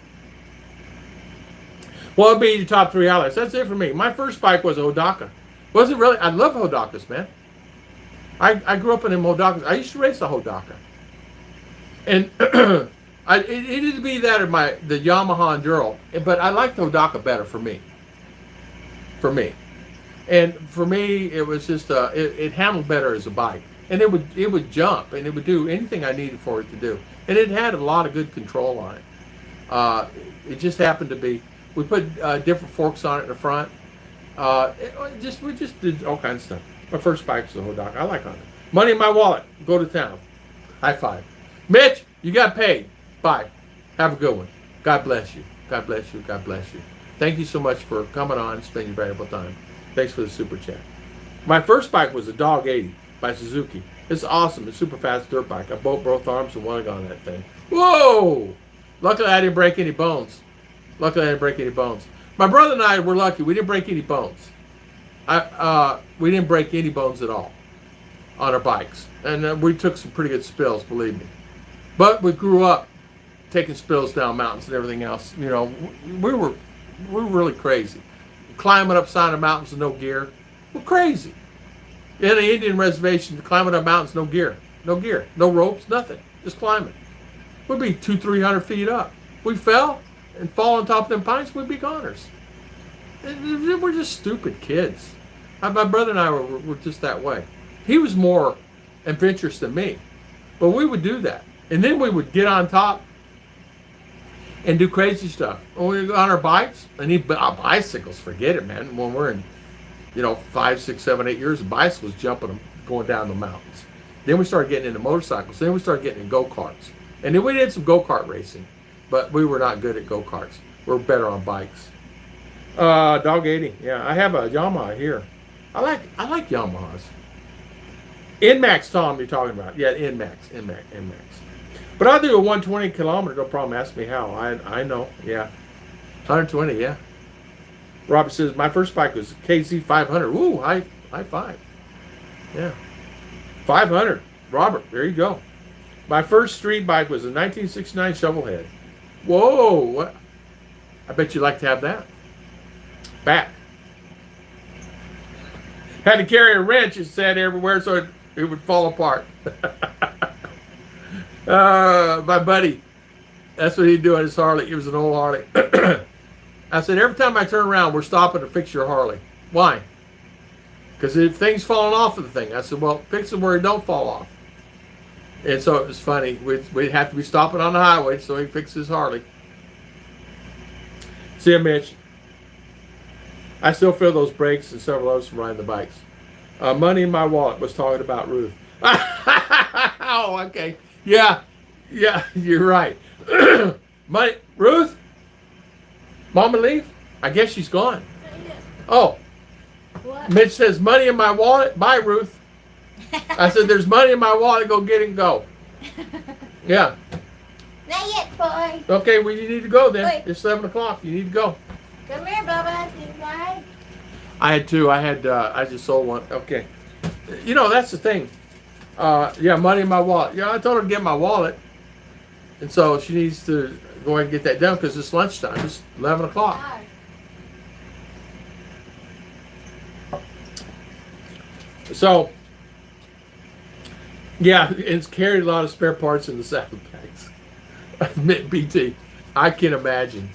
[SPEAKER 1] What would be your top 3 highlights? That's it for me. My first bike was a Hodaka. Was it really? I love Hodakas, man. I grew up in them Hodakas. I used to race a Hodaka. And it needed to be that or the Yamaha Enduro. But I liked the Hodaka better for me. And for me, it was just, it handled better as a bike. And it would jump, and it would do anything I needed for it to do. And it had a lot of good control on it. It just happened to be, we put different forks on it in the front. We just did all kinds of stuff. My first bike was a Hodaka. I like on it. Money in my wallet. Go to town. High five. Mitch, you got paid. Bye. Have a good one. God bless you. God bless you. God bless you. Thank you so much for coming on and spending your valuable time. Thanks for the super chat. My first bike was a Dog 80 by Suzuki. It's awesome. It's a super fast dirt bike. I broke both arms and one leg on that thing. Whoa! Luckily, I didn't break any bones. My brother and I were lucky. We didn't break any bones. We didn't break any bones at all on our bikes. And we took some pretty good spills, believe me. But we grew up taking spills down mountains and everything else. You know, we were really crazy. Climbing up side of mountains with no gear. We're crazy. In an Indian reservation, climbing up mountains, no gear. No ropes, nothing. Just climbing. We'd be 200-300 feet up. We fell and fall on top of them pines, we'd be goners. We're just stupid kids. My brother and I were just that way. He was more adventurous than me, but we would do that, and then we would get on top and do crazy stuff. When we go on our bikes, and bicycles, forget it, man. When we're in, 5, 6, 7, 8 years of bicycles, jumping them, going down the mountains. Then we started getting into motorcycles. Then we started getting in go-karts. And then we did some go-kart racing, but we were not good at go-karts. We're better on bikes. Dog 80. Yeah, I have a Yamaha here. I like Yamahas. NMAX, Tom, you're talking about. Yeah, NMAX. But I'll do a 120 kilometer, no problem. Ask me how. I know, yeah. 120, yeah. Robert says, my first bike was KZ 500. Ooh, high five. Yeah. 500. Robert, there you go. My first street bike was a 1969 Shovelhead. Whoa, what? I bet you'd like to have that. Back. Had to carry a wrench, it said, everywhere so it would fall apart. My buddy, that's what he'd do on his Harley. It was an old Harley. I said, every time I turn around, we're stopping to fix your Harley. Why? Because if things falling off of the thing, I said, well, fix it where it don't fall off. And so it was funny. We'd have to be stopping on the highway so he fixed his Harley. See ya, Mitch. I still feel those brakes and several others from riding the bikes. Money in my wallet was talking about Ruth. Oh, okay. Yeah, you're right. Money, Ruth? Mama leave? I guess she's gone. Oh.
[SPEAKER 2] What?
[SPEAKER 1] Mitch says, money in my wallet? Bye, Ruth. I said, there's money in my wallet. Go get it and go. Yeah.
[SPEAKER 2] Not yet, boy.
[SPEAKER 1] Okay, well, you need to go then.
[SPEAKER 2] Wait.
[SPEAKER 1] It's 7 o'clock. You need to go.
[SPEAKER 2] Come here, Bubba. Say bye.
[SPEAKER 1] I had two. I just sold one. Okay. That's the thing. Yeah, money in my wallet. Yeah, I told her to get my wallet. And so she needs to go ahead and get that done because it's lunchtime. It's 11 o'clock. So, yeah, it's carried a lot of spare parts in the saddlebags. Admit BT. I can imagine.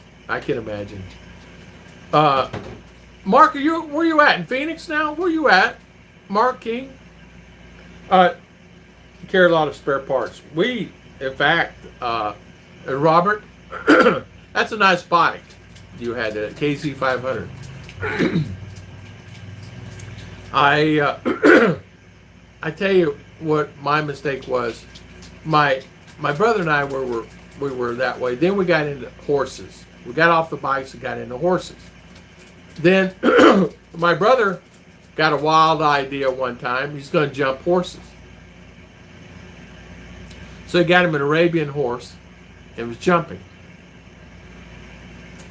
[SPEAKER 1] Mark, where you at? In Phoenix now? Where you at? Mark King? Carry a lot of spare parts. We, in fact, Robert, that's a nice bike. You had a KZ 500. I tell you what my mistake was. My brother and I we were that way. Then we got into horses. We got off the bikes and got into horses. Then my brother got a wild idea one time. He's going to jump horses. So he got him an Arabian horse and was jumping.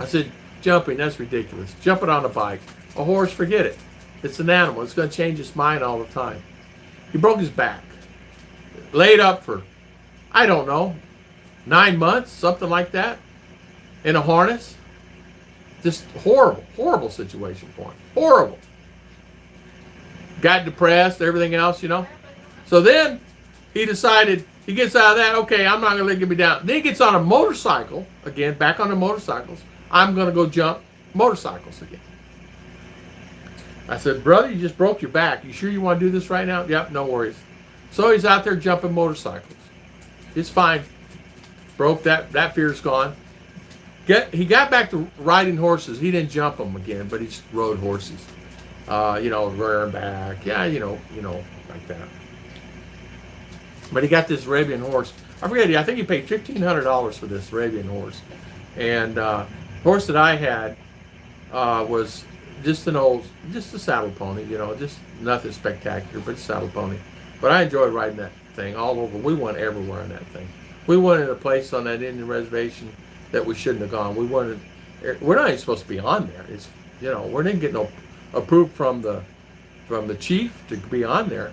[SPEAKER 1] I said, jumping, that's ridiculous. Jumping on a bike. A horse, forget it. It's an animal. It's going to change its mind all the time. He broke his back. Laid up for, I don't know, 9 months, something like that, in a harness. Just horrible situation for him. Horrible. Got depressed, everything else, So then he decided, he gets out of that, okay, I'm not going to let it get me down. Then he gets on a motorcycle, again, back on the motorcycles. I'm going to go jump motorcycles again. I said, brother, you just broke your back. You sure you want to do this right now? Yep, no worries. So he's out there jumping motorcycles. It's fine. Broke that fear's gone. He got back to riding horses. He didn't jump them again, but he just rode horses. Rear and back. Yeah, like that. But he got this Arabian horse. I forget, I think he paid $1,500 for this Arabian horse. And the horse that I had was just a saddle pony, just nothing spectacular, but a saddle pony. But I enjoyed riding that thing all over. We went everywhere on that thing. We went in a place on that Indian reservation that we shouldn't have gone. We're not even supposed to be on there. It's, we didn't get no approved from the chief to be on there.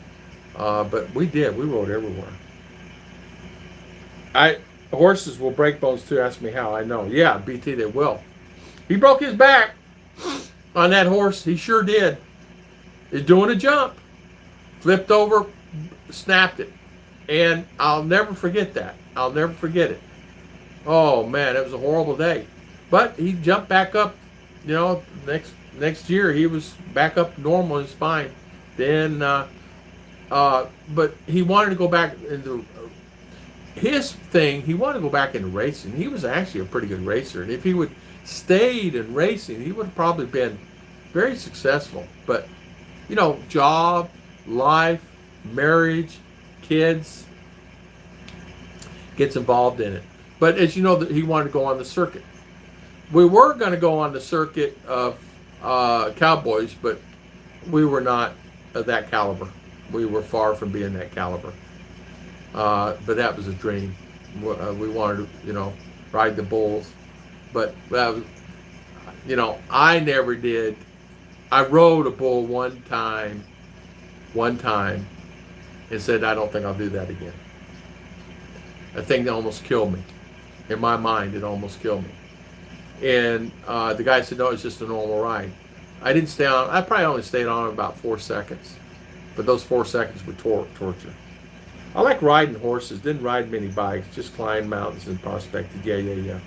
[SPEAKER 1] But we did. We rode everywhere. Horses will break bones too. Ask me how. I know. Yeah, BT, they will. He broke his back on that horse. He sure did. He's doing a jump. Flipped over, snapped it. And I'll never forget that. I'll never forget it. Oh man, it was a horrible day. But he jumped back up, next next year he was back up normal. He was fine. Then, but he wanted to go back into his thing. He wanted to go back into racing. He was actually a pretty good racer, and if he would stayed in racing, he would have probably been very successful. But you know, job, life, marriage, kids, gets involved in it. But as you know, that he wanted to go on the circuit. We were going to go on the circuit of cowboys, but we were not of that caliber. We were far from being that caliber. But that was a dream. We wanted to, you know, ride the bulls. But that was, you know, I never did. I rode a bull one time, and said, I don't think I'll do that again. A thing that almost killed me. In my mind, it almost killed me. And the guy said, no, it's just a normal ride. I didn't stay on. I probably only stayed on about 4 seconds. But those 4 seconds were torture. I like riding horses. Didn't ride many bikes. Just climbed mountains and prospected. Yeah.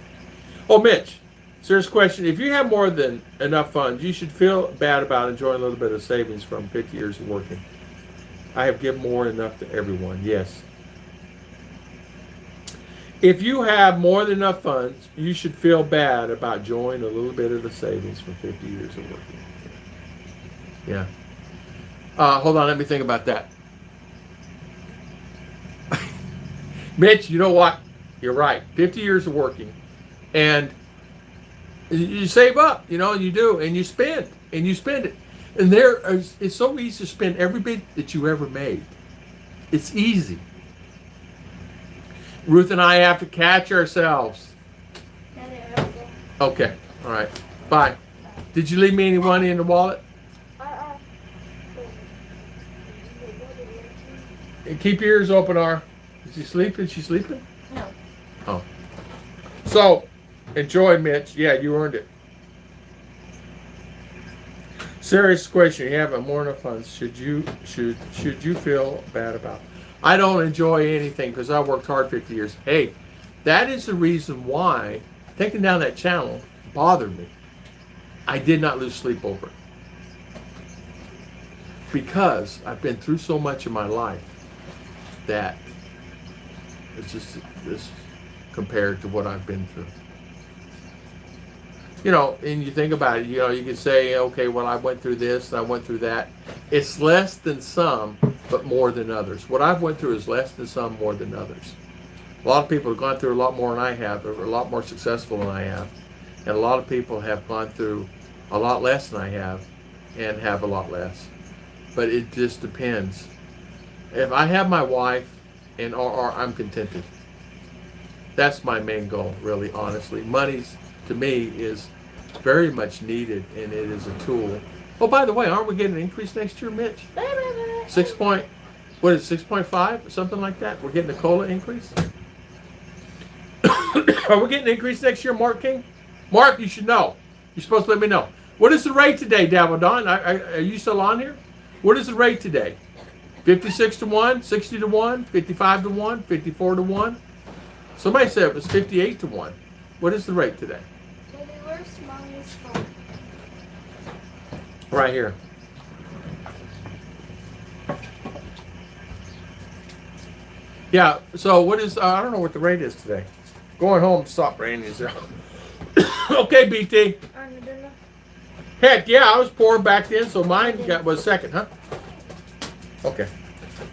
[SPEAKER 1] Oh, Mitch, serious question. If you have more than enough funds, you should feel bad about enjoying a little bit of savings from 50 years of working. I have given more than enough to everyone. Yes. If you have more than enough funds, you should feel bad about enjoying a little bit of the savings from 50 years of working. Yeah. Hold on, let me think about that. Mitch, you know what? You're right. 50 years of working. And you save up, you know, and you do, and you spend it. And it's so easy to spend every bit that you ever made. It's easy. Ruth and I have to catch ourselves. Okay, all right. Bye. Did you leave me any money in the wallet? And keep your ears open, R. Is she sleeping? She sleeping?
[SPEAKER 2] No.
[SPEAKER 1] Oh. So, enjoy, Mitch. Yeah, you earned it. Serious question. You have more than funds. Should you feel bad about it? I don't enjoy anything because I worked hard 50 years. Hey, that is the reason why taking down that channel bothered me. I did not lose sleep over it. Because I've been through so much in my life that it's just this compared to what I've been through. You know, and you think about it, you know, you can say, okay, well, I went through this and I went through that. It's less than some, but more than others. What I've went through is less than some, more than others. A lot of people have gone through a lot more than I have, or a lot more successful than I have. And a lot of people have gone through a lot less than I have and have a lot less. But it just depends. If I have my wife or I'm contented. That's my main goal, really, honestly. Money's, to me, is very much needed, and it is a tool. Oh, by the way, aren't we getting an increase next year, Mitch? 6.5 or something like that? We're getting a COLA increase? Are we getting an increase next year, Mark King? Mark, you should know. You're supposed to let me know. What is the rate today, Davao Don? Are you still on here? What is the rate today? 56 to 1, 60 to 1, 55 to 1, 54 to 1? Somebody said it was 58 to 1. What is the rate today? Right here. Yeah, so what is, I don't know what the rate is today. Going home, stop raining. Is there? Okay, BT. Heck, yeah, I was poor back then, so mine was second, huh? Okay.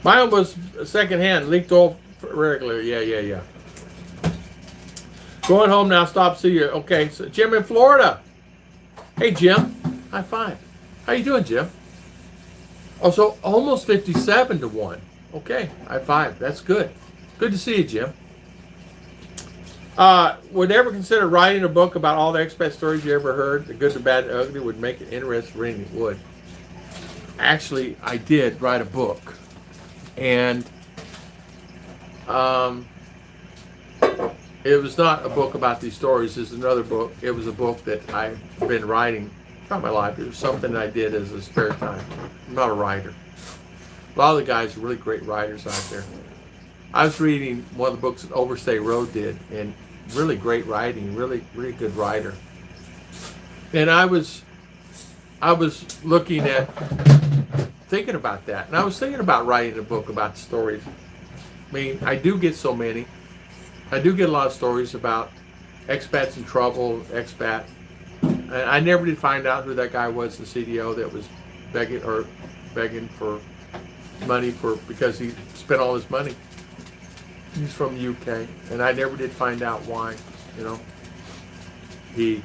[SPEAKER 1] Mine was second hand, leaked off regular. Yeah. Going home now, stop, see you. Okay, so Jim in Florida. Hey, Jim. High five. How you doing, Jim? Oh, so almost 57 to 1. Okay, high five. That's good. Good to see you, Jim. Would ever consider writing a book about all the expat stories you ever heard? The good, the bad, the ugly would make it interesting reading. It would. Actually, I did write a book. And it was not a book about these stories. It's another book. It was a book that I've been writing throughout my life. It was something I did as a spare time. I'm not a writer. A lot of the guys are really great writers out there. I was reading one of the books that Overstay Road did, and really great writing, really good writer. And I was I was looking at, thinking about that, and I was thinking about writing a book about the stories. I mean, I do get so many. I do get a lot of stories about expats in trouble, expat. And I never did find out who that guy was, the CDO that was begging for money because he spent all his money. He's from the UK, and I never did find out why. You know, he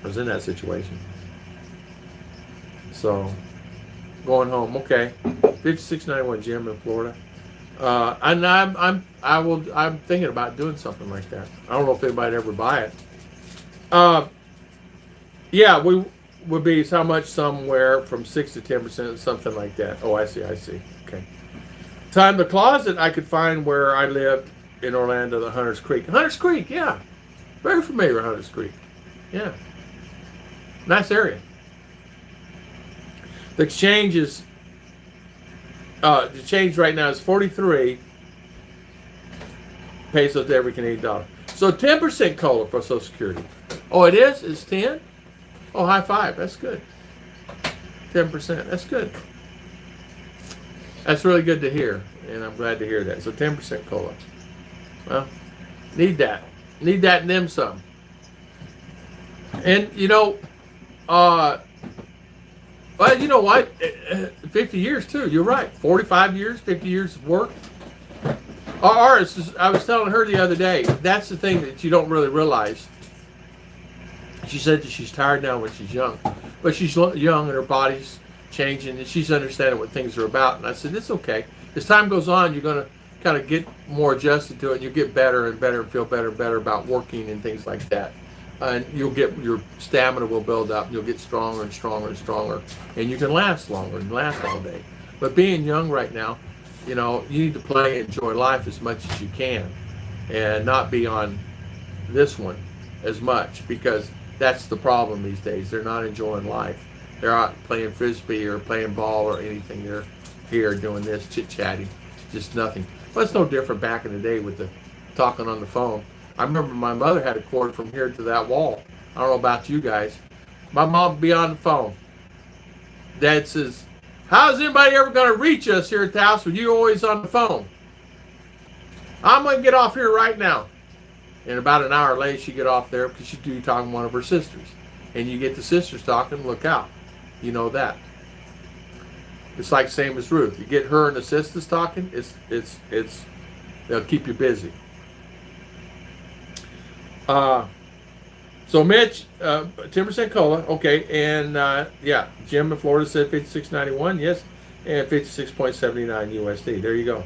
[SPEAKER 1] was in that situation. So, going home. Okay, 5691 Jim in Florida. And I'm thinking about doing something like that. I don't know if anybody ever buy it. Yeah, we would be how much somewhere from 6 to 10%, something like that. Oh, I see. Okay. Time the closet I could find where I lived in Orlando, the Hunters Creek. Hunters Creek, yeah, very familiar with Hunters Creek. Yeah, nice area. The exchange is. The change right now is 43 pesos to every Canadian dollar. So 10% COLA for Social Security. Oh, it is? It's 10? Oh, high five. That's good. 10%. That's good. That's really good to hear, and I'm glad to hear that. So 10% COLA. Well, need that. Need that and them some. And, you know, well, you know what? 50 years too. You're right. 45 years, 50 years of work. I was telling her the other day, that's the thing that you don't really realize. She said that she's tired now when she's young. But she's young and her body's changing and she's understanding what things are about. And I said, it's okay. As time goes on, you're going to kind of get more adjusted to it. And you get better and better and feel better and better about working and things like that. And you'll get, your stamina will build up. You'll get stronger and stronger and stronger. And you can last longer and last all day. But being young right now, you know, you need to play and enjoy life as much as you can. And not be on this one as much. Because that's the problem these days. They're not enjoying life. They're out playing frisbee or playing ball or anything. They're here doing this, chit-chatting. Just nothing. Well, it's no different back in the day with the talking on the phone. I remember my mother had a cord from here to that wall. I don't know about you guys. My mom would be on the phone. Dad says, how's anybody ever going to reach us here at the house when you're always on the phone? I'm going to get off here right now. And about an hour later, she'd get off there because she'd be talking to one of her sisters. And you get the sisters talking, look out. You know that. It's like same as Ruth. You get her and the sisters talking, they'll keep you busy. So Mitch, 10% COLA, okay, and yeah, Jim in Florida said 56.91, yes, and 56.79 USD. There you go.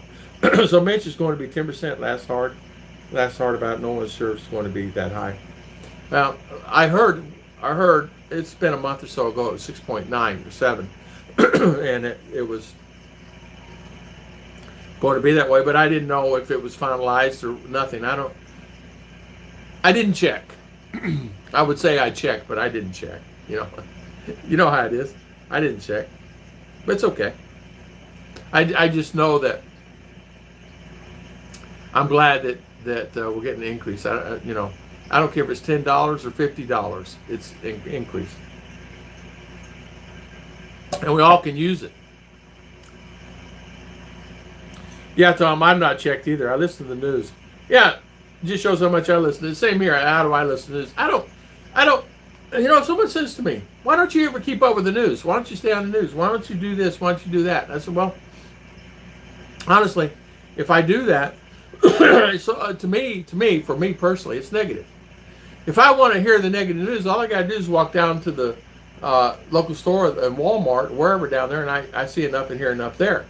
[SPEAKER 1] So Mitch is going to be 10%. Last hard about no one's sure it's going to be that high. Now I heard it's been a month or so ago. It was 6.9 or 7, and it was going to be that way. But I didn't know if it was finalized or nothing. I didn't check. I would say I checked, but I didn't check. You know how it is. I didn't check, but it's okay. I just know that I'm glad that we're getting an increase. I don't care if it's $10 or $50. It's an increase, and we all can use it. Yeah, Tom, I'm not checked either. I listen to the news. Yeah. It just shows how much I listen to it. Same here. How do I listen to this? I don't, if someone says to me, why don't you ever keep up with the news? Why don't you stay on the news? Why don't you do this? Why don't you do that? And I said, well, honestly, if I do that, so, for me personally, it's negative. If I want to hear the negative news, all I got to do is walk down to the local store and Walmart, wherever down there, and I see enough and hear enough there.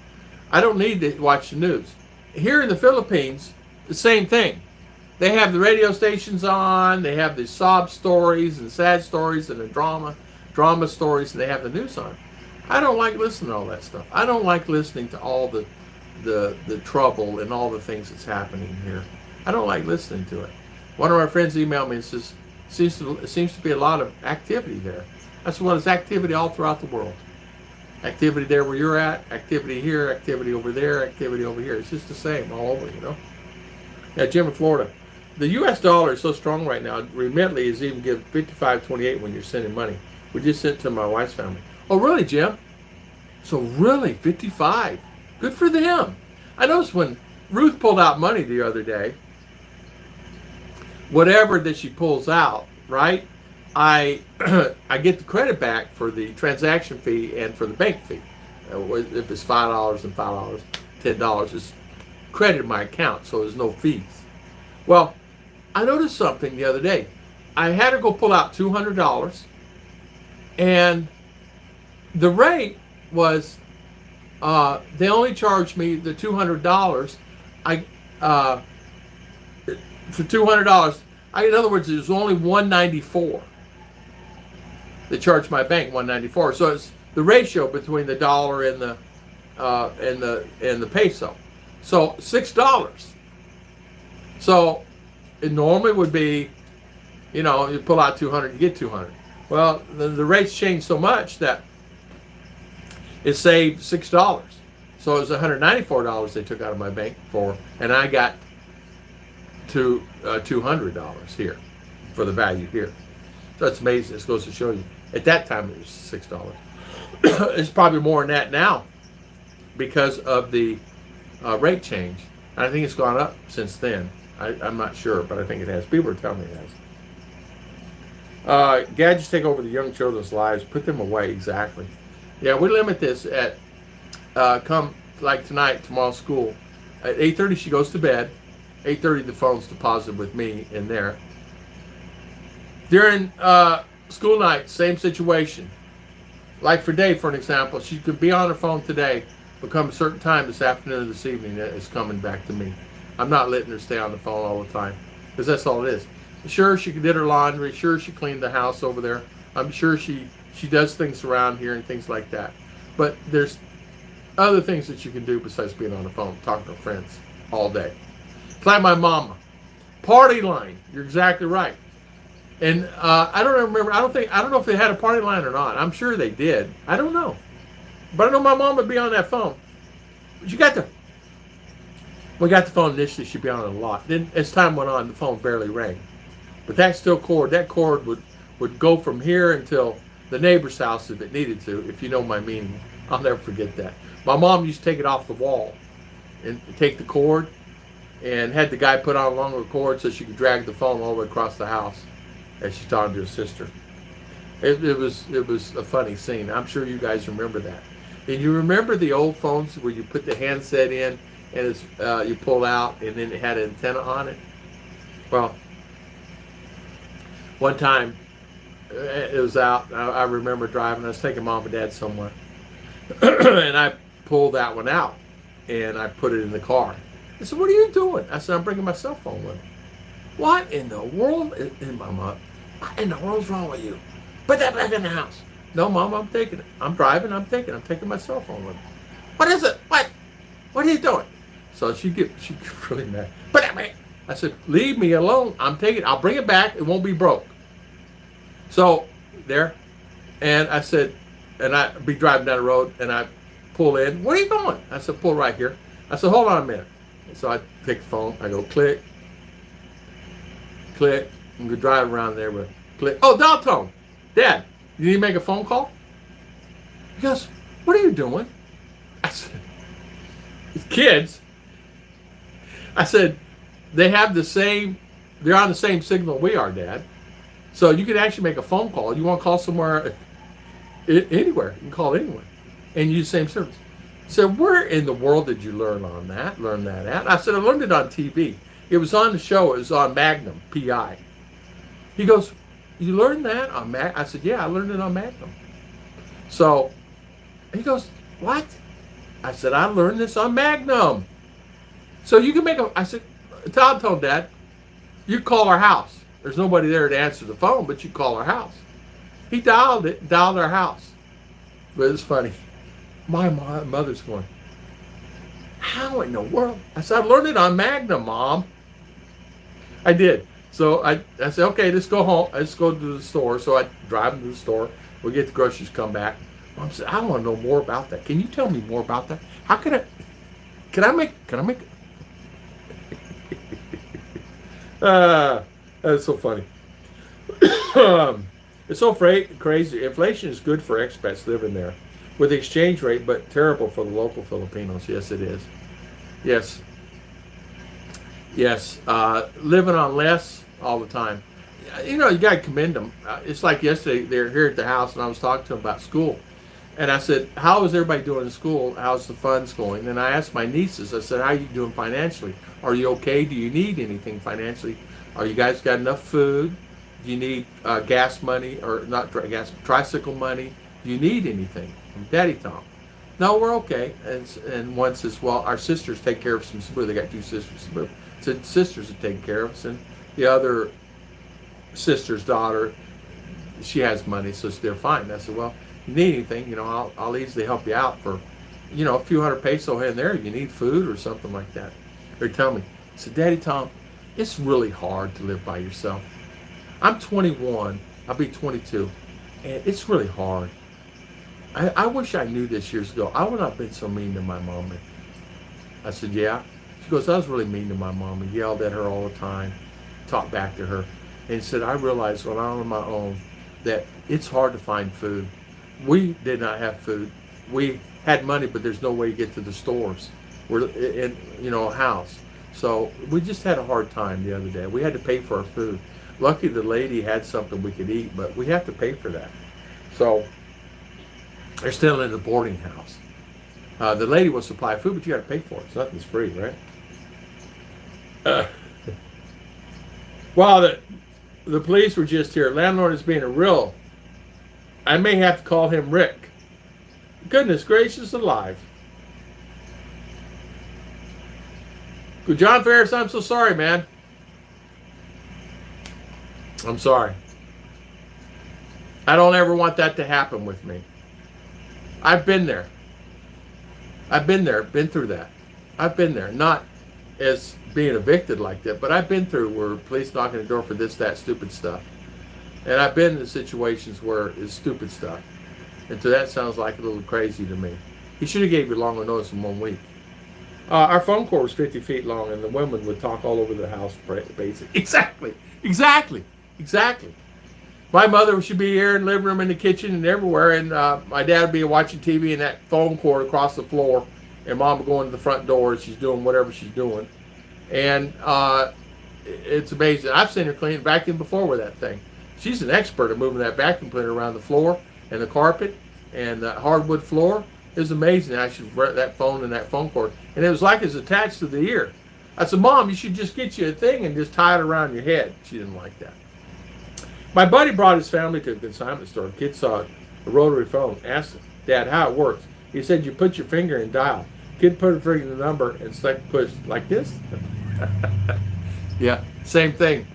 [SPEAKER 1] I don't need to watch the news. Here in the Philippines, the same thing. They have the radio stations on, they have the sob stories and sad stories and the drama stories, and they have the news on. I don't like listening to all that stuff. I don't like listening to all the trouble and all the things that's happening here. I don't like listening to it. One of our friends emailed me and says, it seems to be a lot of activity there. I said, well, there's activity all throughout the world. Activity there where you're at, activity here, activity over there, activity over here. It's just the same all over, Yeah, Jim in Florida. The U.S. dollar is so strong right now, Remitly is even give 55.28 when you're sending money. We just sent to my wife's family. Oh, really, Jim? So really, 55. Good for them. I noticed when Ruth pulled out money the other day, whatever that she pulls out, right? I I get the credit back for the transaction fee and for the bank fee. If it's $5 and $5, $10 is credited my account, so there's no fees. Well, I noticed something the other day. I had to go pull out $200, and the rate was they only charged me the $200. For $200. In other words, it was only $194. They charged my bank $194. So it's the ratio between the dollar and the peso. So $6. So it normally would be, you pull out 200, you get 200. Well, the rates changed so much that it saved $6. So it was $194 they took out of my bank and I got to $200 here for the value here. So it's amazing. This goes to show you. At that time, it was $6. It's probably more than that now because of the rate change. I think it's gone up since then. I'm not sure, but I think it has. People are telling me it has. Gadgets take over the young children's lives. Put them away. Exactly. Yeah, we limit this at come like tonight, tomorrow's school. At 8:30 she goes to bed. 8:30 the phone's deposited with me in there. During school night, same situation. Like for Dave, for an example, she could be on her phone today, but come a certain time this afternoon or this evening, it's coming back to me. I'm not letting her stay on the phone all the time, because that's all it is. Sure, she did her laundry. Sure, she cleaned the house over there. I'm sure she does things around here and things like that. But there's other things that you can do besides being on the phone, talking to friends all day. It's like my mama. Party line. You're exactly right. And I don't remember. I don't know if they had a party line or not. I'm sure they did. I don't know. But I know my mom would be on that phone. But we got the phone initially. She'd be on it a lot. Then as time went on, the phone barely rang. But that cord would go from here until the neighbor's house if it needed to, if you know my meaning. I'll never forget that. My mom used to take it off the wall and take the cord and had the guy put on a longer cord so she could drag the phone all the way across the house as she's talking to her sister. It was a funny scene. I'm sure you guys remember that. And you remember the old phones where you put the handset in and you pull out and then it had an antenna on it? Well, one time it was out. I remember driving. I was taking mom and dad somewhere. And I pulled that one out and I put it in the car. I said, "What are you doing?" I said, "I'm bringing my cell phone with me." "What in the world?" And my mom, "What in the world's wrong with you? Put that back in the house." "No, Mom, I'm taking it. I'm driving. I'm taking my cell phone with me." "What is it? What are you doing?" So she get really mad. "Put that back." I said, "Leave me alone. I'm taking it. I'll bring it back. It won't be broke." So there, and I said, and I'd be driving down the road and I pull in. "Where are you going?" I said, "Pull right here." I said, "Hold on a minute." So I take the phone. I go click, click. I'm gonna drive around there with click. "Oh, dial tone. Dad, you need to make a phone call?" He goes, "What are you doing?" I said, "It's kids." I said, they're on the same signal we are, Dad. So you can actually make a phone call. You want to call somewhere, anywhere. You can call anywhere and use the same service. So where in the world did you learn that at? I said, "I learned it on TV. It was on the show. It was on Magnum, PI. He goes, "You learned that on Magnum?" I said, "Yeah, I learned it on Magnum." So he goes, "What?" I said, "I learned this on Magnum." So you can I said, "Todd told Dad, you call our house. There's nobody there to answer the phone, but you call our house." He dialed our house. But it's funny. My mother's going, "How in the world?" I said, "I learned it on Magnum, Mom." I did. So I said, "Okay, let's go home. Let's go to the store." So I drive them to the store. We get the groceries, come back. Mom said, "I want to know more about that. Can you tell me more about that? How can I make that's so funny. It's so crazy. Inflation is good for expats living there with the exchange rate, but terrible for the local Filipinos. Yes, it is. Yes. Yes. Living on less all the time. You know, you got to commend them. It's like yesterday, they're here at the house, and I was talking to them about school. And I said, how is everybody doing in school? How's the funds going? And I asked my nieces, I said, how are you doing financially? Are you okay? Do you need anything financially? Are you guys got enough food? Do you need gas money, or not gas, tricycle money? Do you need anything from Daddy Tom? No, we're okay. And one says, well, our sisters take care of some food. They got 2 sisters. So sisters are taking care of us. And the other sister's daughter, she has money, so they're fine. I said, well, you need anything, you know, I'll easily help you out for, you know, a few hundred peso here and there. You need food or something like that. They tell me, I said, Daddy Tom, it's really hard to live by yourself. I'm 21, I'll be 22, and it's really hard. I wish I knew this years ago. I would not have been so mean to my mom. I said, yeah. She goes, I was really mean to my mom and yelled at her all the time, talked back to her, and said, I realized when I'm on my own that it's hard to find food. We did not have food. We had money, but there's no way to get to the stores. We're in, you know, a house. So we just had a hard time the other day. We had to pay for our food. Lucky the lady had something we could eat, but we have to pay for that. So they're still in the boarding house. The lady will supply food, but you got to pay for it. So nothing's free, right? Well, the police were just here. Landlord is being a real... I may have to call him Rick. Goodness gracious alive. Good John Ferris, I'm so sorry, man. I'm sorry. I don't ever want that to happen with me. I've been there. Been through that. I've been there. Not as being evicted like that, but I've been through where police knocking the door for this, that, stupid stuff. And I've been in situations where it's stupid stuff. And so that sounds like a little crazy to me. He should have gave you longer notice in 1 week. Our phone cord was 50 feet long, and the women would talk all over the house, basically. Exactly. My mother should be here in the living room, in the kitchen, and everywhere, and my dad would be watching TV, and that phone cord across the floor, and Mom would go into the front door, and she's doing whatever she's doing. And it's amazing. I've seen her clean vacuum before with that thing. She's an expert at moving that vacuum cleaner around the floor and the carpet and the hardwood floor. It was amazing how she brought that phone and that phone cord. And it was like it's attached to the ear. I said, Mom, you should just get you a thing and just tie it around your head. She didn't like that. My buddy brought his family to a consignment store. Kid saw a rotary phone. Asked him, Dad, how it works. He said, you put your finger and dial. Kid put a finger in the number and push like this. Yeah, same thing.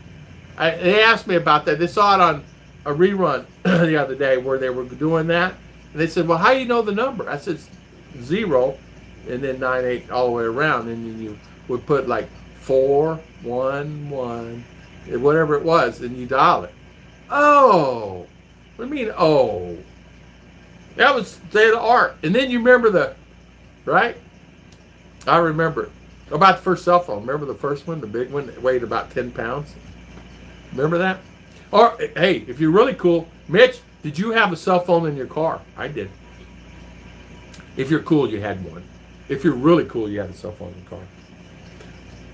[SPEAKER 1] They asked me about that. They saw it on a rerun the other day where they were doing that. And they said, well, how do you know the number? I said, 0 and then 98 all the way around. And then you would put like 411, whatever it was, and you dial it. Oh, what do you mean, oh? That was state of the art. And then you remember right? I remember about the first cell phone. Remember the first one, the big one that weighed about 10 pounds? Remember that? Or, hey, if you're really cool, Mitch, did you have a cell phone in your car? I did. If you're cool, you had one. If you're really cool, you had a cell phone in your car.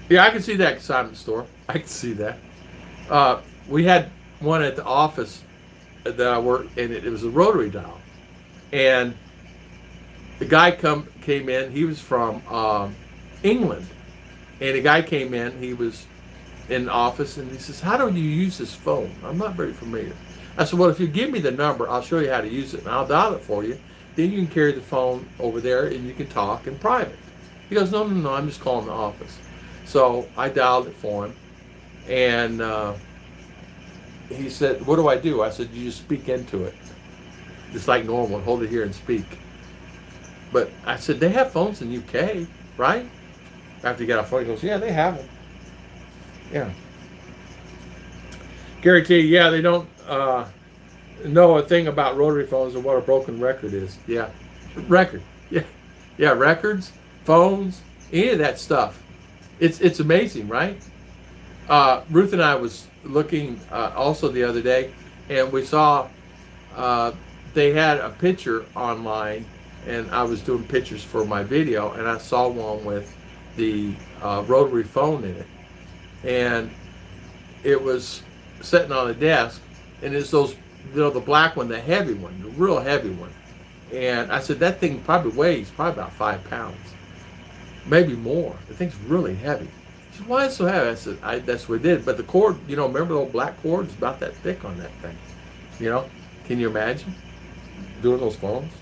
[SPEAKER 1] Yeah, I can see that consignment store. I can see that. We had one at the office that I worked, and it was a rotary dial. And the guy came in. He was from England. And the guy came in. He was in the office, and he says, how do you use this phone? I'm not very familiar. I said, well, if you give me the number, I'll show you how to use it, and I'll dial it for you. Then you can carry the phone over there, and you can talk in private. He goes, no, I'm just calling the office. So I dialed it for him, and he said, what do I do? I said, you just speak into it. Just like normal, hold it here and speak. But I said, they have phones in UK, right? After he got off the phone, he goes, yeah, they have them. Yeah. Gary T, yeah, they don't know a thing about rotary phones or what a broken record is. Yeah. Record. Yeah. Yeah, records, phones, any of that stuff. It's amazing, right? Ruth and I was looking also the other day and we saw they had a picture online, and I was doing pictures for my video, and I saw one with the rotary phone in it, and it was sitting on a desk, and it's those, the black one, the heavy one, the real heavy one. And I said, that thing probably weighs about 5 pounds, maybe more. The thing's really heavy. She said, why is it so heavy? I said, that's what it did. But the cord, remember the old black cord? It's about that thick on that thing. Can you imagine doing those phones?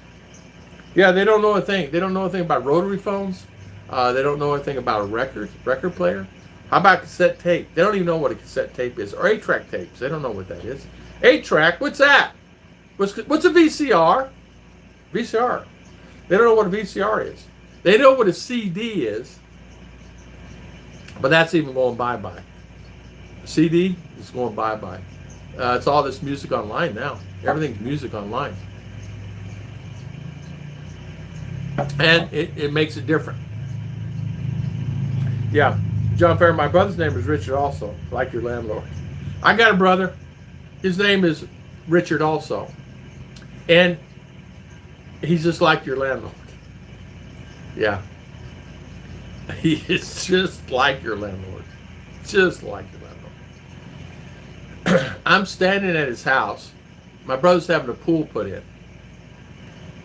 [SPEAKER 1] Yeah, they don't know a thing. They don't know a thing about rotary phones. They don't know anything about a record player. How about cassette tape? They don't even know what a cassette tape is. Or 8-track tapes. They don't know what that is. 8-track, what's that? What's a VCR? VCR. They don't know what a VCR is. They know what a CD is. But that's even going bye-bye. CD is going bye-bye. It's all this music online now. Everything's music online. And it makes it different. Yeah. John Fern, my brother's name is Richard also, like your landlord. I got a brother. His name is Richard also. And he's just like your landlord. Yeah. He is just like your landlord. Just like your landlord. I'm standing at his house. My brother's having a pool put in.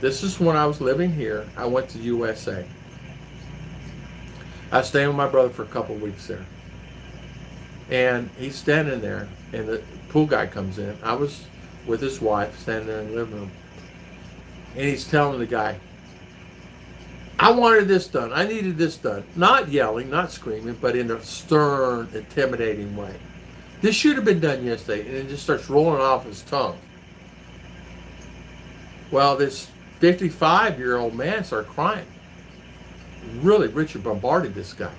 [SPEAKER 1] This is when I was living here. I went to USA. I was staying with my brother for a couple of weeks there. And he's standing there, and the pool guy comes in. I was with his wife standing there in the living room. And he's telling the guy, I wanted this done. I needed this done. Not yelling, not screaming, but in a stern, intimidating way. This should have been done yesterday. And it just starts rolling off his tongue. Well, this 55-year-old man started crying. Really, Richard bombarded this guy.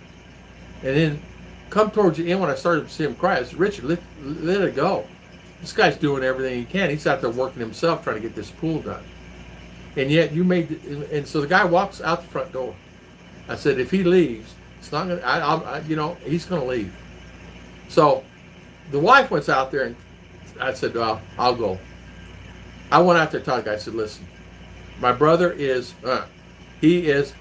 [SPEAKER 1] And then come towards the end, when I started to see him cry, I said, Richard, let it go. This guy's doing everything he can. He's out there working himself trying to get this pool done. And yet you made, and so the guy walks out the front door. I said, if he leaves, it's not going to, he's going to leave. So the wife went out there, and I said, well, I'll go. I went out there and told the guy, I said, listen, my brother is, he is,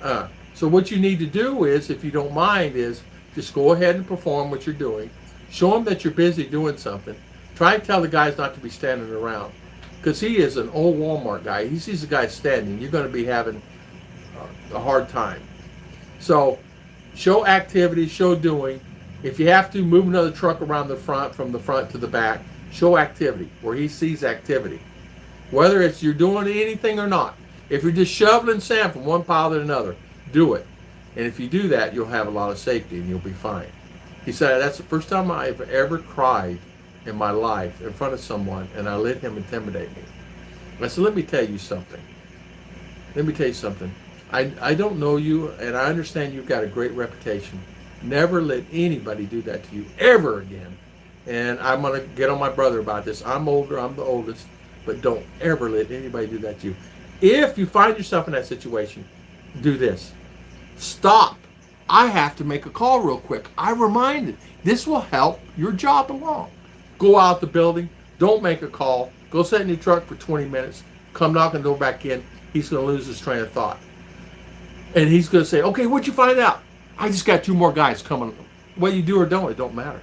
[SPEAKER 1] So what you need to do is, if you don't mind, is just go ahead and perform what you're doing. Show him that you're busy doing something. Try and tell the guys not to be standing around. Because he is an old Walmart guy. He sees the guy standing. You're going to be having a hard time. So show activity, show doing. If you have to, move another truck around the front, from the front to the back. Show activity, where he sees activity. Whether it's you're doing anything or not. If you're just shoveling sand from one pile to another, do it. And if you do that, you'll have a lot of safety and you'll be fine. He said, that's the first time I've ever cried in my life in front of someone, and I let him intimidate me. I said, let me tell you something. Let me tell you something. I don't know you, and I understand you've got a great reputation. Never let anybody do that to you ever again. And I'm going to get on my brother about this. I'm older, I'm the oldest, but don't ever let anybody do that to you. If you find yourself in that situation, do this. Stop. I have to make a call real quick. I reminded. This will help your job along. Go out the building. Don't make a call. Go sit in your truck for 20 minutes. Come knock and go back in. He's going to lose his train of thought. And he's going to say, okay, what'd you find out? I just got 2 more guys coming. Whether you do or don't, it don't matter.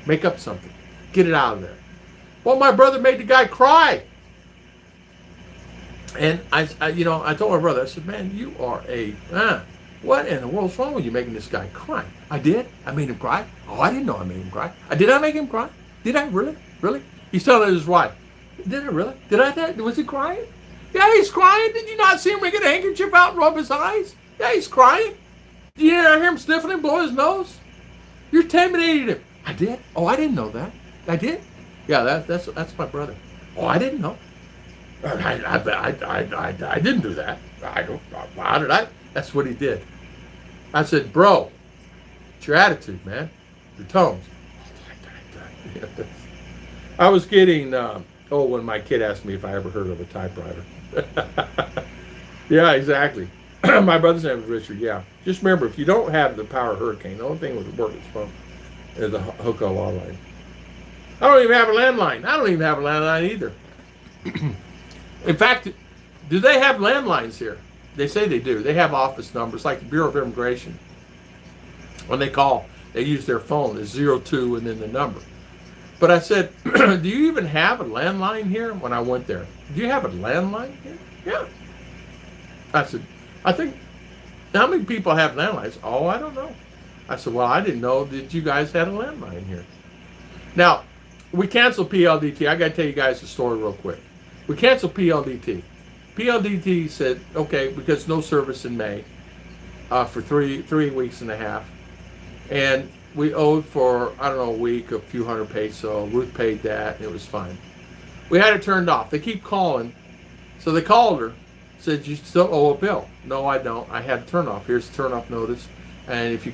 [SPEAKER 1] Make up something. Get it out of there. Well, my brother made the guy cry. And I told my brother, I said, man, you are what in the world's wrong with you making this guy cry? I did? I made him cry? Oh, I didn't know I made him cry. Did I make him cry? Did I? Really? Really? He's telling his wife, did I really? Did I? Was he crying? Yeah, he's crying. Did you not see him get a handkerchief out and rub his eyes? Yeah, he's crying. Did you not hear him sniffling and blow his nose? You intimidated him. I did? Oh, I didn't know that. I did? Yeah, that's my brother. Oh, I didn't know. I didn't do that. How did I? That's what he did. I said, bro, it's your attitude, man. Your tones. I was getting, when my kid asked me if I ever heard of a typewriter. Yeah, exactly. My brother's name is Richard, yeah. Just remember, if you don't have the power hurricane, the only thing that would work is the hook on law line. I don't even have a landline. I don't even have a landline either. In fact, do they have landlines here? They say they do. They have office numbers like the Bureau of Immigration. When they call, they use their phone. It's 02 and then the number. But I said, do you even have a landline here? When I went there, do you have a landline here? Yeah. I said, I think, how many people have landlines? Oh, I don't know. I said, well, I didn't know that you guys had a landline here. Now, we canceled PLDT. I got to tell you guys the story real quick. We canceled PLDT. PLDT said, okay, because no service in May for three weeks and a half. And we owed for, I don't know, a week, a few hundred pesos. Ruth paid that, and it was fine. We had it turned off. They keep calling. So they called her, said, you still owe a bill. No, I don't. I had a turn off. Here's the turn off notice. And if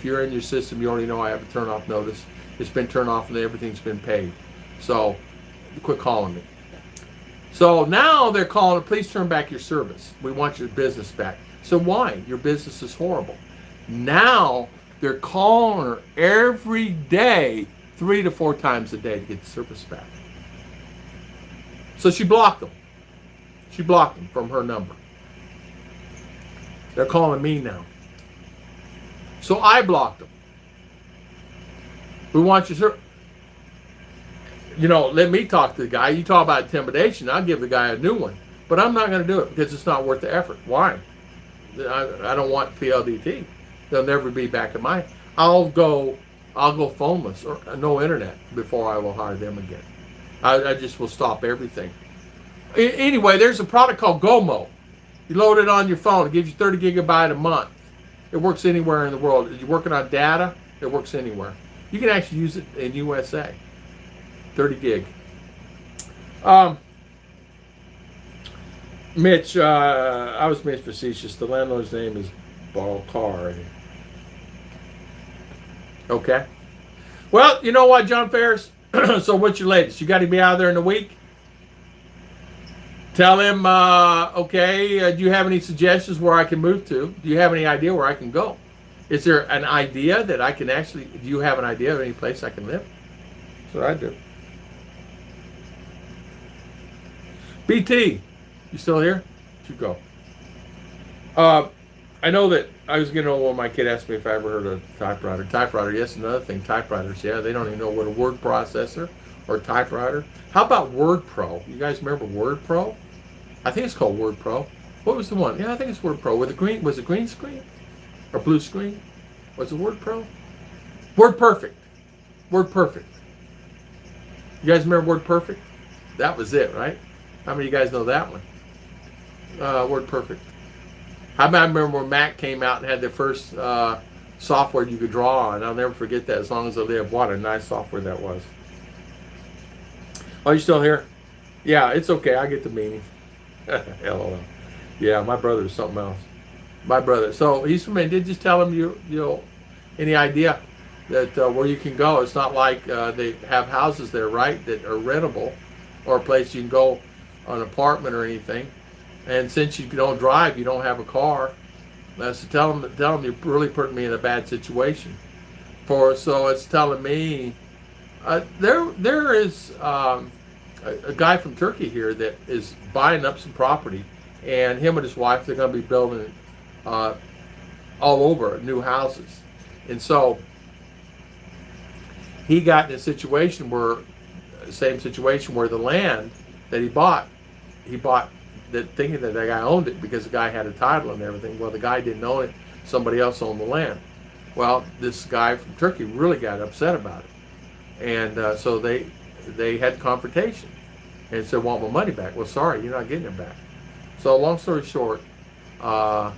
[SPEAKER 1] you're in your system, you already know I have a turn off notice. It's been turned off and everything's been paid. So quit calling me. So now they're calling, please turn back your service. We want your business back. So why? Your business is horrible. Now they're calling her every day, 3 to 4 times a day to get the service back. So she blocked them. She blocked them from her number. They're calling me now. So I blocked them. We want your service. You know, let me talk to the guy. You talk about intimidation, I'll give the guy a new one. But I'm not going to do it because it's not worth the effort. Why? I don't want PLDT. They'll never be back in my. I'll go phoneless or no internet before I will hire them again. I just will stop everything. Anyway, there's a product called Gomo. You load it on your phone. It gives you 30 gigabyte a month. It works anywhere in the world. If you're working on data, it works anywhere. You can actually use it in USA. 30 gig. Mitch, I was Mitch facetious. The landlord's name is Balcar. Okay. Well, you know what, John Ferris? So what's your latest? You got to be out there in a week? Tell him, okay, do you have any suggestions where I can move to? Do you have any idea where I can go? Is there an idea that I can actually, do you have an idea of any place I can live? That's what I do. BT, you still here? You go. I know that I was getting old when my kid asked me if I ever heard of typewriter. Typewriter, yes, another thing, typewriters, yeah, they don't even know what a word processor or typewriter. How about Word Pro? You guys remember Word Pro? I think it's called Word Pro. What was the one? Yeah, I think it's Word Pro. With the green, was it green screen or blue screen? Was it Word Pro? Word Perfect. Word Perfect. You guys remember Word Perfect? That was it, right? How many of you guys know that one? Word Perfect. I remember when Mac came out and had their first software you could draw on. I'll never forget that as long as I live. What a nice software that was. Oh, you still here? Yeah, it's okay. I get the meaning. LOL. Yeah, my brother's something else. My brother. So he's from India. Just tell him you know any idea that where you can go. It's not like they have houses there, right, that are rentable, or a place you can go, an apartment or anything. And since you don't drive, you don't have a car. That's tell them you're really putting me in a bad situation. So it's telling me there is a guy from Turkey here that is buying up some property, and him and his wife, they're going to be building all over new houses. And so he got in a situation where, same situation where the land that he bought that thinking that the guy owned it because the guy had a title and everything. Well, the guy didn't own it. Somebody else owned the land. Well, this guy from Turkey really got upset about it. And so they had confrontation and said, want my money back. Well, sorry, you're not getting it back. So long story short, the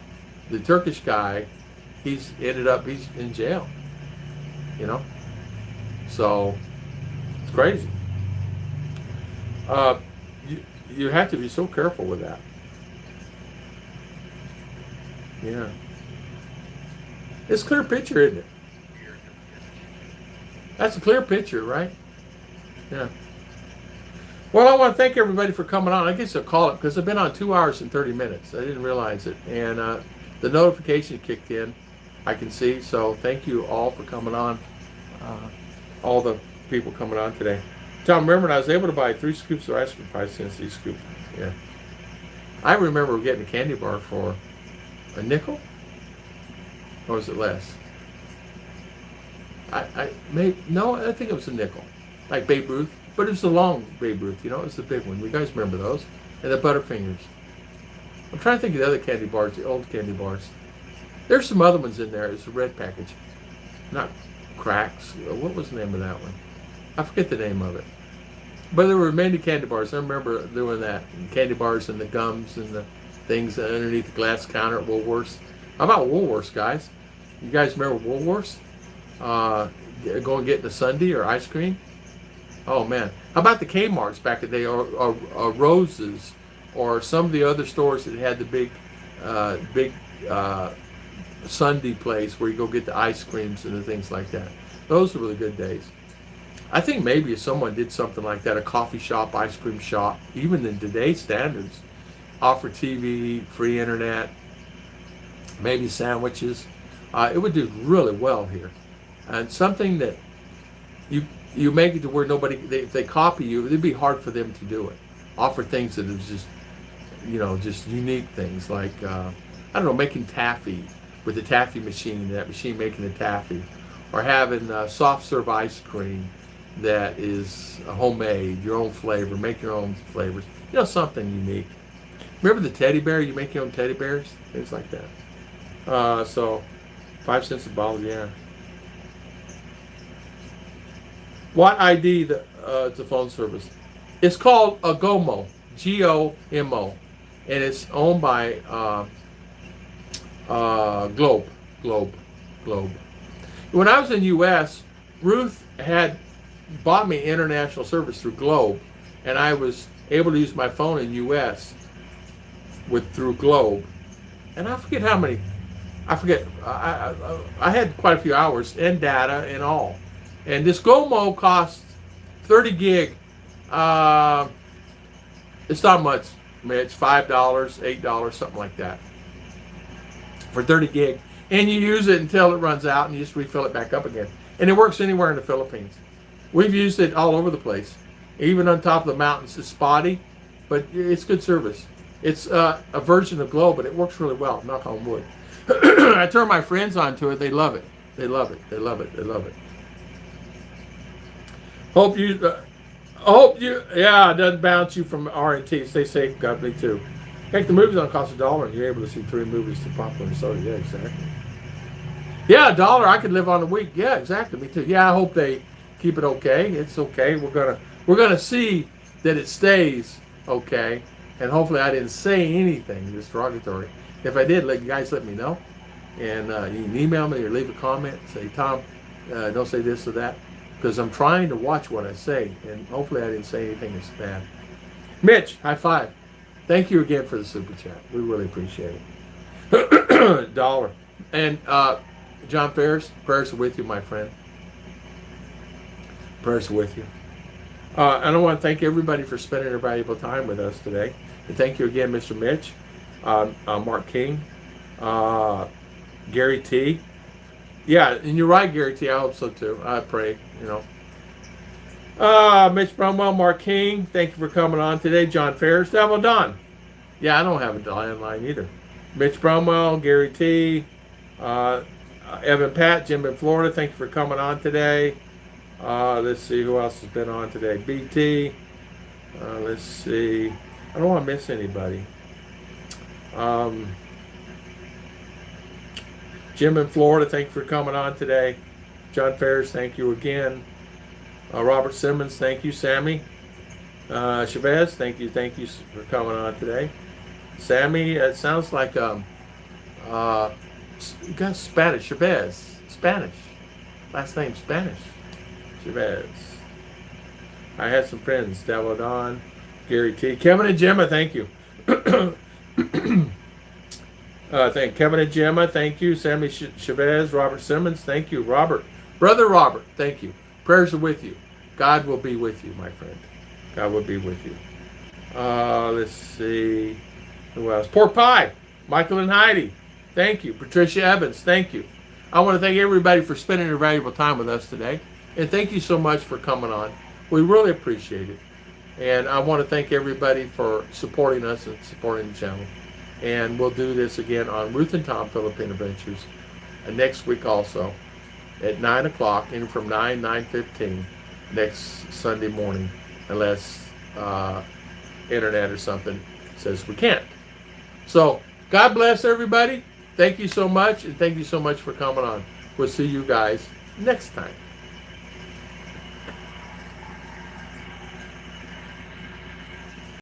[SPEAKER 1] Turkish guy, he's in jail, you know? So it's crazy. You have to be so careful with that. Yeah. It's a clear picture, isn't it? That's a clear picture, right? Yeah. Well, I want to thank everybody for coming on. I guess I'll call it because I've been on 2 hours and 30 minutes. I didn't realize it. And the notification kicked in, I can see. So thank you all for coming on. All the people coming on today. Tom, remember, I was able to buy 3 scoops of ice cream, 5 cents each scoop. Yeah. I remember getting a candy bar for a nickel, or was it less? I think it was a nickel, like Babe Ruth, but it was the long Babe Ruth, you know, it was the big one. You guys remember those? And the Butterfingers. I'm trying to think of the other candy bars, the old candy bars. There's some other ones in there. It's a red package, not Cracks. What was the name of that one? I forget the name of it. But there were many candy bars. I remember doing that. Candy bars and the gums and the things underneath the glass counter at Woolworths. How about Woolworths, guys? You guys remember Woolworths? Go and get the sundae or ice cream. Oh man! How about the Kmart's back in the day, or Rose's, or some of the other stores that had the big sundae place where you go get the ice creams and the things like that. Those are really good days. I think maybe if someone did something like that, a coffee shop, ice cream shop, even in today's standards, offer TV, free internet, maybe sandwiches, it would do really well here. And something that you make it to where if they copy you, it'd be hard for them to do it. Offer things that is just, just unique things like, I don't know, making taffy with the taffy machine, that machine making the taffy, or having soft serve ice cream that is homemade, your own flavor, make your own flavors, something unique. Remember the teddy bear? You make your own teddy bears, things like that. So 5 cents a bottle, yeah. What ID the phone service? It's called a GOMO, GOMO, and it's owned by Globe. When I was in U.S., Ruth had bought me international service through Globe, and I was able to use my phone in U.S. through Globe, and I forget how many. I had quite a few hours and data and all. And this GOMO costs 30 gig. It's not much. I mean, it's $5, $8, something like that for 30 gig. And you use it until it runs out, and you just refill it back up again. And it works anywhere in the Philippines. We've used it all over the place. Even on top of the mountains. It's spotty, but it's good service. It's a version of Globe, but it works really well. Knock on wood. I turn my friends onto it. They love it. They love it. They love it. They love it. Hope you, yeah, it doesn't bounce you from R&T. Stay safe, God, me too. Heck, the movies don't cost $1, and you're able to see 3 movies to popcorn and soda. Yeah, exactly. Yeah, $1, I could live on a week. Yeah, exactly, me too. Yeah, I hope they keep it okay. It's okay. We're gonna see that it stays okay, and hopefully I didn't say anything derogatory. If I did, you guys let me know, and you can email me or leave a comment. Say, Tom, don't say this or that. Because I'm trying to watch what I say, and hopefully I didn't say anything that's bad. Mitch, high five. Thank you again for the super chat. We really appreciate it. $1. And John Ferris, prayers are with you, my friend. Prayers are with you. And I want to thank everybody for spending their valuable time with us today. And thank you again, Mr. Mitch, Mark King, Gary T. Yeah, and you're right, Gary T. I hope so too. I pray, Mitch Brumwell, Mark King, thank you for coming on today. John Ferris, Davao Don. Yeah, I don't have a landline either. Mitch Brumwell, Gary T. Evan Pat, Jim in Florida, thank you for coming on today. Let's see who else has been on today. BT. Let's see. I don't want to miss anybody. Jim in Florida, thank you for coming on today. John Ferris, thank you again. Robert Simmons, thank you. Sammy Chavez, thank you for coming on today. Sammy, it sounds like you got Spanish. Chavez, Spanish. Last name Spanish. Chavez. I had some friends. Davao Don, Gary T. Kevin and Gemma, thank you. Thank Kevin and Gemma, thank you. Sammy Chavez, Robert Simmons, thank you. Robert, Brother Robert, thank you. Prayers are with you. God will be with you, my friend. God will be with you. Let's see. Who else? Pork Pie, Michael and Heidi, thank you. Patricia Evans, thank you. I want to thank everybody for spending their valuable time with us today. And thank you so much for coming on. We really appreciate it. And I want to thank everybody for supporting us and supporting the channel. And we'll do this again on Ruth and Tom Philippine Adventures next week also at 9 o'clock, and from 9:15 next Sunday morning, unless internet or something says we can't. So God bless everybody. Thank you so much, and thank you so much for coming on. We'll see you guys next time.